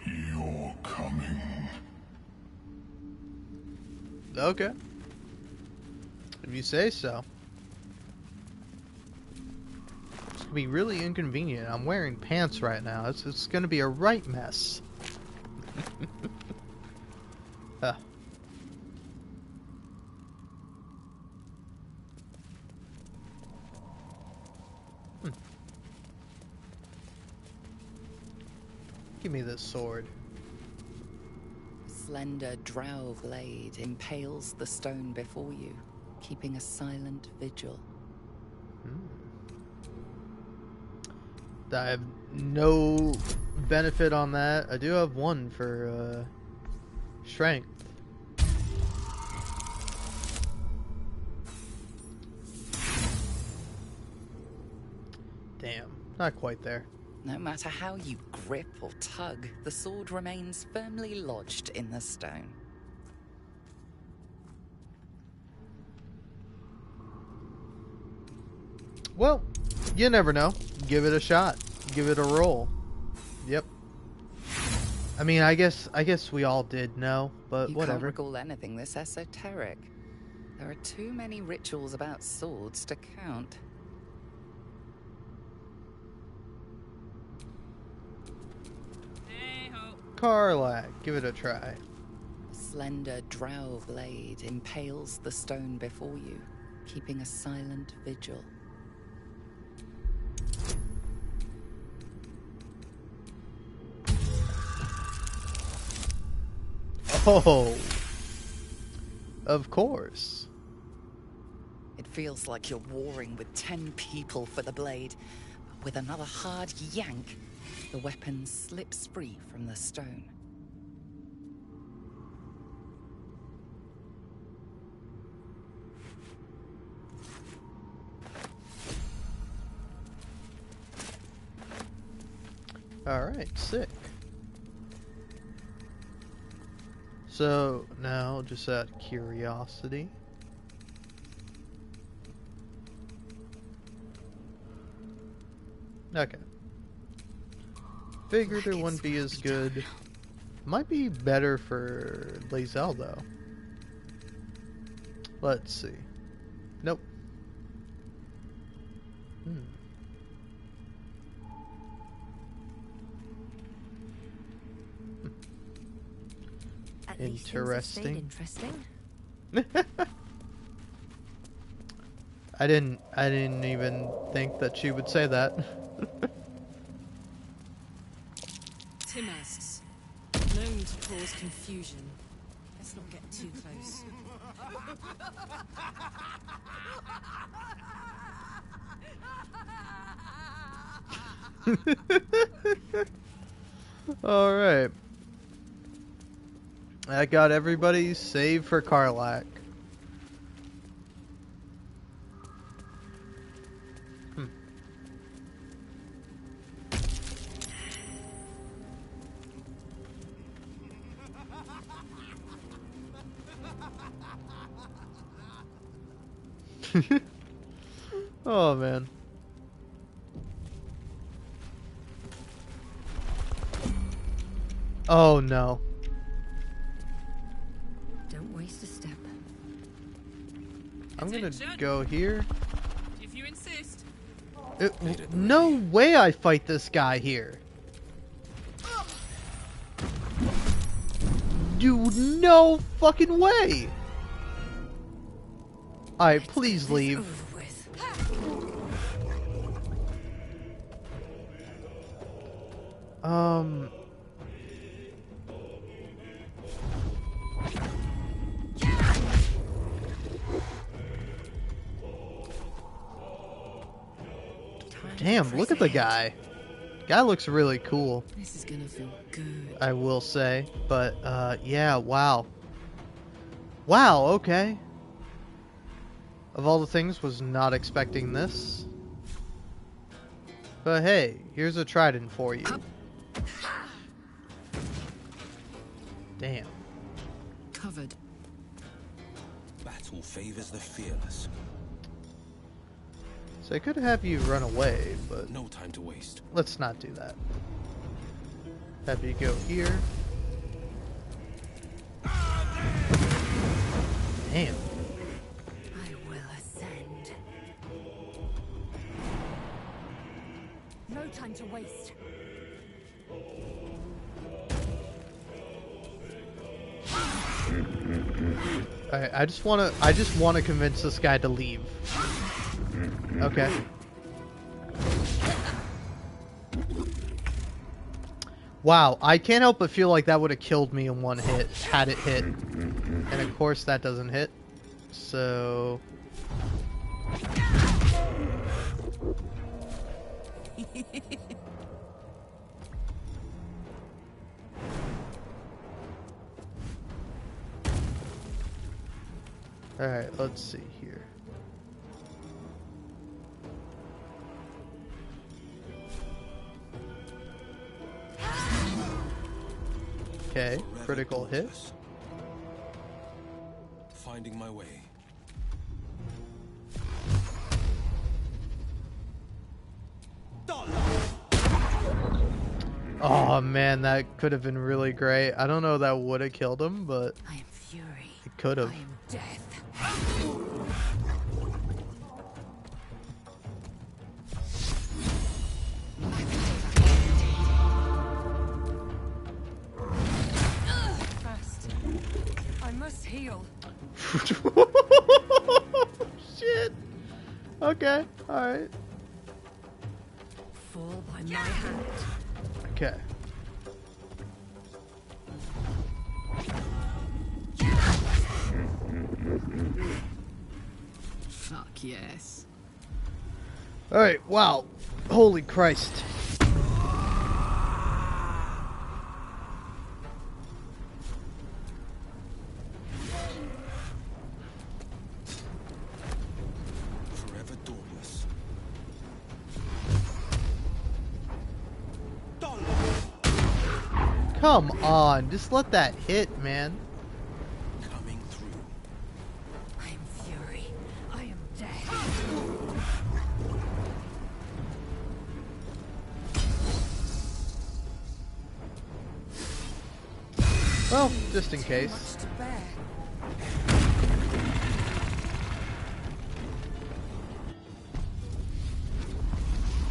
You're coming. Okay. If you say so. It's gonna be really inconvenient. I'm wearing pants right now. It's gonna be a right mess. Give me this sword. Slender drow blade impales the stone before you, keeping a silent vigil. I have no benefit on that. I do have one for strength. Damn, not quite there. No matter how you grip or tug, the sword remains firmly lodged in the stone. Well, you never know. Give it a shot. Give it a roll. Yep. I mean, I guess we all did know, but You whatever. can't recall anything this esoteric. There are too many rituals about swords to count. Karlach, give it a try. Slender drow blade impales the stone before you, keeping a silent vigil. Oh, of course. It feels like you're warring with 10 people for the blade, but with another hard yank, the weapon slips free from the stone. Alright, sick. So, now, just out of curiosity. Okay. Figured it wouldn't be as good. Might be better for Lae'zel, though. Let's see. Nope. At least things have stayed interesting. I didn't even think that she would say that. Tim asks, known to cause confusion. Let's not get too close. All right. I got everybody save for Karlach. Oh man. Oh no. Don't waste a step. I'm gonna go here. If you insist. No way I fight this guy here. Dude, no fucking way! Alright, please leave. Damn, look at the guy. Guy looks really cool. This is gonna feel good. I will say. But, yeah, wow. Wow, okay. Of all the things, was not expecting this. But hey, here's a trident for you. Damn. Covered. Battle favors the fearless. So I could have you run away, but no time to waste. Let's not do that. Have you go here. Damn. I will ascend. No time to waste. Alright, I just wanna convince this guy to leave. Okay. Wow, I can't help but feel like that would have killed me in one hit, had it hit. And of course that doesn't hit. So... Alright, let's see here. Okay, critical hit. Finding my way. Oh man, that could have been really great. I don't know if that would have killed him, but I am fury. It could have. I am death. Fast. I must heal. Shit. Okay, alright. Fall by my hand. Okay. Fuck yes. Alright, wow. Holy Christ. Forever dauntless. Come on, just let that hit, man. Coming through. I am fury. I am death. Well, just in case.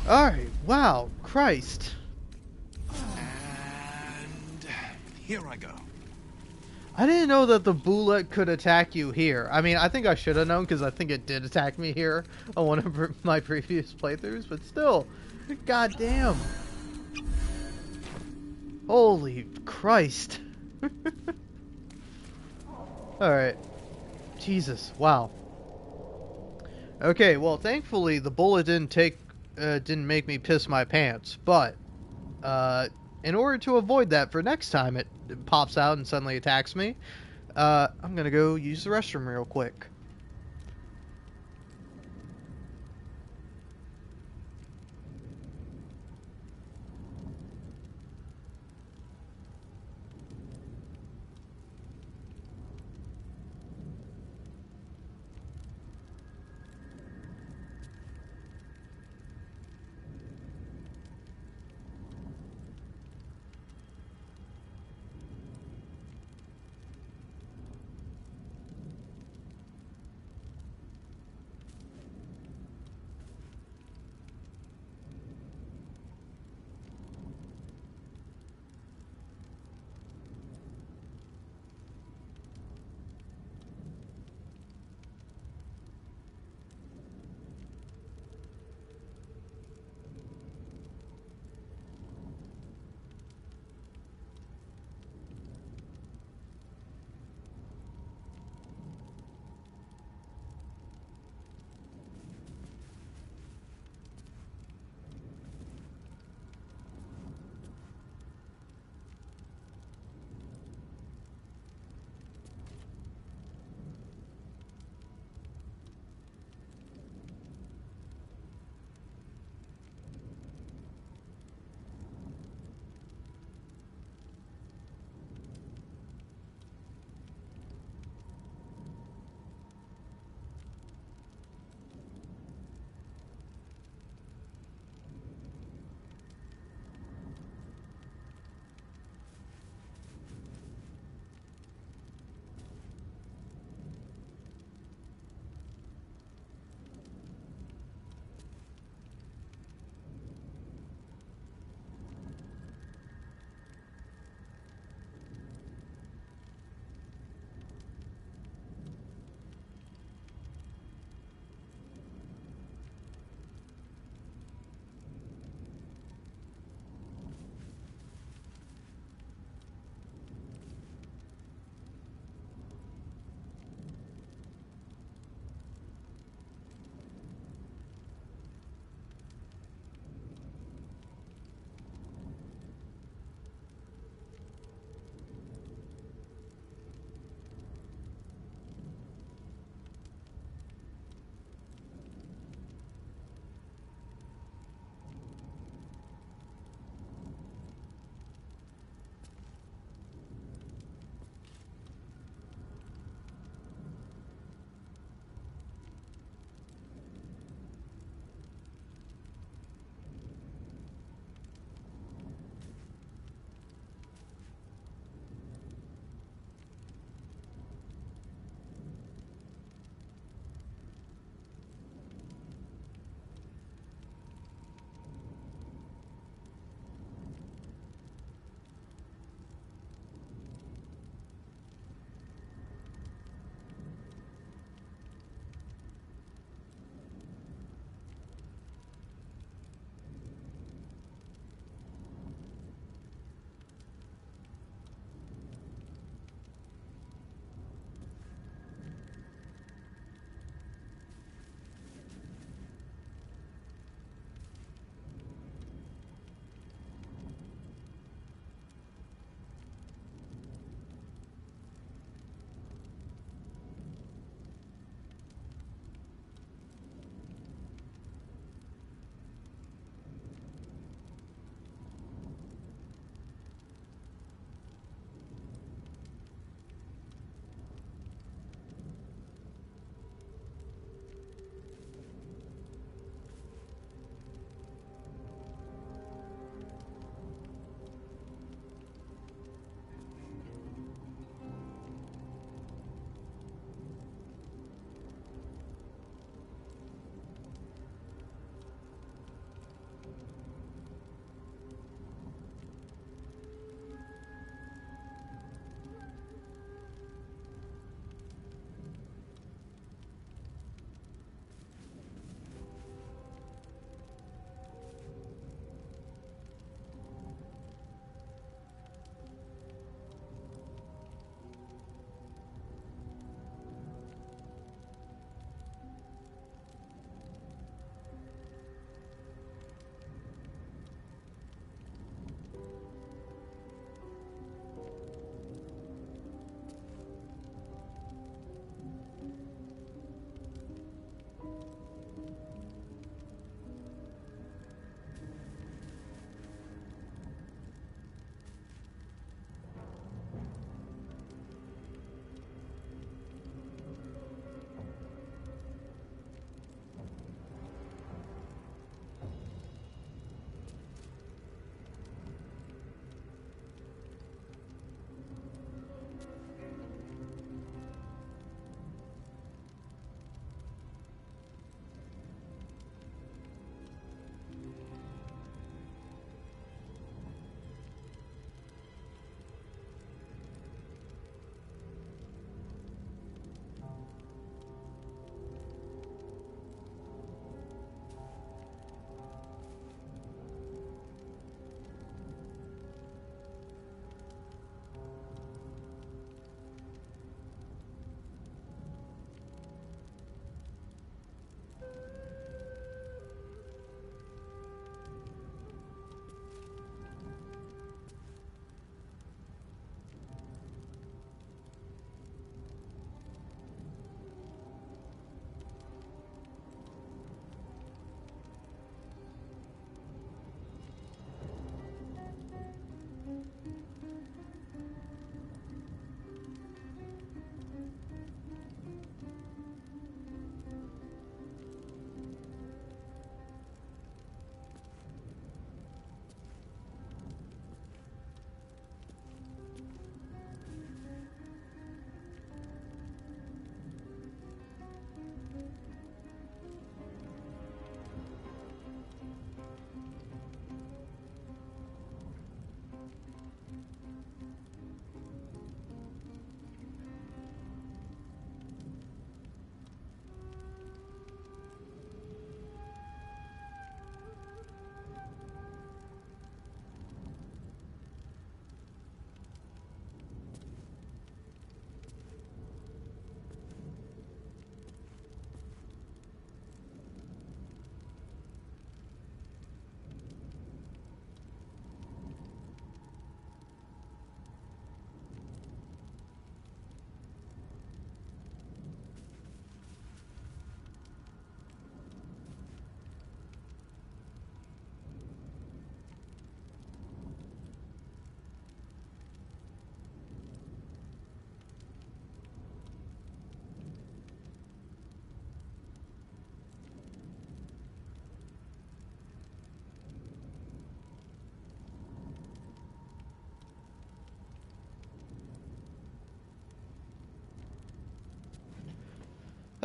Alright, wow, Christ. And here I go. I didn't know that the bullet could attack you here. I mean, I think I should have known because I think it did attack me here on one of my previous playthroughs, but still, goddamn. Holy Christ. Alright. Jesus, wow. Okay, well, thankfully the bullet didn't make me piss my pants, but in order to avoid that for next time it pops out and suddenly attacks me, I'm gonna go use the restroom real quick.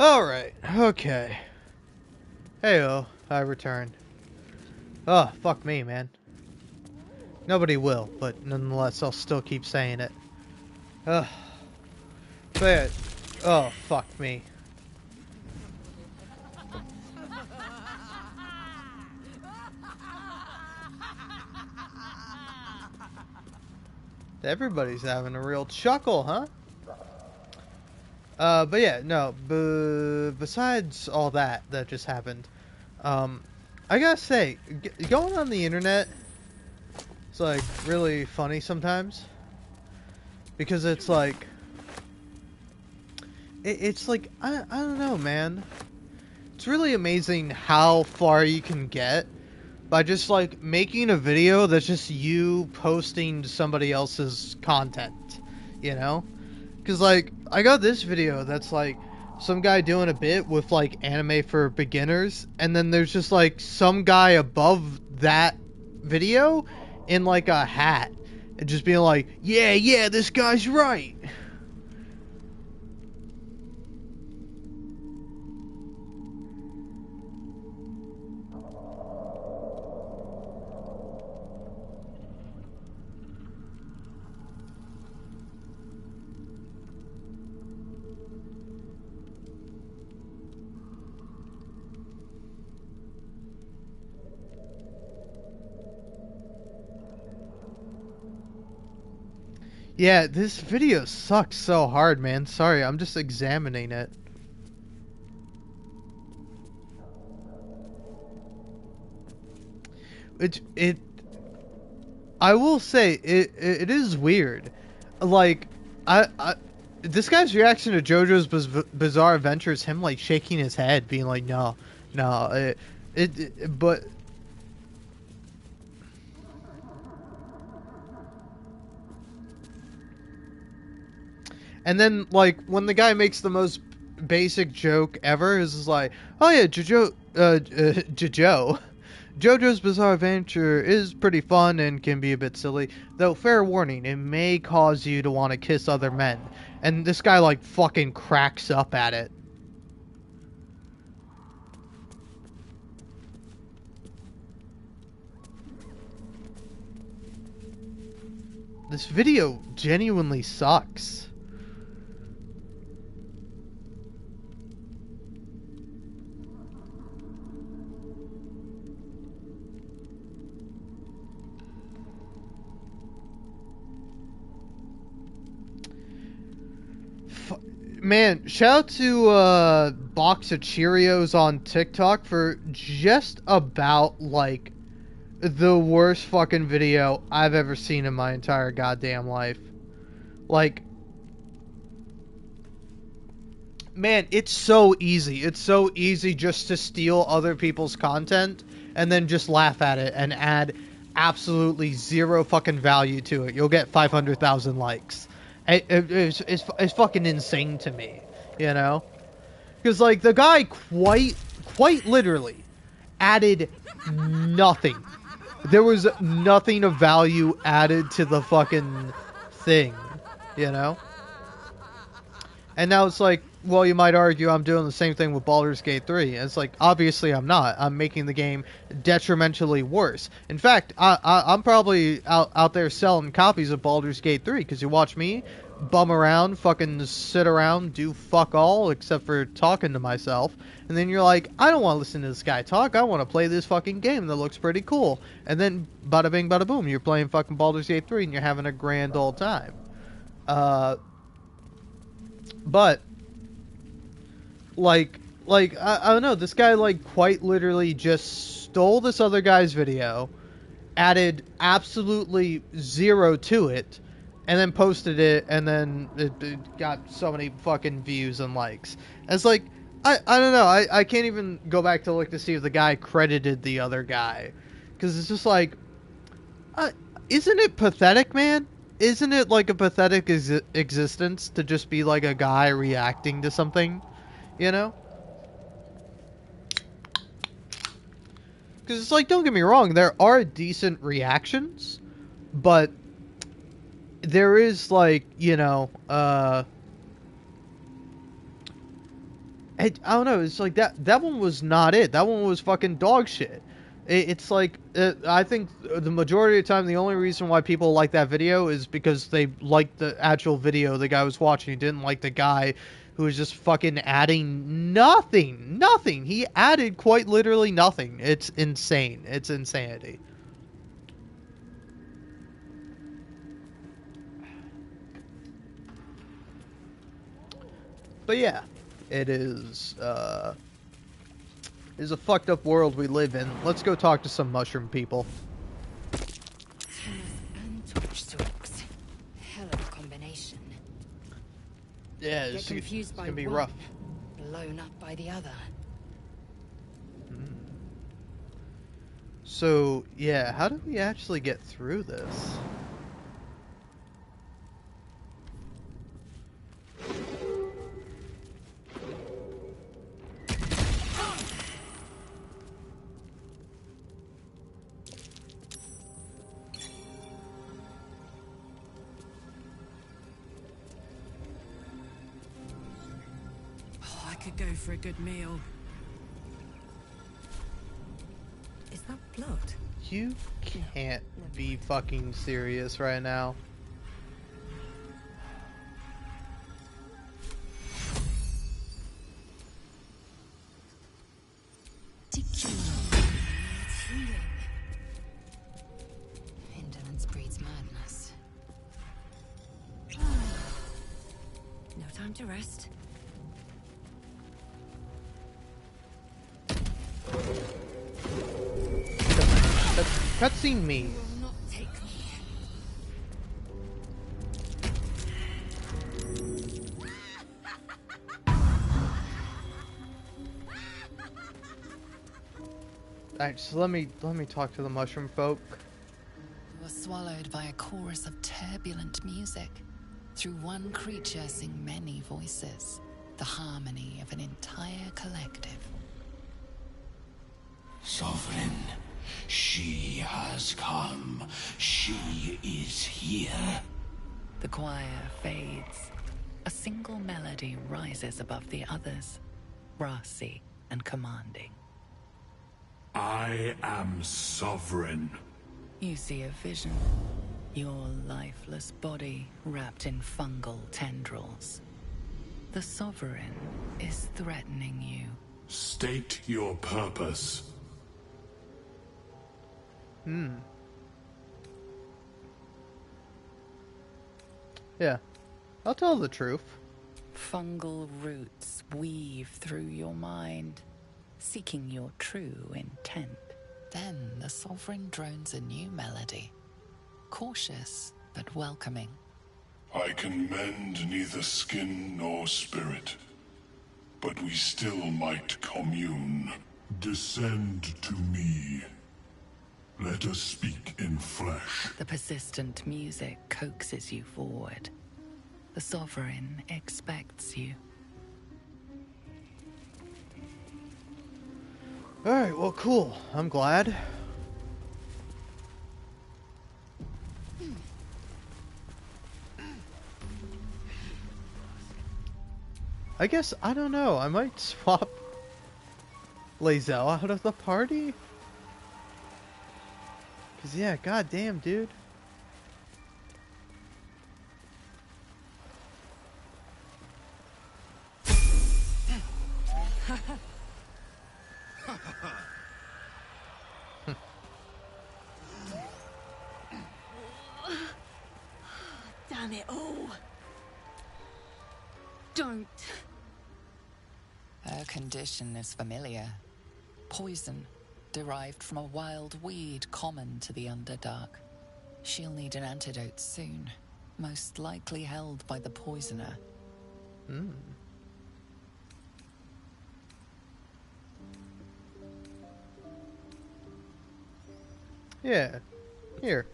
Alright, okay. Heyo, I returned. Oh, fuck me, man. Nobody will, but nonetheless, I'll still keep saying it. Ugh. But, oh, fuck me. Everybody's having a real chuckle, huh? But yeah, no, besides all that just happened, I gotta say, going on the internet, it's like really funny sometimes. Because it's like, it's like, I don't know, man. It's really amazing how far you can get by just like making a video that's just you posting somebody else's content, you know? Because like, I got this video that's like some guy doing a bit with like anime for beginners, and then there's just like some guy above that video in like a hat and just being like, yeah, this guy's right. Yeah, this video sucks so hard, man. Sorry, I'm just examining it. I will say, it is weird. Like, this guy's reaction to JoJo's Bizarre Adventure is him, like, shaking his head, being like, no, but... And then, like, when the guy makes the most basic joke ever, is just like, oh yeah, JoJo's Bizarre Adventure is pretty fun and can be a bit silly, though fair warning, it may cause you to want to kiss other men. And this guy, like, fucking cracks up at it. This video genuinely sucks. Man, shout out to Box of Cheerios on TikTok for just about, like, the worst fucking video I've ever seen in my entire goddamn life. Like, man, it's so easy. It's so easy just to steal other people's content and then just laugh at it and add absolutely zero fucking value to it. You'll get 500,000 likes. It's fucking insane to me, you know? Because, like, the guy quite literally added nothing. There was nothing of value added to the fucking thing, you know? And now it's like, well, you might argue I'm doing the same thing with Baldur's Gate 3. And it's like, obviously I'm not. I'm making the game detrimentally worse. In fact, I'm probably out there selling copies of Baldur's Gate 3, because you watch me bum around, fucking sit around, do fuck all, except for talking to myself. And then you're like, I don't want to listen to this guy talk. I want to play this fucking game that looks pretty cool. And then, bada bing, bada boom, you're playing fucking Baldur's Gate 3 and you're having a grand old time. But, like, I don't know, this guy, like, quite literally just stole this other guy's video, added absolutely zero to it, and then posted it, and then it got so many fucking views and likes. And it's like, I don't know, I can't even go back to look to see if the guy credited the other guy. Because it's just like, isn't it pathetic, man? Isn't it like a pathetic existence to just be like a guy reacting to something, you know? Because it's like, don't get me wrong, there are decent reactions, but there is, like, you know, I don't know. It's like that one was not it. That one was fucking dog shit. It's like I think the majority of the time the only reason why people like that video is because they liked the actual video the guy was watching. He didn't like the guy who was just fucking adding nothing. He added quite literally nothing. It's insane. It's insanity. But yeah, it is a fucked up world we live in. Let's go talk to some mushroom people. And torch sweeps. Hell of a combination. Yeah, Get it's confused by gonna be one, rough. blown up by the other. So, yeah, how do we actually get through this? Oh, I could go for a good meal. Is that blood? You can't be fucking serious right now. Indolence breeds madness. No time to rest. Cutscene me. Not take me. Alright, so let me talk to the mushroom folk. You were swallowed by a chorus of turbulent music. Through one creature sing many voices. The harmony of an entire collective. Sovereign, she has come. She is here. The choir fades. A single melody rises above the others, brassy and commanding. I am sovereign. You see a vision. Your lifeless body wrapped in fungal tendrils. The Sovereign is threatening you. State your purpose. Yeah, I'll tell the truth. Fungal roots weave through your mind, seeking your true intent. Then the Sovereign drones a new melody. Cautious, but welcoming. I can mend neither skin nor spirit, but we still might commune. Descend to me. Let us speak in flesh. The persistent music coaxes you forward. The Sovereign expects you. Alright, well, cool. I'm glad. I guess, I don't know, I might swap Lae'zel out of the party? Cause yeah, goddamn, dude. Damn it all. Don't. Her condition is familiar. Poison, derived from a wild weed common to the Underdark. She'll need an antidote soon, most likely held by the poisoner. Yeah. Here.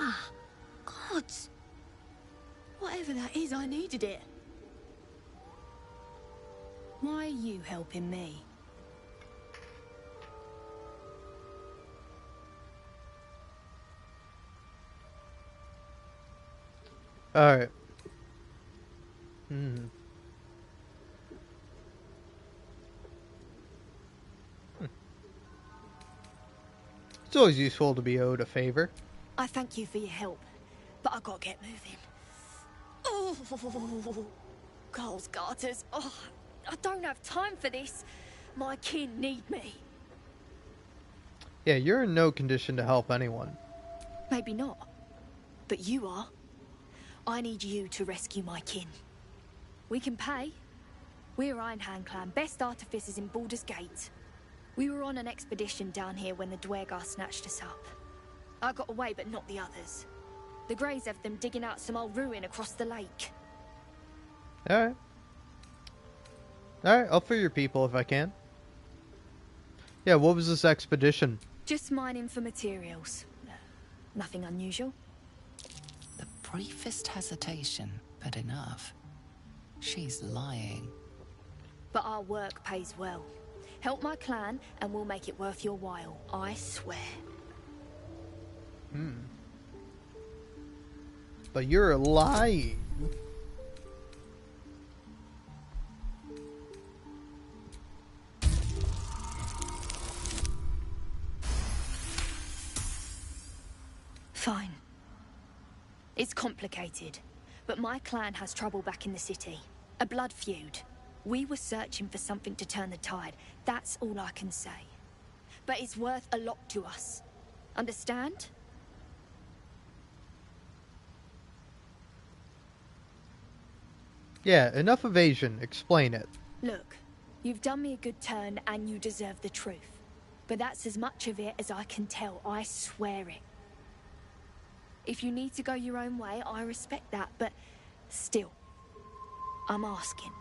Ah, gods. Whatever that is, I needed it. Why are you helping me? Alright. Hmm. It's always useful to be owed a favor. I thank you for your help, but I gotta get moving. Oh, Carl's garters. Oh, I don't have time for this. My kin need me. Yeah, you're in no condition to help anyone. Maybe not, but you are. I need you to rescue my kin. We can pay. We're Ironhand clan, best artificers in Baldur's Gate. We were on an expedition down here when the Dwergar snatched us up. I got away, but not the others. The Greys have them digging out some old ruin across the lake. Alright. Alright, I'll free your people if I can. Yeah, what was this expedition? Just mining for materials. Nothing unusual. The briefest hesitation, but enough. She's lying. But our work pays well. Help my clan and we'll make it worth your while, I swear. But you're lying. Fine. It's complicated, but my clan has trouble back in the city. A blood feud. We were searching for something to turn the tide. That's all I can say. But it's worth a lot to us. Understand? Yeah, enough evasion. Explain it. Look, you've done me a good turn and you deserve the truth. But that's as much of it as I can tell, I swear it. If you need to go your own way, I respect that, but still, I'm asking.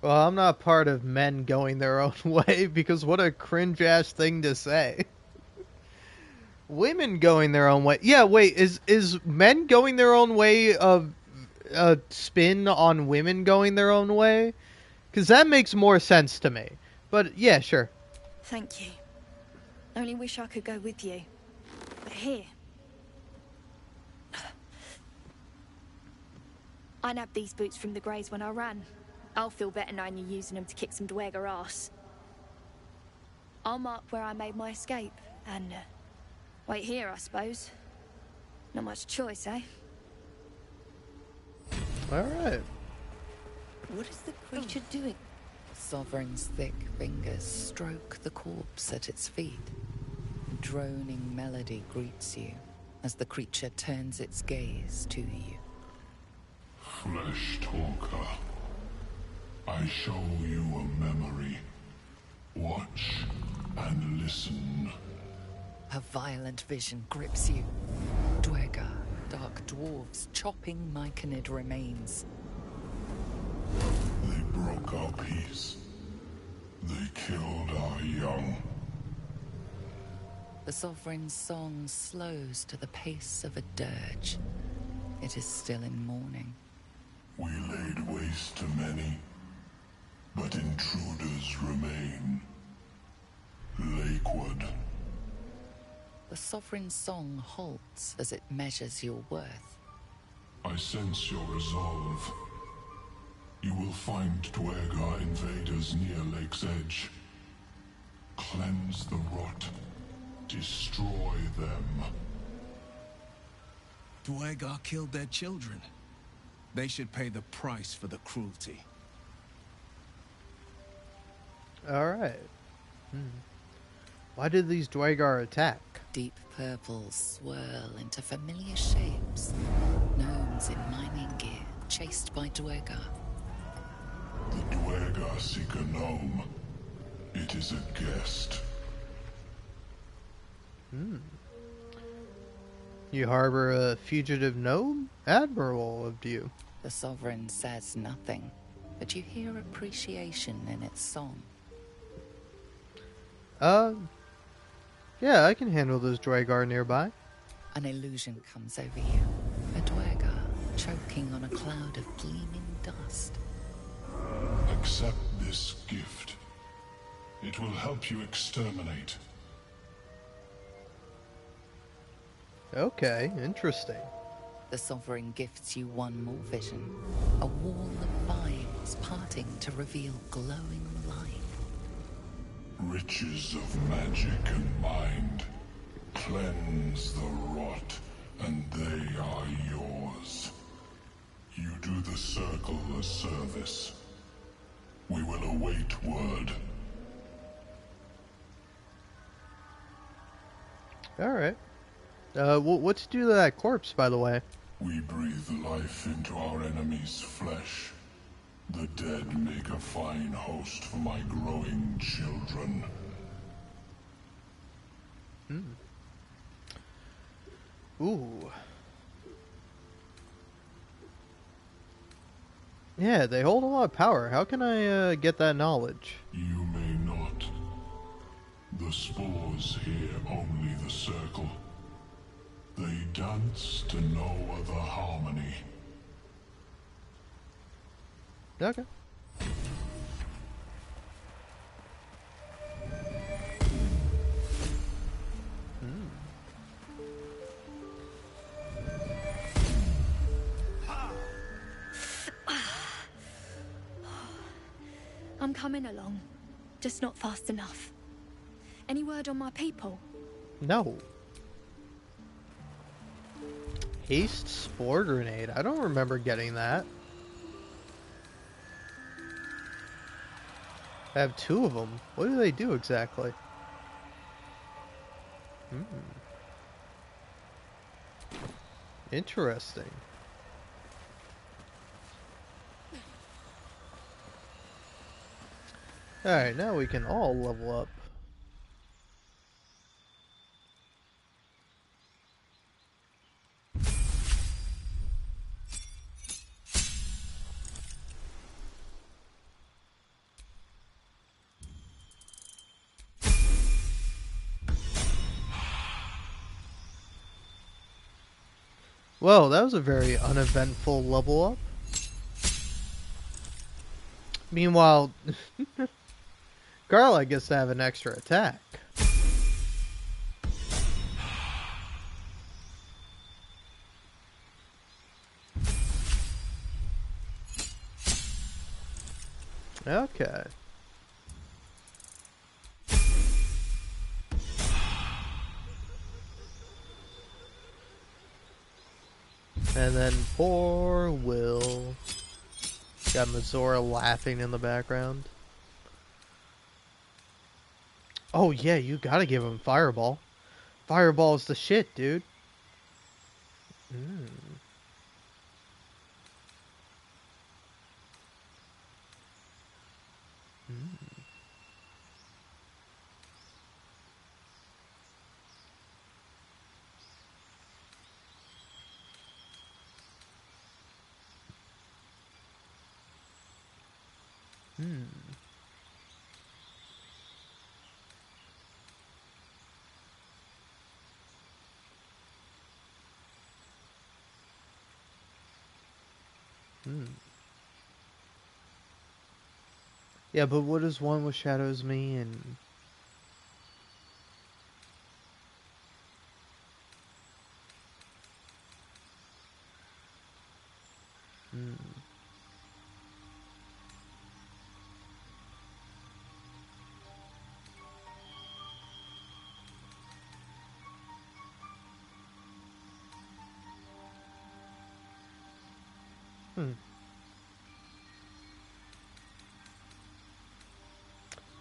Well, I'm not part of men going their own way, because what a cringe-ass thing to say. Women going their own way. Yeah, wait, is men going their own way a spin on women going their own way? Because that makes more sense to me. But, yeah, sure. Thank you. Only wish I could go with you. But here. I nabbed these boots from the Greys when I ran. I'll feel better knowing you're using them to kick some Dwergar ass. I'll mark where I made my escape, and wait here, I suppose. Not much choice, eh? Alright. What is the creature doing? Sovereign's thick fingers stroke the corpse at its feet. A droning melody greets you as the creature turns its gaze to you. Flesh talker, I show you a memory. Watch and listen. A violent vision grips you. Dwergar, dark dwarves chopping myconid remains. They broke our peace. They killed our young. The Sovereign's song slows to the pace of a dirge. It is still in mourning. We laid waste to many, but intruders remain. Lakewood. The Sovereign's song halts as it measures your worth. I sense your resolve. You will find Dwergar invaders near Lake's Edge. Cleanse the rot. Destroy them. Dwergar killed their children. They should pay the price for the cruelty. Alright. Why did these Dwergar attack? Deep purples swirl into familiar shapes. Gnomes in mining gear, chased by Dwergar. The Dwergar seek a gnome. It is a guest. You harbor a fugitive gnome? Admirable of you. The Sovereign says nothing, but you hear appreciation in its song. Yeah, I can handle those Dwergar nearby. An illusion comes over you. A Dwergar choking on a cloud of gleaming dust. Accept this gift. It will help you exterminate. Okay, interesting. The Sovereign gifts you one more vision. A wall of vines parting to reveal glowing light. Riches of magic and mind. Cleanse the rot, and they are yours. You do the Circle a service. We will await word. Alright. What's due to that corpse, by the way? We breathe life into our enemy's flesh. The dead make a fine host for my growing children. Ooh. Yeah, they hold a lot of power. How can I get that knowledge? You may not. The spores hear only the Circle. They dance to no other harmony. Okay. I'm coming along, just not fast enough. Any word on my people? No. Haste Spore Grenade. I don't remember getting that. I have 2 of them. What do they do exactly? Interesting. Alright, now we can all level up. Well, that was a very uneventful level up. Meanwhile, Garlic gets to have an extra attack. Okay. And then poor Will. Got Mazora laughing in the background. Oh yeah, you gotta give him Fireball. Fireball's the shit, dude. Yeah, but what does one with shadows mean?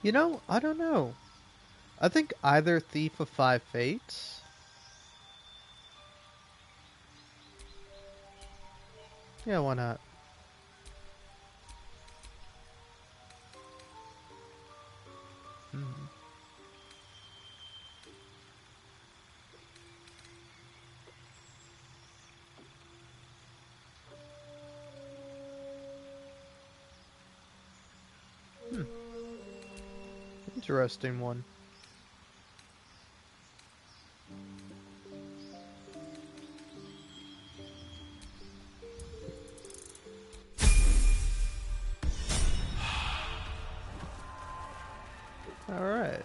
You know, I don't know. I think either Thief of Five Fates. Yeah, why not? Interesting one. All right.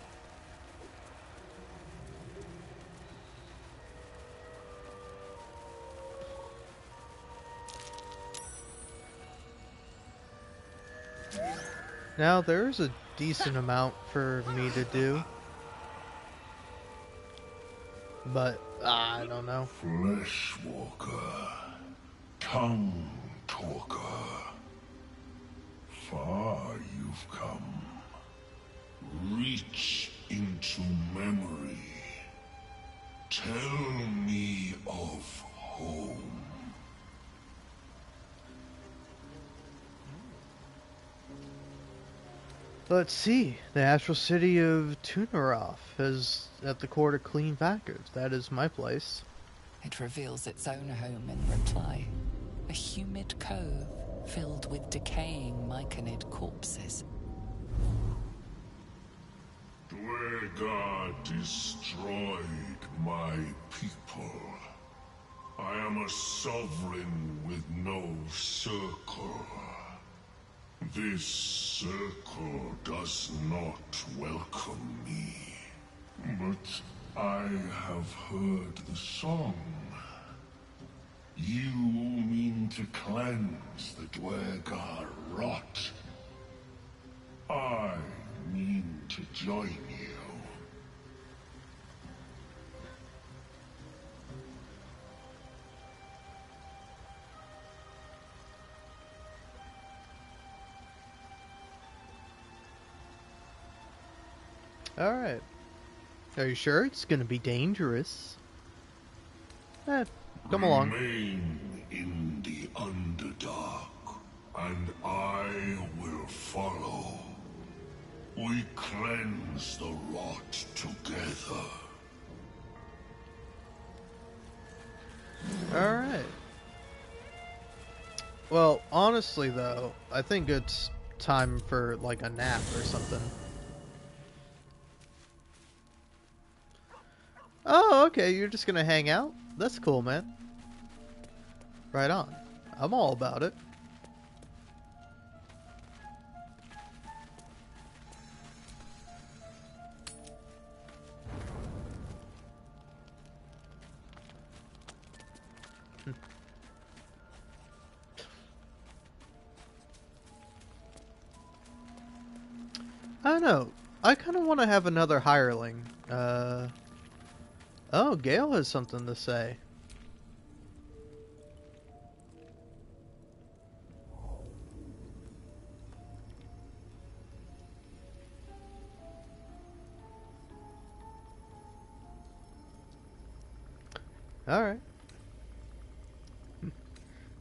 Now, there's a decent amount for me to do. But, I don't know. Fleshwalker, tongue talker. Far you've come. Reach into memory. Tell me of home. Let's see. The astral city of Tunaroth is at the court of Clean Vakov. That is my place. It reveals its own home in reply. A humid cove filled with decaying myconid corpses. Dwegar destroyed my people. I am a sovereign with no circle. This circle does not welcome me. But I have heard the song. You mean to cleanse the Dwegar rot. I mean to join you. Alright. Are you sure it's gonna be dangerous? Come along. Remain in the Underdark, and I will follow. We cleanse the rot together. Alright. Well, honestly though, I think it's time for like a nap or something. Oh, okay, you're just gonna hang out? That's cool, man. Right on. I'm all about it. I don't know. I kind of want to have another hireling. Oh, Gale has something to say. Alright.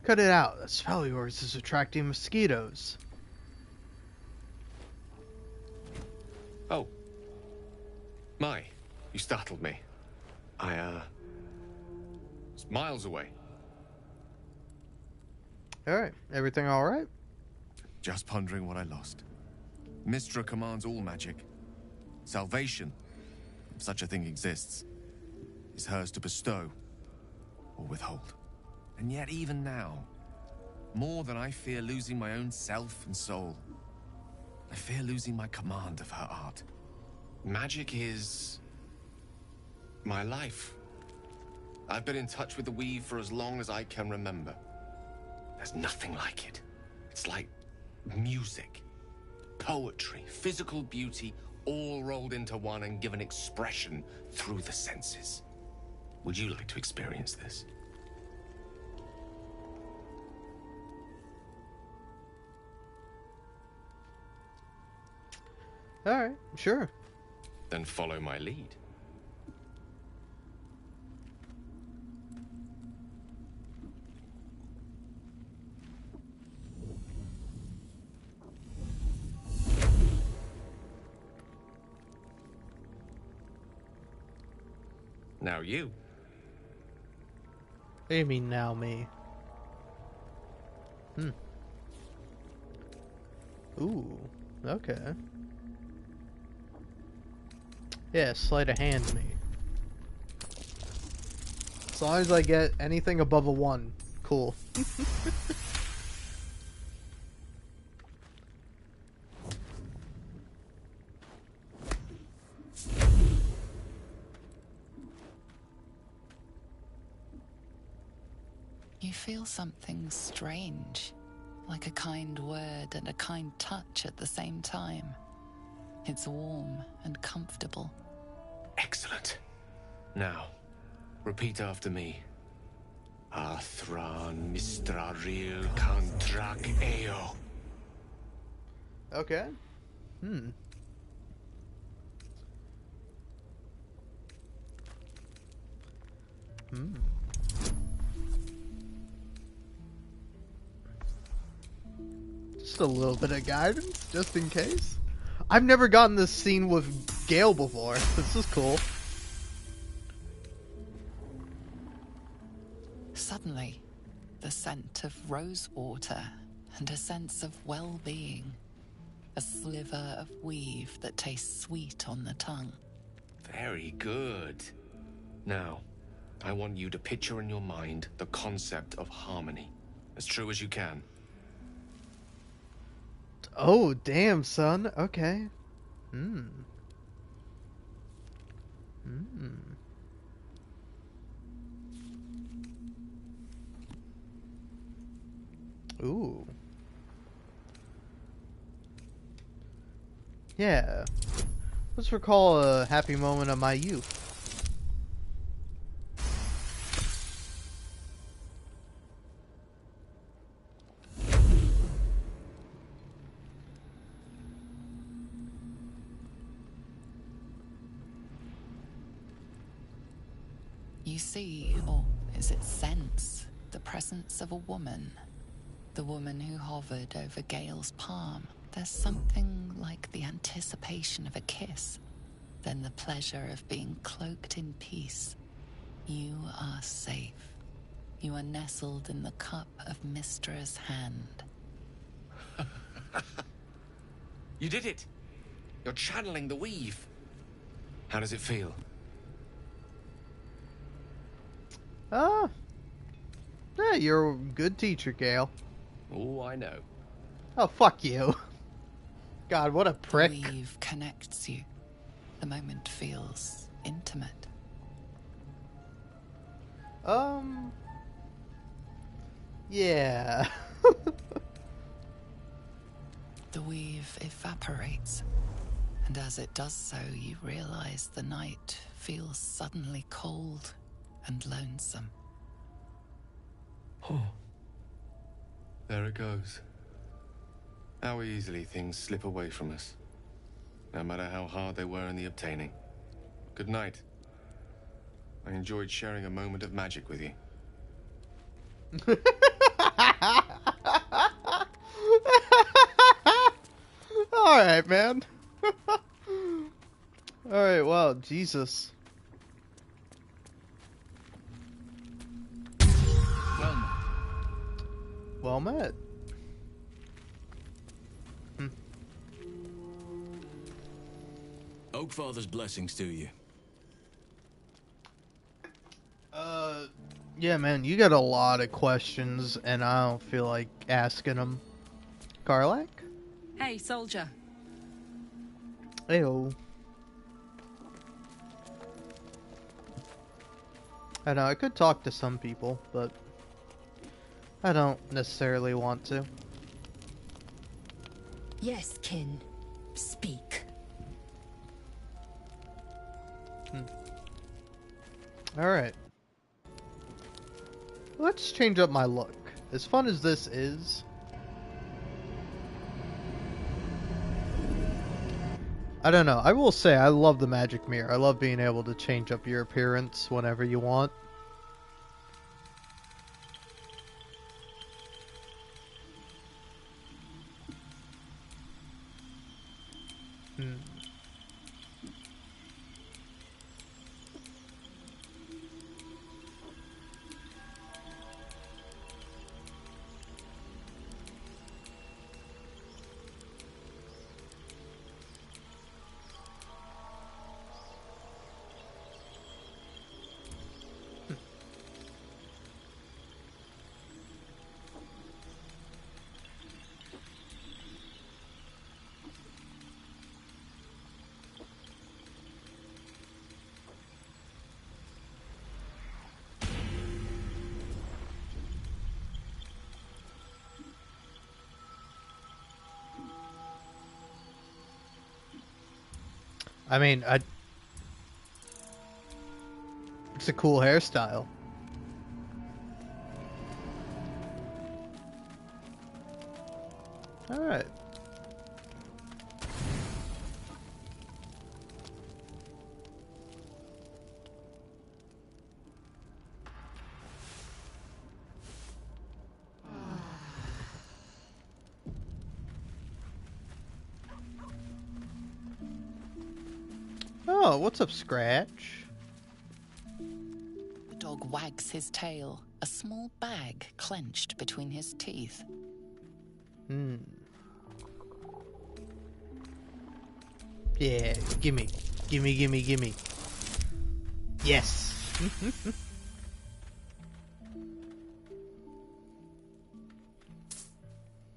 Cut it out. That spell of yours is attracting mosquitoes. Oh. My, you startled me. It's miles away. Alright. Everything alright? Just pondering what I lost. Mystra commands all magic. Salvation, if such a thing exists, is hers to bestow or withhold. And yet even now, more than I fear losing my own self and soul, I fear losing my command of her art. Magic is my life. I've been in touch with the weave for as long as I can remember. There's nothing like it. It's like music, poetry, physical beauty, all rolled into one and given expression through the senses. Would you like to experience this? Alright, sure. Then follow my lead. Now you. What do you mean now me? Ooh, okay. Yeah, sleight of hand me. As long as I get anything above a 1, cool. You feel something strange like a kind word and a kind touch at the same time. It's warm and comfortable. Excellent. Now, repeat after me. Athran Mistraril Kantrak Eo. Okay. Just a little bit of guidance, just in case. I've never gotten this scene with Gale before. This is cool. Suddenly, the scent of rose water and a sense of well-being. A sliver of weave that tastes sweet on the tongue. Very good. Now, I want you to picture in your mind the concept of harmony, as true as you can. Oh, damn, son. Okay. Ooh. Yeah. Let's recall a happy moment of my youth. You see, or is it sense, the presence of a woman. The woman who hovered over Gale's palm. There's something like the anticipation of a kiss, then the pleasure of being cloaked in peace. You are safe. You are nestled in the cup of Mystra's hand. You did it! You're channeling the weave. How does it feel? Yeah, you're a good teacher, Gale. Oh, I know. Oh, fuck you. God, what a prick. The weave connects you. The moment feels intimate. Yeah. The weave evaporates, and as it does so, you realize the night feels suddenly cold and lonesome. Oh. There it goes. How easily things slip away from us, no matter how hard they were in the obtaining. Good night. I enjoyed sharing a moment of magic with you. Alright, man. Alright, wow, Jesus. Well met. Well met. Oakfather's blessings to you. Yeah, man, you got a lot of questions, and I don't feel like asking them. Karlak? Hey, soldier. Ayo. I know, I could talk to some people, but I don't necessarily want to. Yes, kin. Speak. Alright. Let's change up my look. As fun as this is, I don't know. I will say I love the magic mirror. I love being able to change up your appearance whenever you want. I mean, it's a cool hairstyle. Alright. Oh, what's up, Scratch? The dog wags his tail, a small bag clenched between his teeth. Yeah, gimme. Gimme, gimme, gimme. Yes!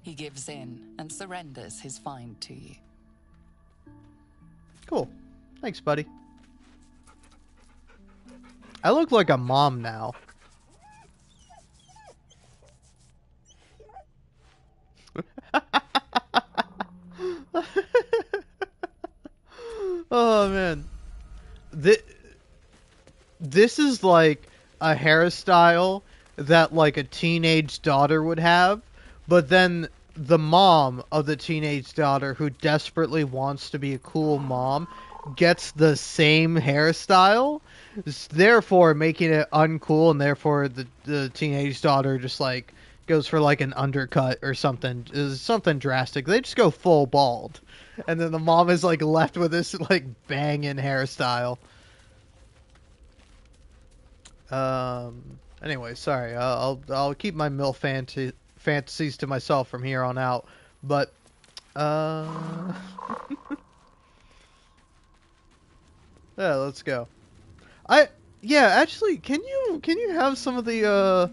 He gives in and surrenders his find to you. Cool. Thanks, buddy. I look like a mom now. Oh, man. This is like a hairstyle that like a teenage daughter would have, but then the mom of the teenage daughter who desperately wants to be a cool mom gets the same hairstyle, therefore making it uncool, and therefore the teenage daughter just like goes for like an undercut or something, is something drastic. They just go full bald, and then the mom is like left with this like banging hairstyle. Anyway, sorry. I'll keep my MILF fantasies to myself from here on out. But yeah, let's go. Actually, can you have some of the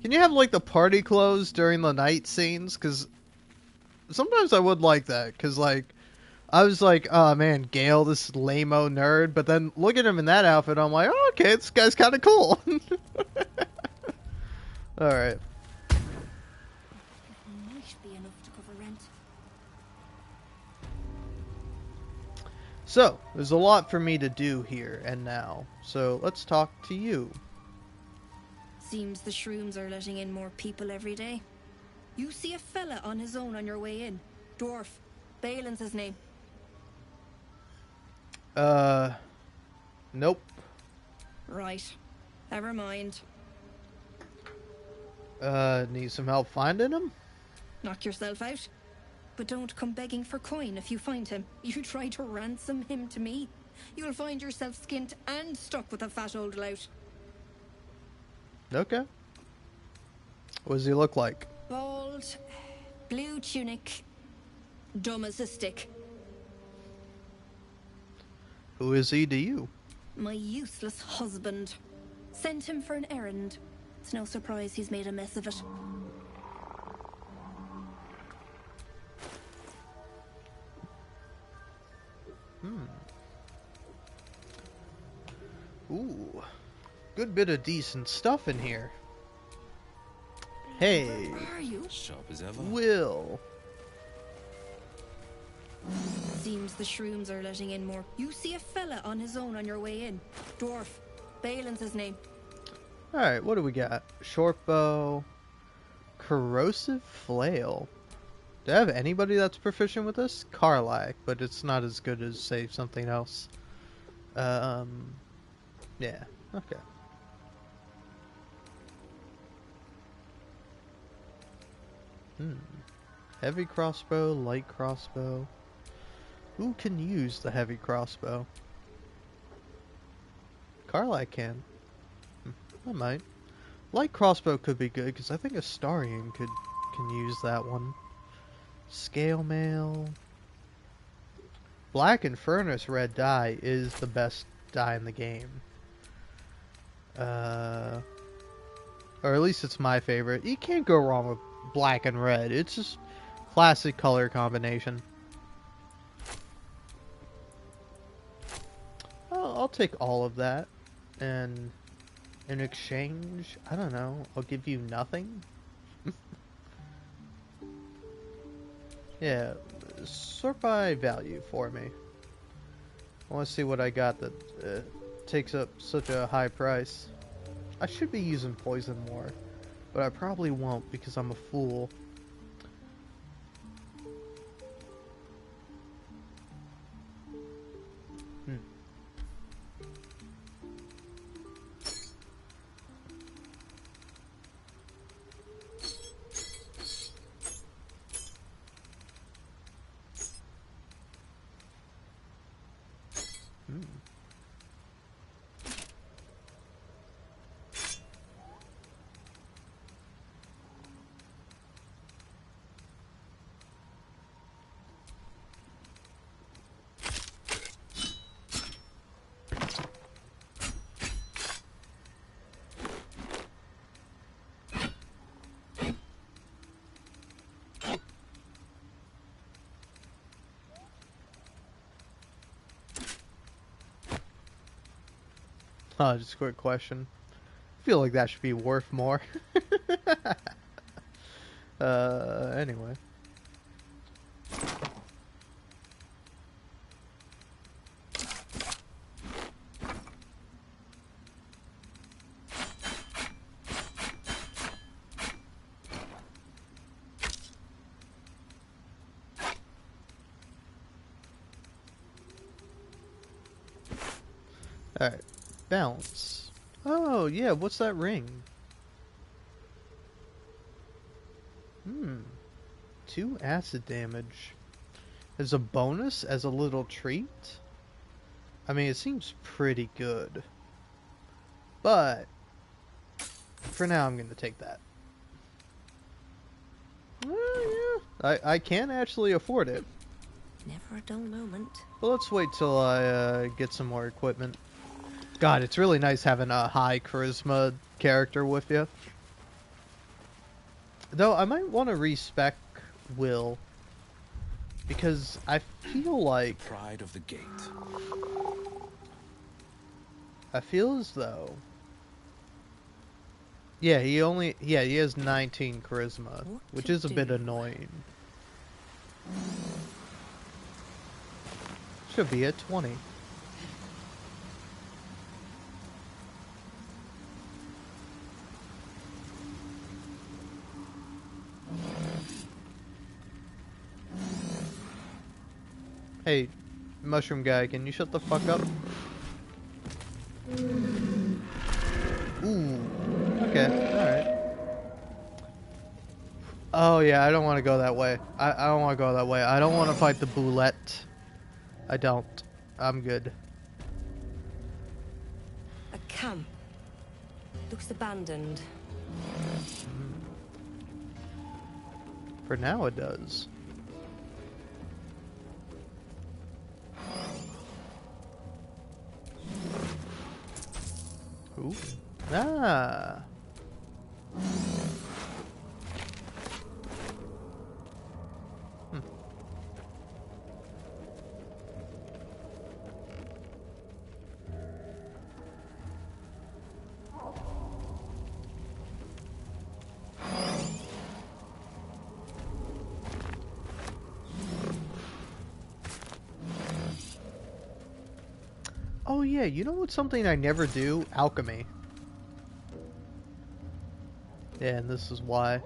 can you have like the party clothes during the night scenes? Because sometimes I would like that. Because like I was like, oh man, Gale, this lame-o nerd. But then look at him in that outfit, I'm like, oh, okay, this guy's kind of cool. Alright. Might be enough to cover rent. So, there's a lot for me to do here and now. So, let's talk to you. Seems the shrooms are letting in more people every day. You see a fella on his own on your way in. Dwarf. Balin's his name. Nope. Right. Never mind. Need some help finding him? Knock yourself out. But don't come begging for coin if you find him. You try to ransom him to me, you'll find yourself skint and stuck with a fat old lout. Okay. What does he look like? Bald, blue tunic, dumb as a stick. Who is he to you? My useless husband. Sent him for an errand. It's no surprise he's made a mess of it. Ooh. Good bit of decent stuff in here. Hey. Where are you? Sharp as ever. Will. Seems the shrooms are letting in more. You see a fella on his own on your way in. Dwarf. Balin's his name. Alright, what do we got? Short bow. Corrosive flail. Do I have anybody that's proficient with this? Karlak, but it's not as good as, say, something else. Yeah, okay. Heavy crossbow, light crossbow. Who can use the heavy crossbow? Karlak can. I might. Light crossbow could be good, because I think Astarion can use that one. Scale mail. Black and Furnace red dye is the best dye in the game. Or at least it's my favorite. You can't go wrong with black and red. It's just classic color combination. I'll take all of that. And in exchange, I don't know, I'll give you nothing? Yeah, sort by value for me. I want to see what I got that takes up such a high price. I should be using poison more, but I probably won't because I'm a fool. Just a quick question. I feel like that should be worth more. Anyway. Alright. Balance. Oh, yeah, what's that ring? 2 acid damage. As a bonus, as a little treat? I mean, it seems pretty good. But, for now, I'm going to take that. Yeah, I can actually afford it. Never a dull moment. But let's wait till I get some more equipment. God, it's really nice having a high charisma character with you. Though, I might want to respec Will. Because I feel like... Pride of the gate. I feel as though... Yeah, he has 19 charisma, which is a bit annoying. Should be at 20. Hey, mushroom guy, can you shut the fuck up? Ooh, okay, alright. Oh yeah, I don't want to go that way. I don't want to go that way. I don't want to fight the boulette. I don't. I'm good. A camp. Looks abandoned. For now it does. Ooh. Ah. Oh yeah, you know what's something I never do? Alchemy. Yeah, and this is why.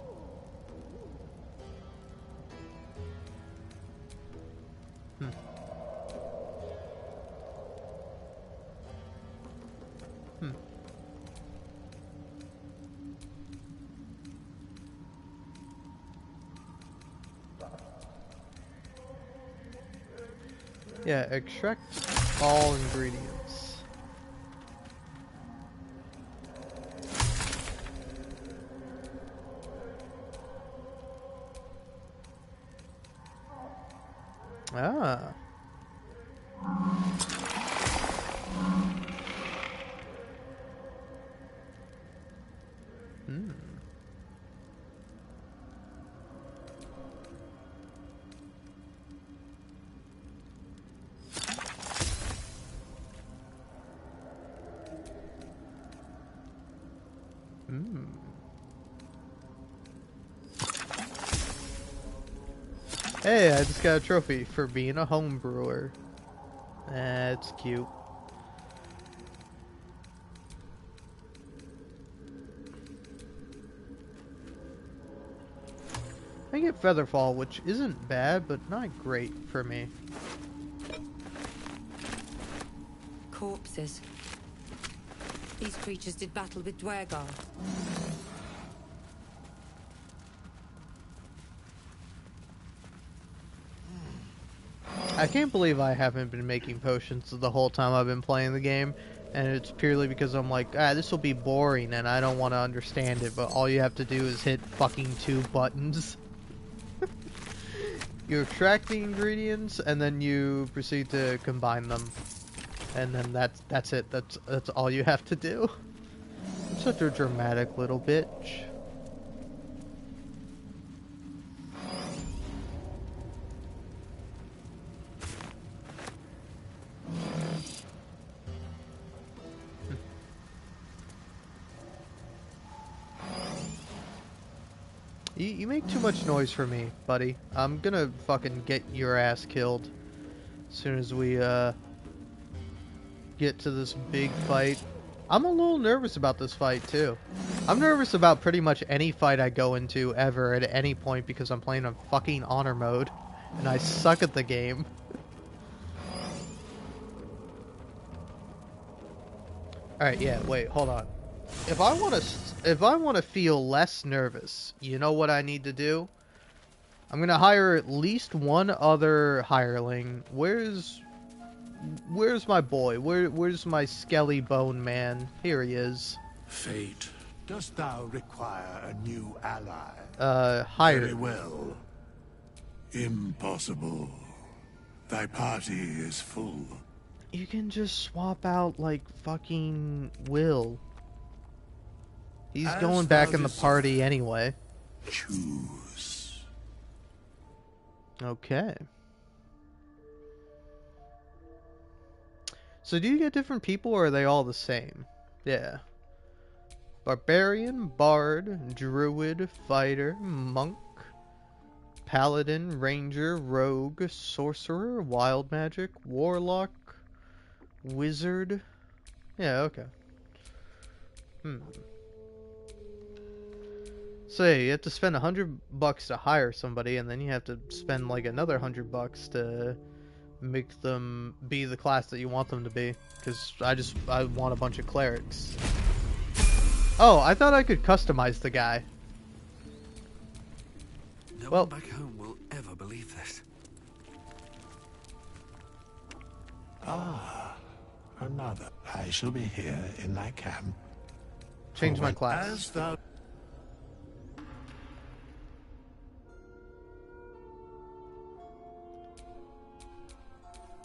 Yeah, extract all ingredients. Ah. Hmm. Hey, I just got a trophy for being a home brewer. That's cute. I get Featherfall, which isn't bad, but not great for me. Corpses. These creatures did battle with Dwergar. I can't believe I haven't been making potions the whole time I've been playing the game, and it's purely because I'm like, this will be boring and I don't want to understand it, but all you have to do is hit fucking 2 buttons. You extract the ingredients and then you proceed to combine them. And then that's it. That's all you have to do. I'm such a dramatic little bitch. You make too much noise for me, buddy. I'm gonna fucking get your ass killed as soon as we get to this big fight. I'm a little nervous about this fight too. I'm nervous about pretty much any fight I go into ever at any point because I'm playing on fucking honor mode and I suck at the game. Alright, yeah, wait, hold on. If I want to feel less nervous, you know what I need to do? I'm gonna hire at least one other hireling. Where's my boy? Where's my skelly bone man? Here he is. Fate, dost thou require a new ally? Hire. Very well. Impossible. Thy party is full. You can just swap out like fucking Will. He's going back in the party anyway. Choose. Okay. So do you get different people or are they all the same? Yeah. Barbarian, Bard, Druid, Fighter, Monk, Paladin, Ranger, Rogue, Sorcerer, Wild Magic, Warlock, Wizard. Yeah, okay. So yeah, you have to spend $100 to hire somebody, and then you have to spend like another $100 to make them be the class that you want them to be. Because I want a bunch of clerics. Oh, I thought I could customize the guy. No one back home will ever believe this. Ah, another. I shall be here in thy camp. Change my class. As thou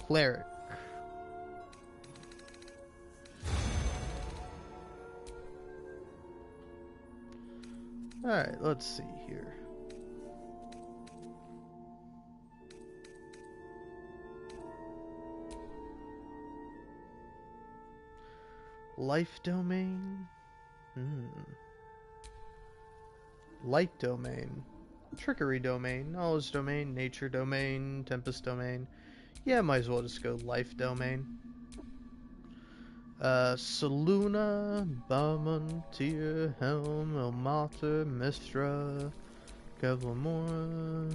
Cleric. Alright, let's see here. Life domain? Light domain. Trickery domain. Knowledge domain. Nature domain. Tempest domain. Yeah, might as well just go life domain. Saluna, Bamantir, Helm, Ilmater, Mistra, Kevlamora,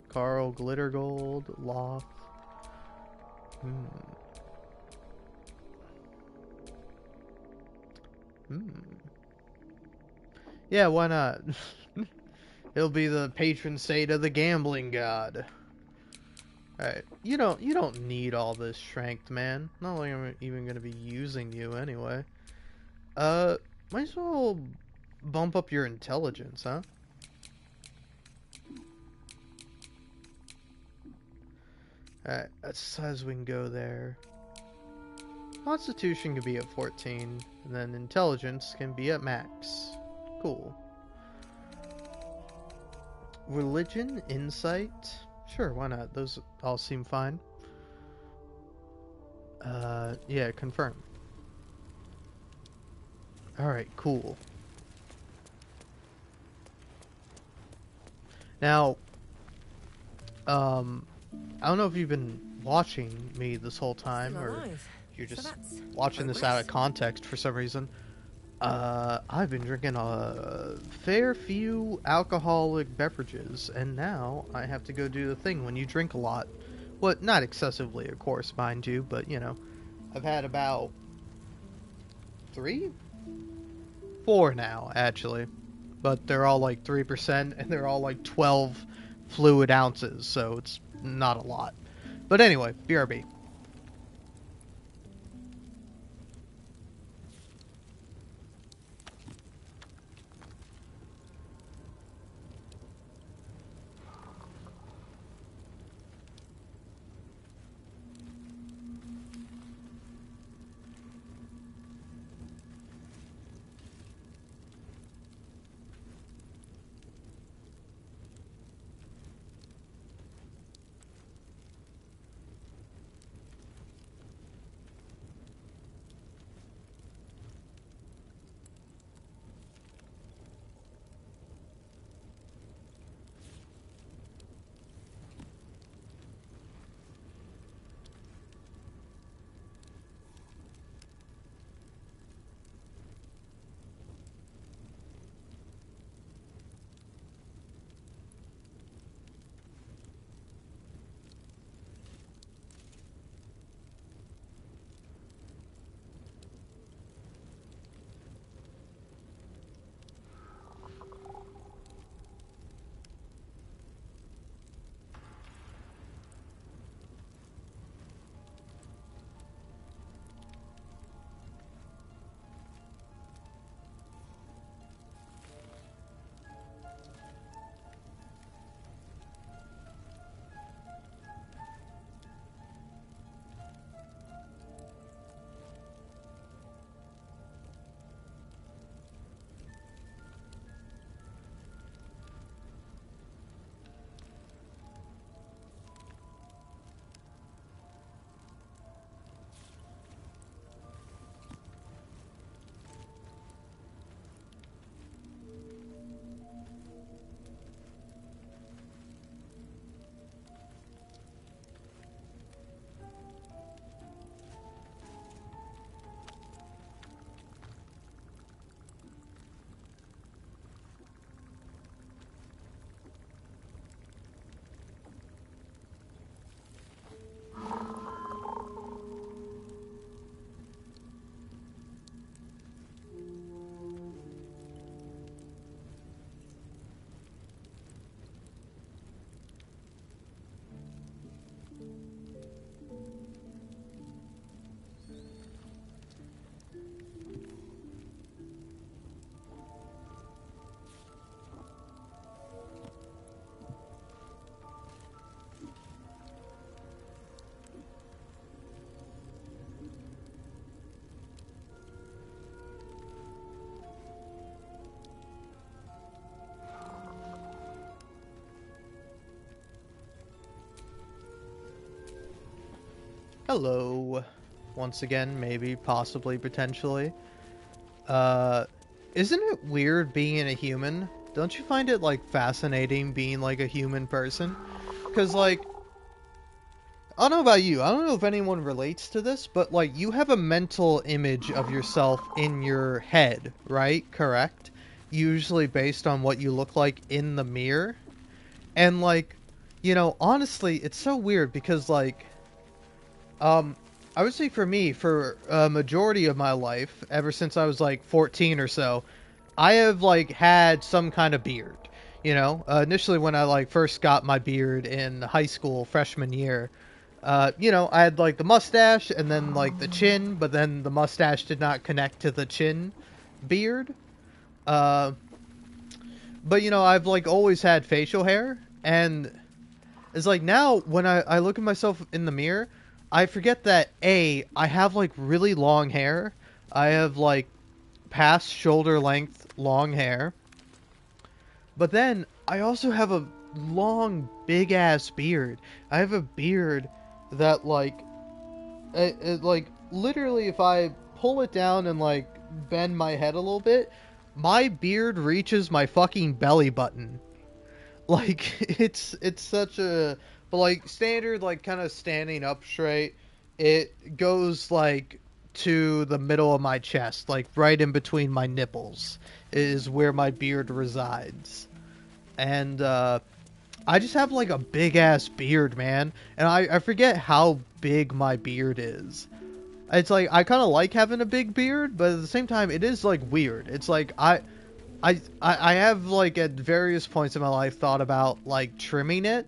Carl, Glittergold, Loth. Yeah, why not? He'll be the patron saint of the gambling god. Alright, you don't need all this strength, man. Not like I'm even gonna be using you anyway. Might as well bump up your intelligence, huh? Alright, that's as high as we can go there. Constitution can be at 14, and then intelligence can be at max. Cool. Religion, insight. Sure, why not? Those all seem fine. Yeah, confirm. Alright, cool. Now, I don't know if you've been watching me this whole time, Still or alive. you're So just that's watching this out of context for some reason, I've been drinking a fair few alcoholic beverages, and now I have to go do the thing when you drink a lot. Well, not excessively, of course, mind you, but, you know, I've had about 4 now, actually. But they're all like 3%, and they're all like 12 fluid ounces, so it's not a lot. But anyway, BRB. Hello. Once again, maybe, possibly, potentially. Isn't it weird being a human? Don't you find it, like, fascinating being, like, a human person? Because, like, I don't know about you, I don't know if anyone relates to this, but, like, you have a mental image of yourself in your head, right? Correct? Usually based on what you look like in the mirror. And, like, you know, honestly, it's so weird because, like, I would say for me, for a majority of my life, ever since I was like 14 or so, I have like had some kind of beard. You know, initially when I like first got my beard in high school freshman year, you know, I had like the mustache and then like the chin, but then the mustache did not connect to the chin beard. Uh, but you know, I've like always had facial hair, and it's like now when I look at myself in the mirror, I forget that I have like really long hair. I have like past shoulder length long hair. But then I also have a long big ass beard. I have a beard that like it like literally if I pull it down and like bend my head a little bit, my beard reaches my fucking belly button. Like it's such a But like standard, like kind of standing up straight, it goes like to the middle of my chest, like right in between my nipples is where my beard resides. And I just have like a big ass beard, man. And I forget how big my beard is. It's like I kind of like having a big beard, but at the same time it is like weird. It's like I have like at various points in my life thought about like trimming it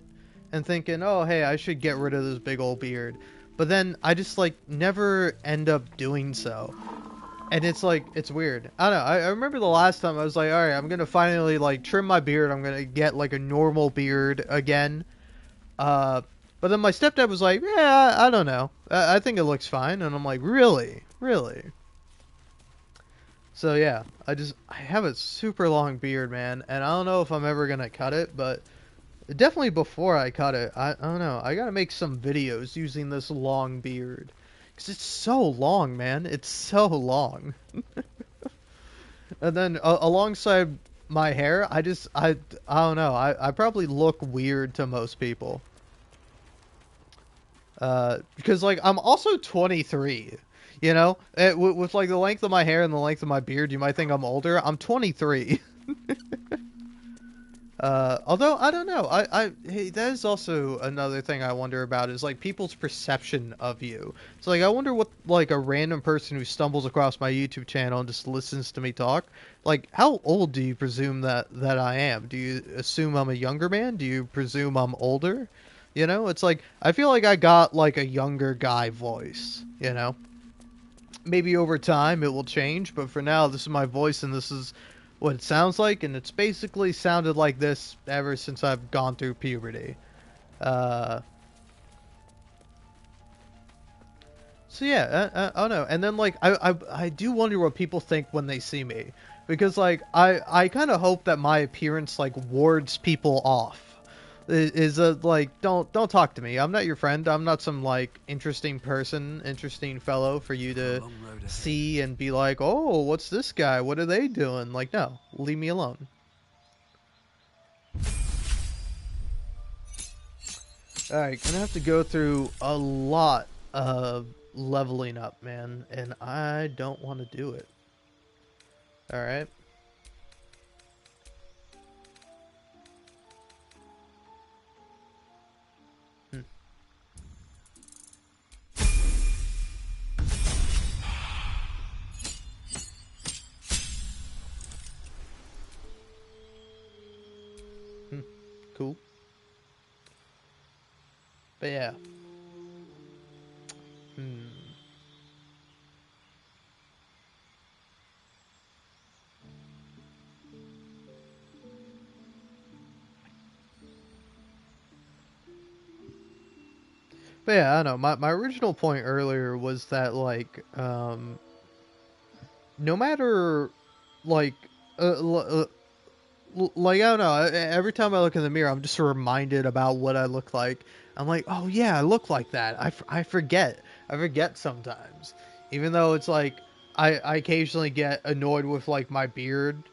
and thinking, oh hey, I should get rid of this big old beard. But then I just like never end up doing so. And it's like, it's weird. I don't know. I remember the last time I was like, alright, I'm gonna finally like trim my beard. I'm gonna get like a normal beard again. But then my stepdad was like, yeah, I don't know. I think it looks fine. And I'm like, really? Really? So yeah, I have a super long beard, man. And I don't know if I'm ever gonna cut it, but definitely before I cut it, I don't know. I gotta make some videos using this long beard. Because it's so long, man. It's so long. And then alongside my hair, I don't know. I probably look weird to most people. Because like I'm also 23, you know, with like the length of my hair and the length of my beard, you might think I'm older. I'm 23. Although I don't know, hey, that is also another thing I wonder about is like people's perception of you. So like I wonder what like a random person who stumbles across my YouTube channel and just listens to me talk, like how old do you presume that I am? Do you assume I'm a younger man? Do you presume I'm older? You know, it's like I feel like I got like a younger guy voice, you know? Maybe over time it will change, but for now this is my voice and this is what it sounds like, and it's basically sounded like this ever since I've gone through puberty. So yeah, I don't know. And then like I do wonder what people think when they see me, because like I kind of hope that my appearance like wards people off. Is a like don't talk to me. I'm not your friend. I'm not some like interesting person, interesting fellow for you to see and be like, oh, what's this guy? What are they doing? Like, no, leave me alone. Alright, gonna have to go through a lot of leveling up, man, and I don't want to do it. Alright. Cool. But yeah. But yeah, I don't know. My original point earlier was that like no matter like like I don't know, every time I look in the mirror I'm just reminded about what I look like. I'm like, oh yeah, I look like that. I forget sometimes, even though it's like I occasionally get annoyed with like my beard,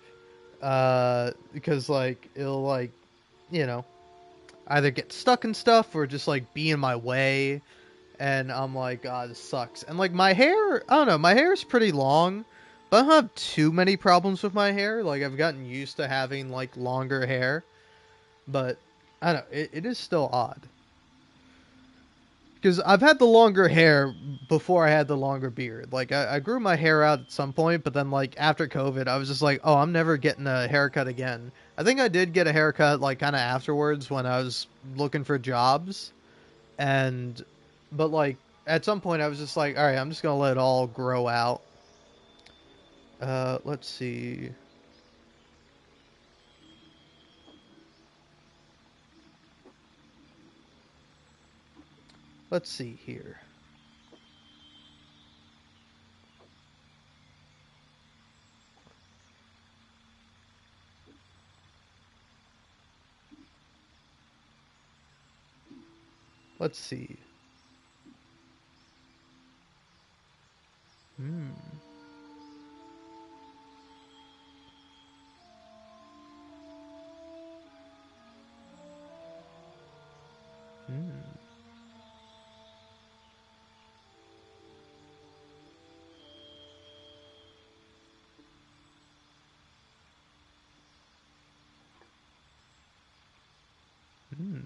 because like it'll like, you know, either get stuck in stuff or just like be in my way, and I'm like, God, this sucks. And like my hair, I don't know, my hair is pretty long, but I don't have too many problems with my hair. Like I've gotten used to having like longer hair, but I don't know, it is still odd. Because I've had the longer hair before I had the longer beard. Like I grew my hair out at some point, but then like after COVID, I was just like, oh, I'm never getting a haircut again. I think I did get a haircut like kind of afterwards when I was looking for jobs, and but like at some point I was just like, all right, I'm just gonna let it all grow out. Let's see. Let's see here. Let's see. Hmm.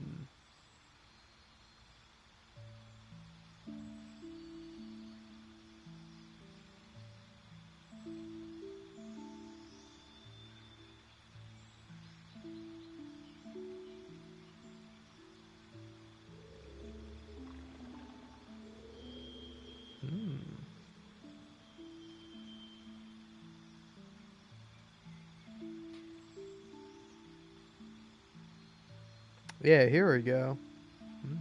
Hmm. Yeah, here we go. Hmm.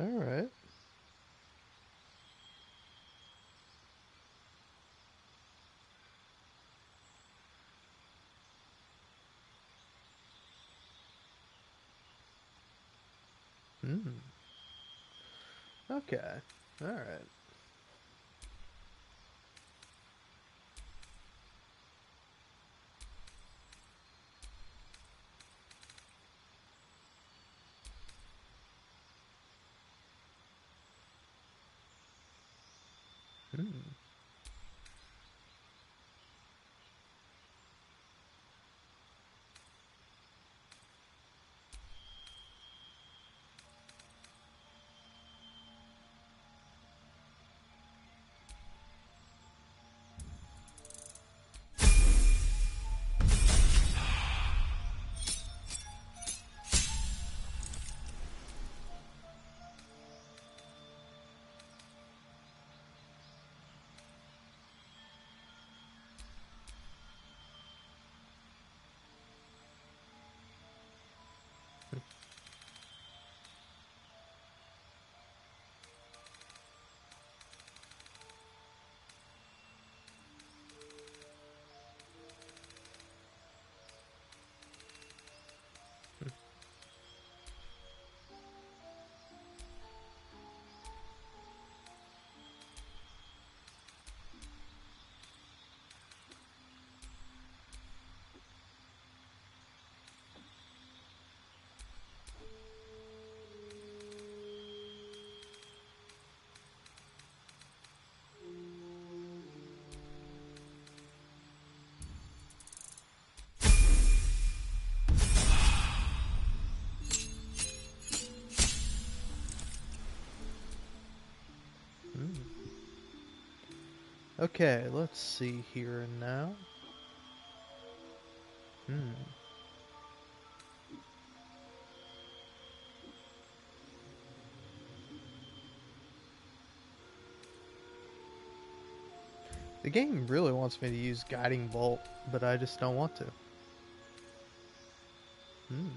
All right. Hmm. Okay. All right. Hmm. Hmm. Okay, let's see here and now. Hmm. The game really wants me to use Guiding Bolt, but I just don't want to. Hmm.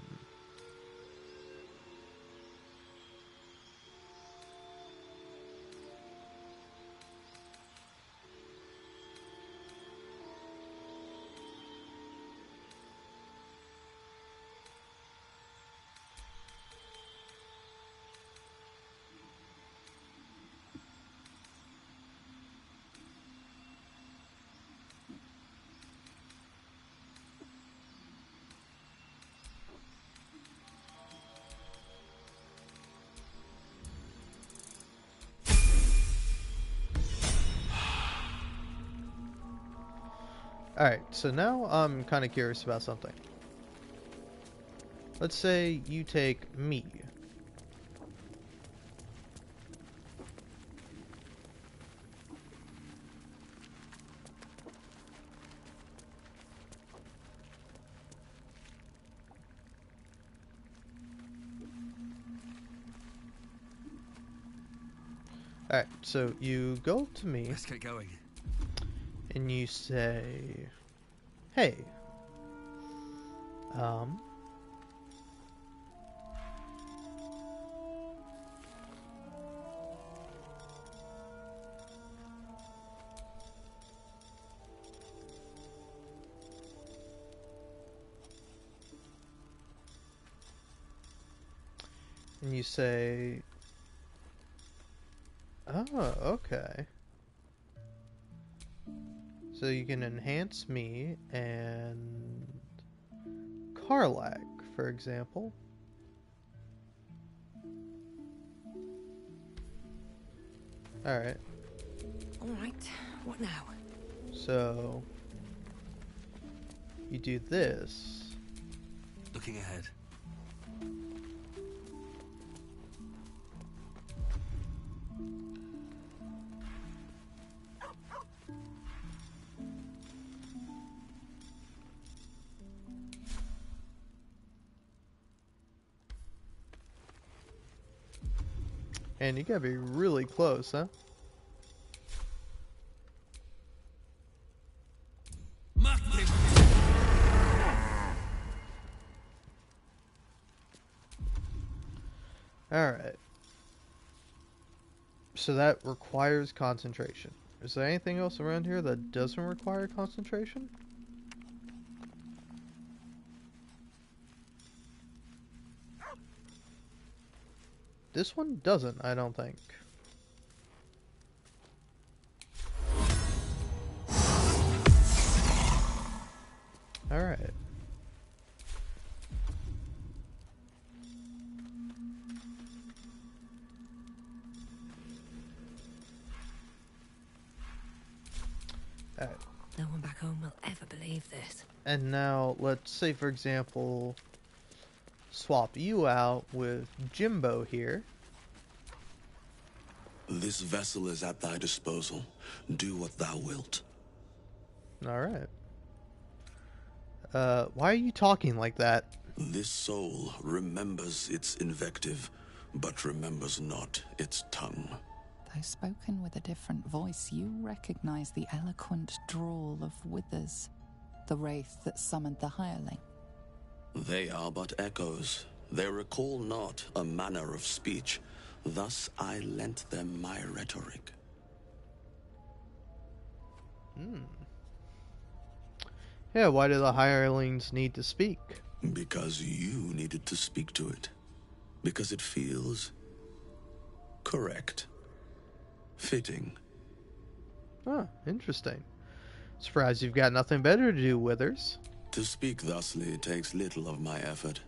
Alright, so now I'm kind of curious about something. Let's say you take me. Alright, so you go to me. Let's get going. And you say, hey, um, And you say, oh, okay. So you can enhance me and Karlak, for example. Alright. Alright, what now? So you do this. Looking ahead. And you gotta be really close, huh? Alright. So that requires concentration. Is there anything else around here that doesn't require concentration? This one doesn't, I don't think. Alright. Alright. No one back home will ever believe this. And now, let's say for example, swap you out with Jimbo here. This vessel is at thy disposal. Do what thou wilt. Alright. Why are you talking like that? This soul remembers its invective, but remembers not its tongue. Though spoken with a different voice, you recognize the eloquent drawl of Withers, the wraith that summoned the hireling. They are but echoes. They recall not a manner of speech. Thus I lent them my rhetoric. Yeah, why do the hirelings need to speak? Because you needed to speak to it. Because it feels correct. Fitting. Oh, interesting. Surprised you've got nothing better to do, Withers. To speak thusly takes little of my effort.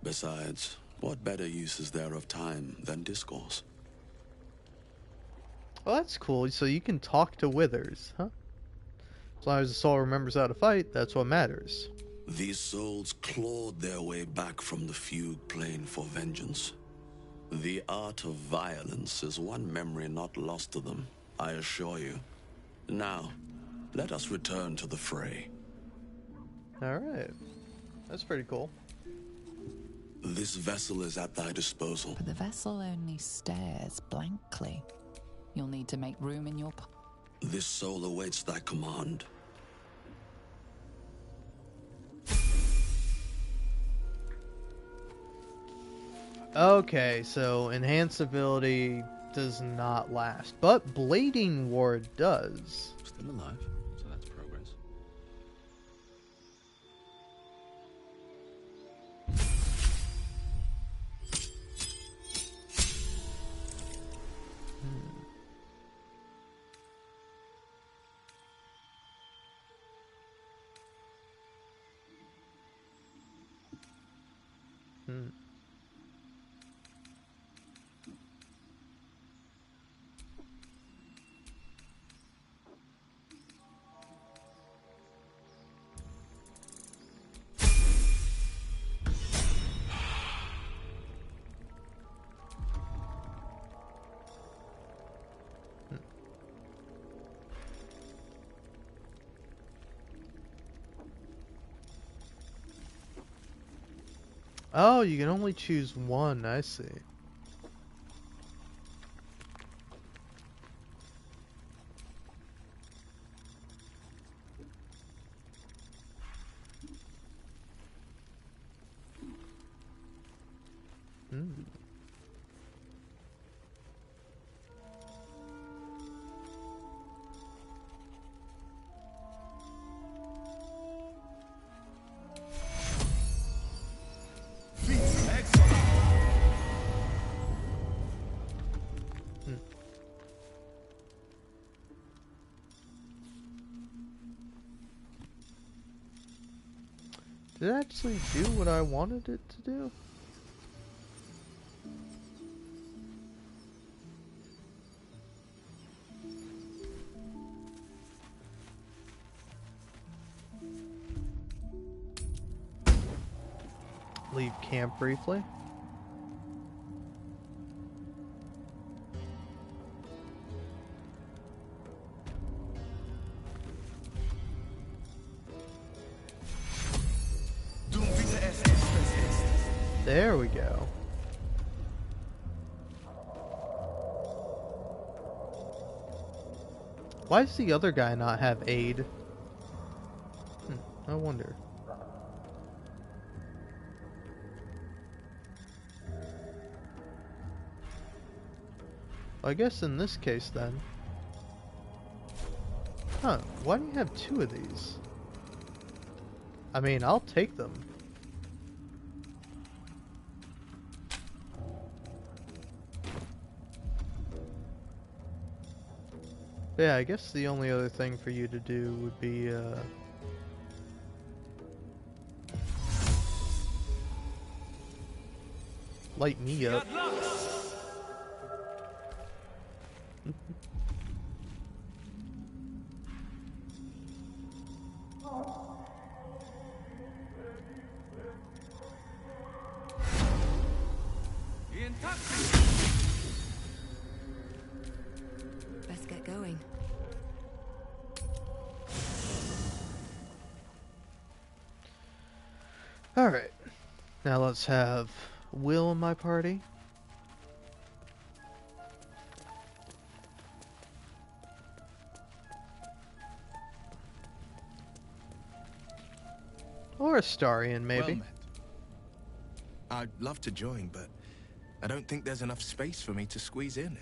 Besides, what better use is there of time than discourse? Oh, that's cool. So you can talk to Withers, huh? As long as the soul remembers how to fight, that's what matters. These souls clawed their way back from the fugue plane for vengeance. The art of violence is one memory not lost to them, I assure you. Now, let us return to the fray. Alright. That's pretty cool. This vessel is at thy disposal. But the vessel only stares blankly. You'll need to make room in your... This soul awaits thy command. Okay, so enhanced ability does not last, but blading ward does. Still alive, so that's progress. Oh, you can only choose one, I see. Did it actually do what I wanted it to do? Leave camp briefly. There we go. Why does the other guy not have aid? I wonder. I guess in this case then. Huh, why do you have two of these? I mean, I'll take them. Yeah, I guess the only other thing for you to do would be, light me up. Best get going. Alright. Now let's have Will in my party. Or Astarion, maybe. Well met. I'd love to join, but I don't think there's enough space for me to squeeze in.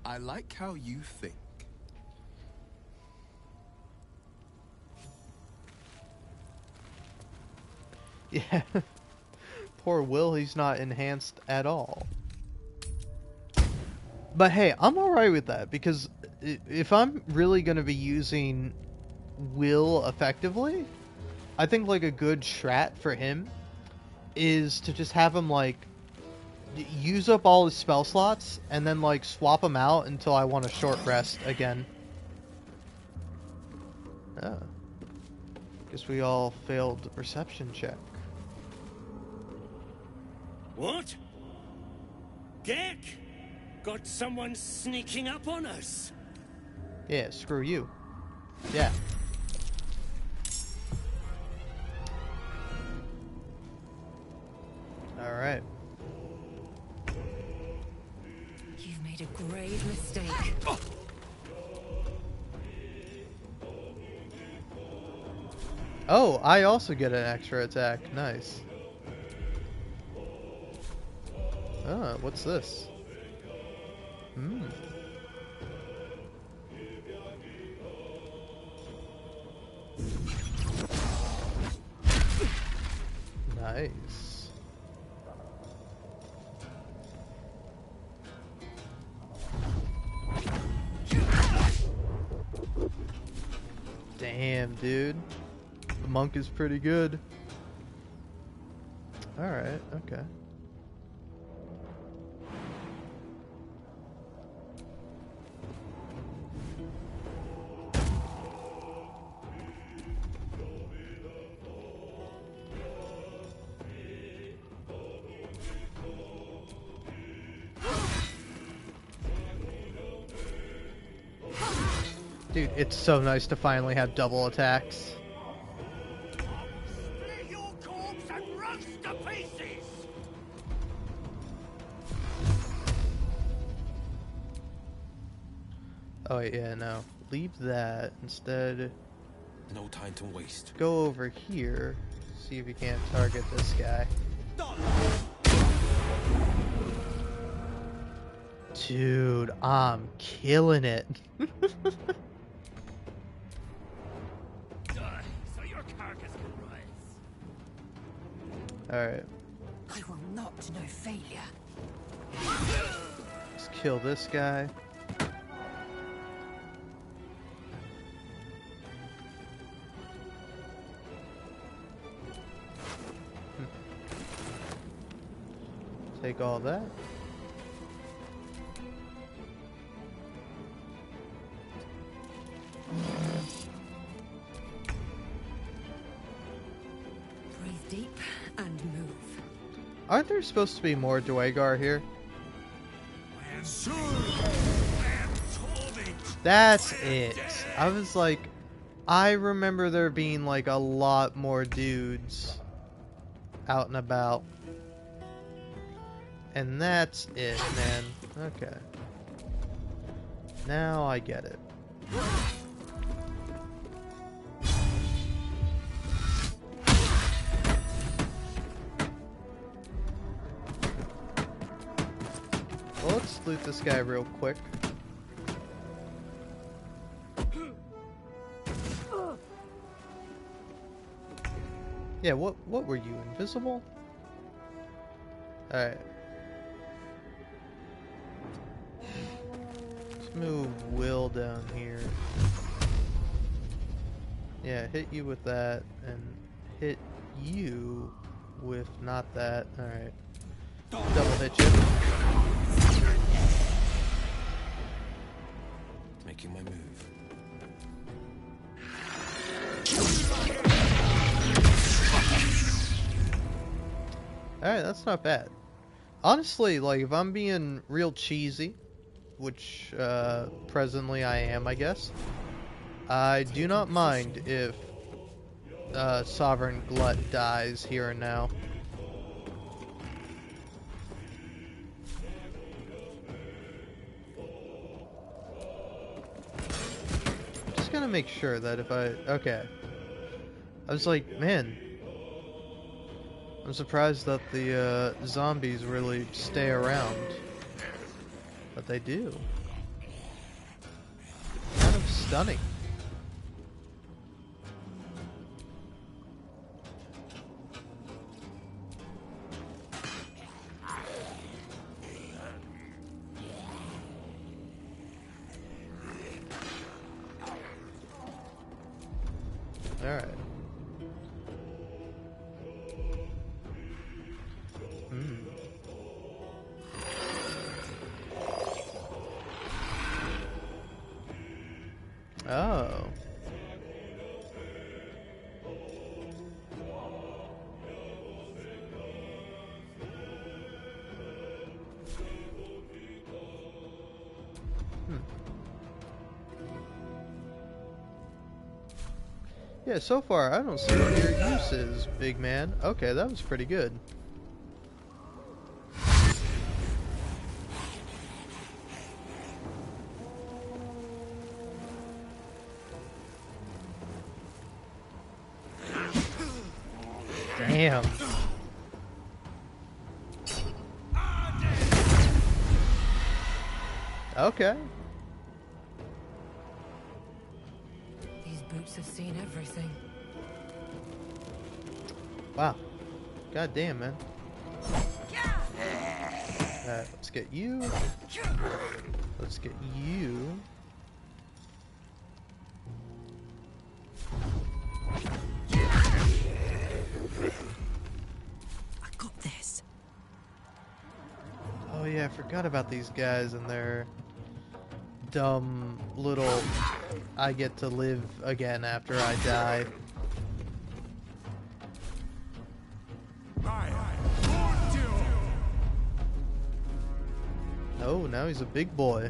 I like how you think. Yeah. Poor Will, he's not enhanced at all. But hey, I'm alright with that, because if I'm really going to be using Will effectively, I think like a good strat for him is to just have him like use up all his spell slots and then like swap them out until I want a short rest again. Oh. Guess we all failed the perception check. What? Gek? Got someone sneaking up on us? Yeah, screw you. Yeah. Alright. You've made a grave mistake. Oh, I also get an extra attack. Nice. Ah, what's this? Hmm. Nice. Damn, dude. The monk is pretty good. Alright, okay. Dude, it's so nice to finally have double attacks. Oh wait, yeah, no. Leave that. Instead, No time to waste. go over here. See if you can't target this guy. Dude, I'm killing it. So your carcass can rise. Alright, I will not know failure. let's kill this guy. Take all that. Breathe deep and move. Aren't there supposed to be more Dwagar here? That's it. I was like, I remember there being like a lot more dudes out and about. And that's it, man. Okay. Now I get it. Well, let's loot this guy real quick. Yeah, what were you, invisible? Alright. Let's move Will down here. Yeah, hit you with that, and hit you with not that. Alright. Double hit you. Making my move. Alright, that's not bad. Honestly, like, if I'm being real cheesy, which presently I am, I guess, I do not mind if Sovereign Glut dies here and now. Just gonna make sure that if I... Okay. I was like, man, I'm surprised that the zombies really stay around. But they do. Kind of stunning. Alright. Oh. Yeah, so far I don't see what your use is, big man. Okay, that was pretty good. Damn. Okay. These boots have seen everything. Wow. God damn, man. Alright, let's get you. Let's get you. I got this. Oh yeah, I forgot about these guys and their dumb little I get to live again after I die. Oh, now he's a big boy.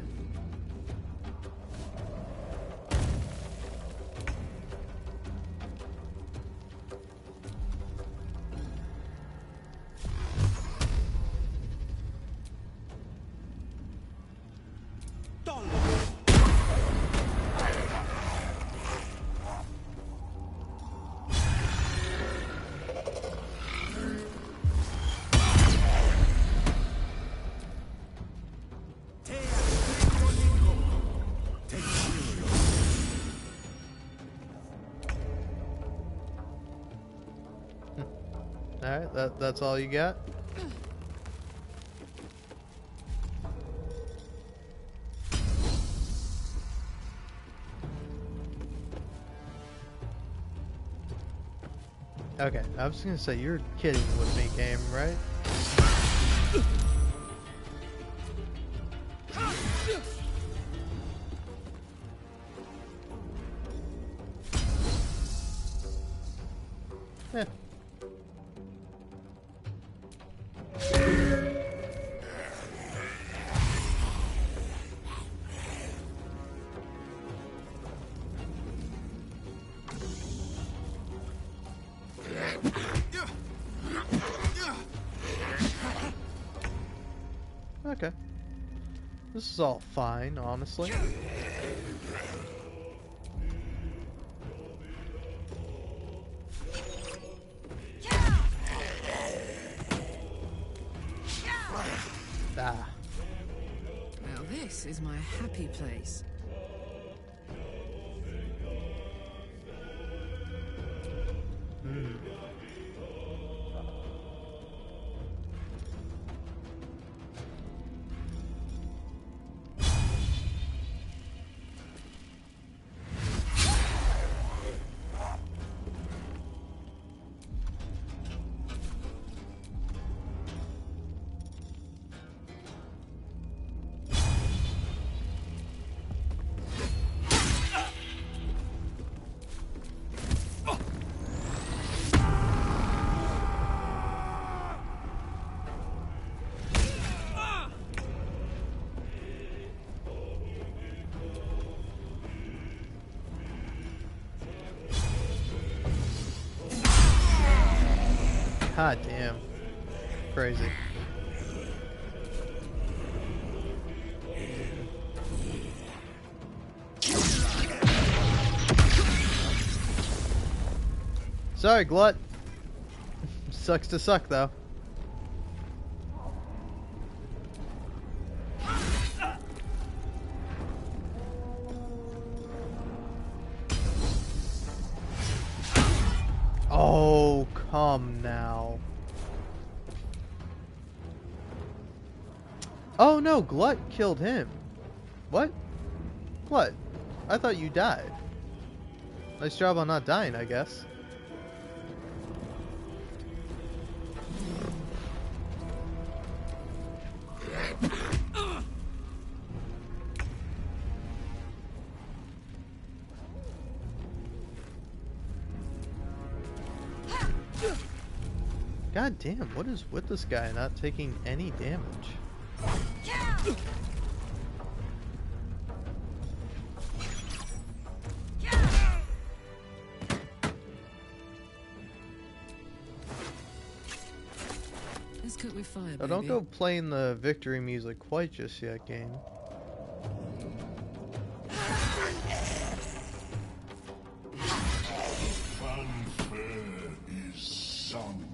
Alright, that's all you got? Okay, I was gonna say, you're kidding with me, game, right? Eh. Okay. This is all fine, honestly. Ah. Now this is my happy place. God damn. Crazy. Sorry, Glut. Sucks to suck, though. Oh, come now. Oh no, Glut killed him. What? Glut, I thought you died. Nice job on not dying, I guess. God damn, what is with this guy not taking any damage? Let's cook with fire, Oh, don't go playing the victory music quite just yet, game. Fanfare is sung.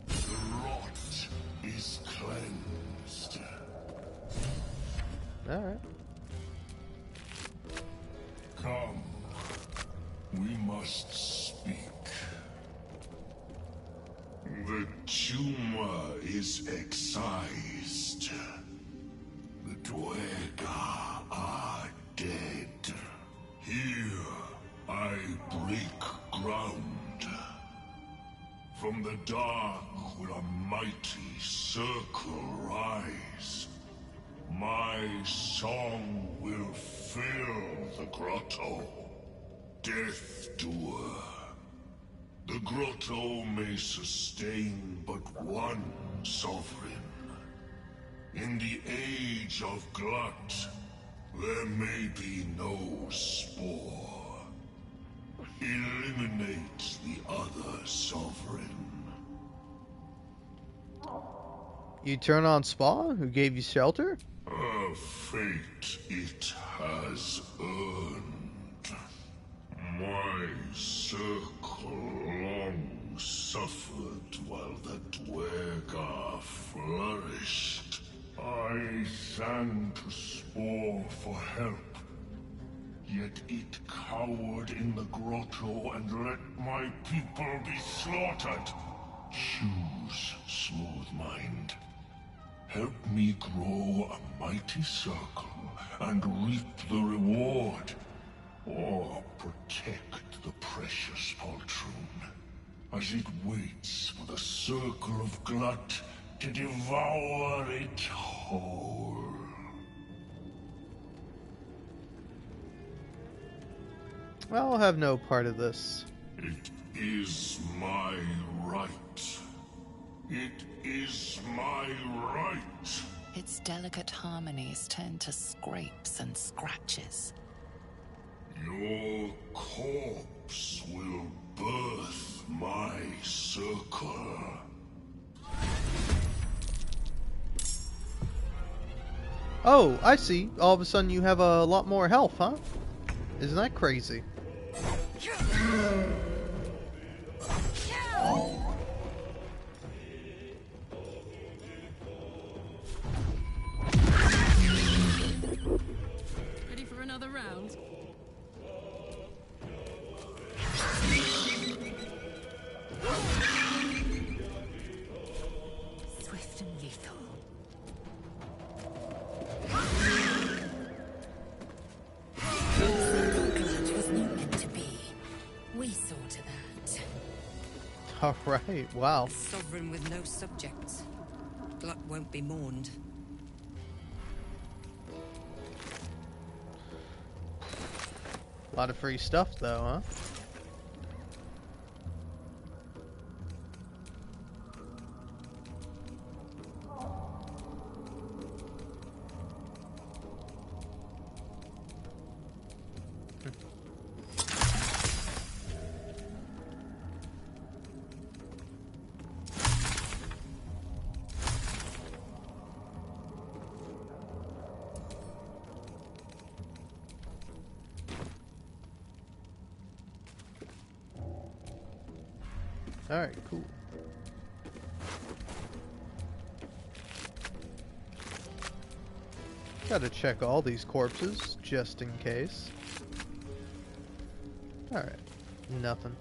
The rot is cleansed. Alright. Come. We must speak. The tumor is excised. The Dwergar are dead. Here I break ground. From the dark will a mighty circle rise. My song will fill the grotto. Death Doer. The grotto may sustain but one sovereign. In the age of Glut, there may be no spore. Eliminate the other sovereign. You turn on Spa, who gave you shelter? A fate it has earned. My circle long suffered while the Dwergar flourished. I sang to Spore for help. Yet it cowered in the grotto and let my people be slaughtered. Choose, Smooth Mind. Help me grow a mighty circle and reap the reward. Or protect the precious poltroon as it waits for the circle of Glut to devour it whole. I'll have no part of this. It is my right. It is my right. Its delicate harmonies turn to scrapes and scratches. Your corpse will birth my circle. Oh, I see. All of a sudden you have a lot more health, huh? Isn't that crazy? Ready for another round? Swift and lethal. Glad was not meant to be. We saw to that. Alright, wow. Sovereign with no subjects. Glut won't be mourned. A lot of free stuff though, huh? Alright, cool. Gotta check all these corpses, just in case. Alright, nothing.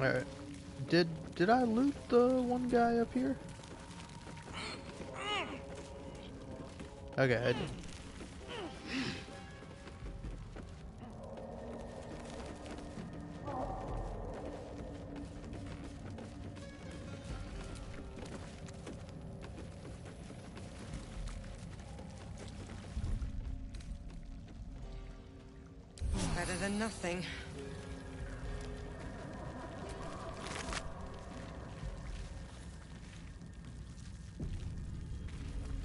Alright. Did I loot the one guy up here? Okay, I did. Better than nothing.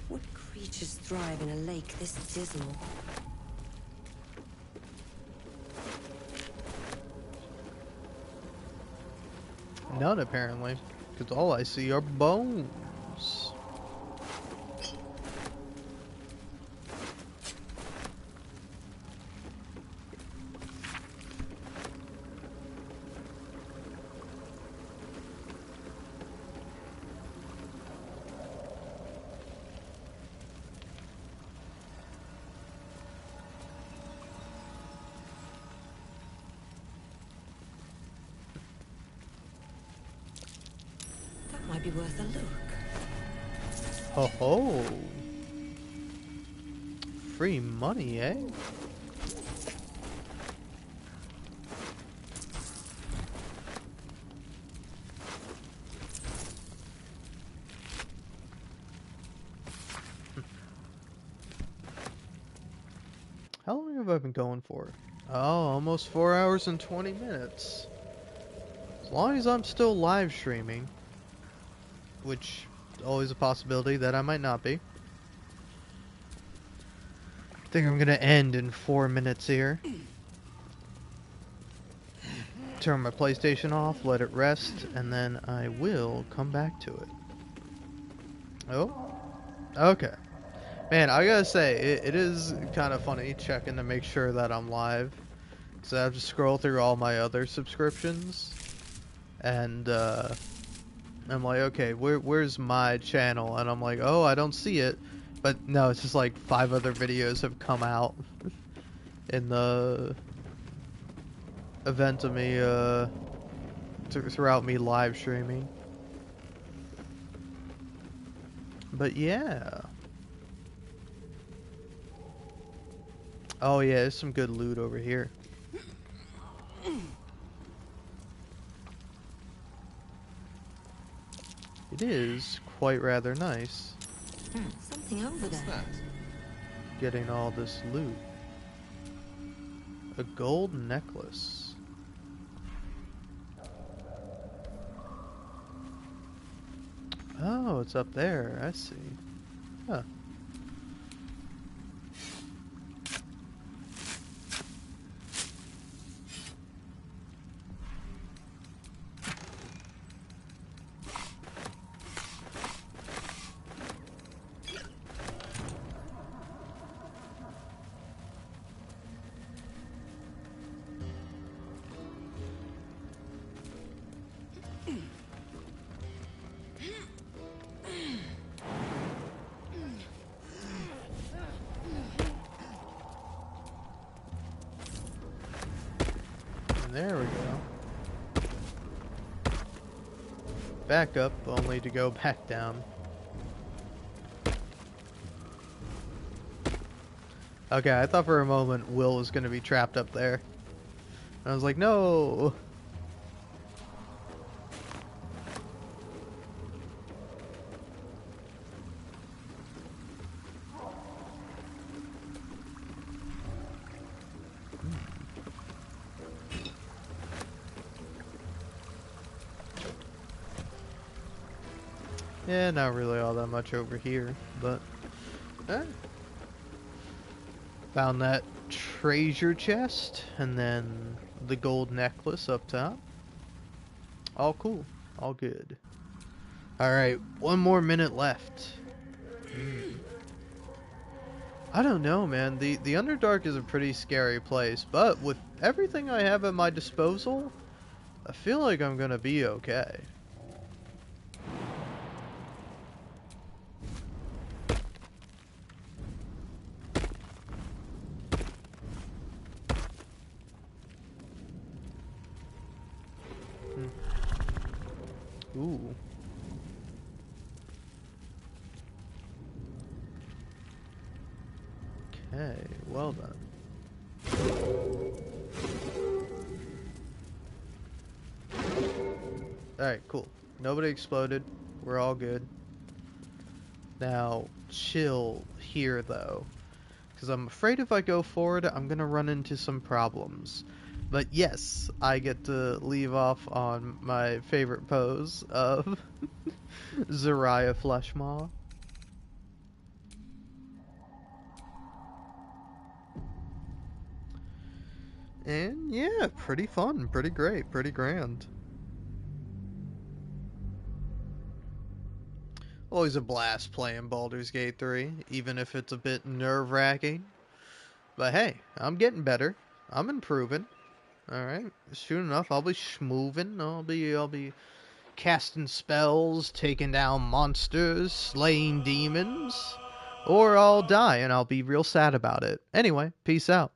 What creatures thrive in a lake this dismal? None, apparently. Because all I see are bones. That might be worth a look. Ho ho! Free money, eh? How long have I been going for? Oh, almost 4 hours and 20 minutes. As long as I'm still live streaming, which always a possibility that I might not be. I think I'm gonna end in 4 minutes here. Turn my PlayStation off, let it rest, and then I will come back to it. Oh, okay. Man, I gotta say, it is kind of funny checking to make sure that I'm live. So I have to scroll through all my other subscriptions, and I'm like, okay, where's my channel? And I'm like, oh, I don't see it. But no, it's just like 5 other videos have come out in the event of me, throughout me live streaming. But yeah. Oh yeah, there's some good loot over here. It is quite rather nice. Something over there. Getting all this loot. A gold necklace. Oh, it's up there. I see. Huh. There we go. Back up, only to go back down. Okay, I thought for a moment Will was going to be trapped up there. I was like, no! Yeah, not really all that much over here, but found that treasure chest and then the gold necklace up top. All cool, all good. Alright, 1 more minute left. I don't know, man. The Underdark is a pretty scary place, but with everything I have at my disposal, I feel like I'm gonna be okay. Ooh. Okay, well done. Alright, cool. Nobody exploded. We're all good. Now, chill here, though. Because I'm afraid if I go forward, I'm going to run into some problems. But yes, I get to leave off on my favorite pose of Zariah Fleshmaw. And yeah, pretty fun, pretty great, pretty grand. Always a blast playing Baldur's Gate 3, even if it's a bit nerve-wracking. But hey, I'm getting better. I'm improving. Alright, soon enough I'll be schmoovin'. I'll be casting spells, taking down monsters, slaying demons. Or I'll die and I'll be real sad about it. Anyway, peace out.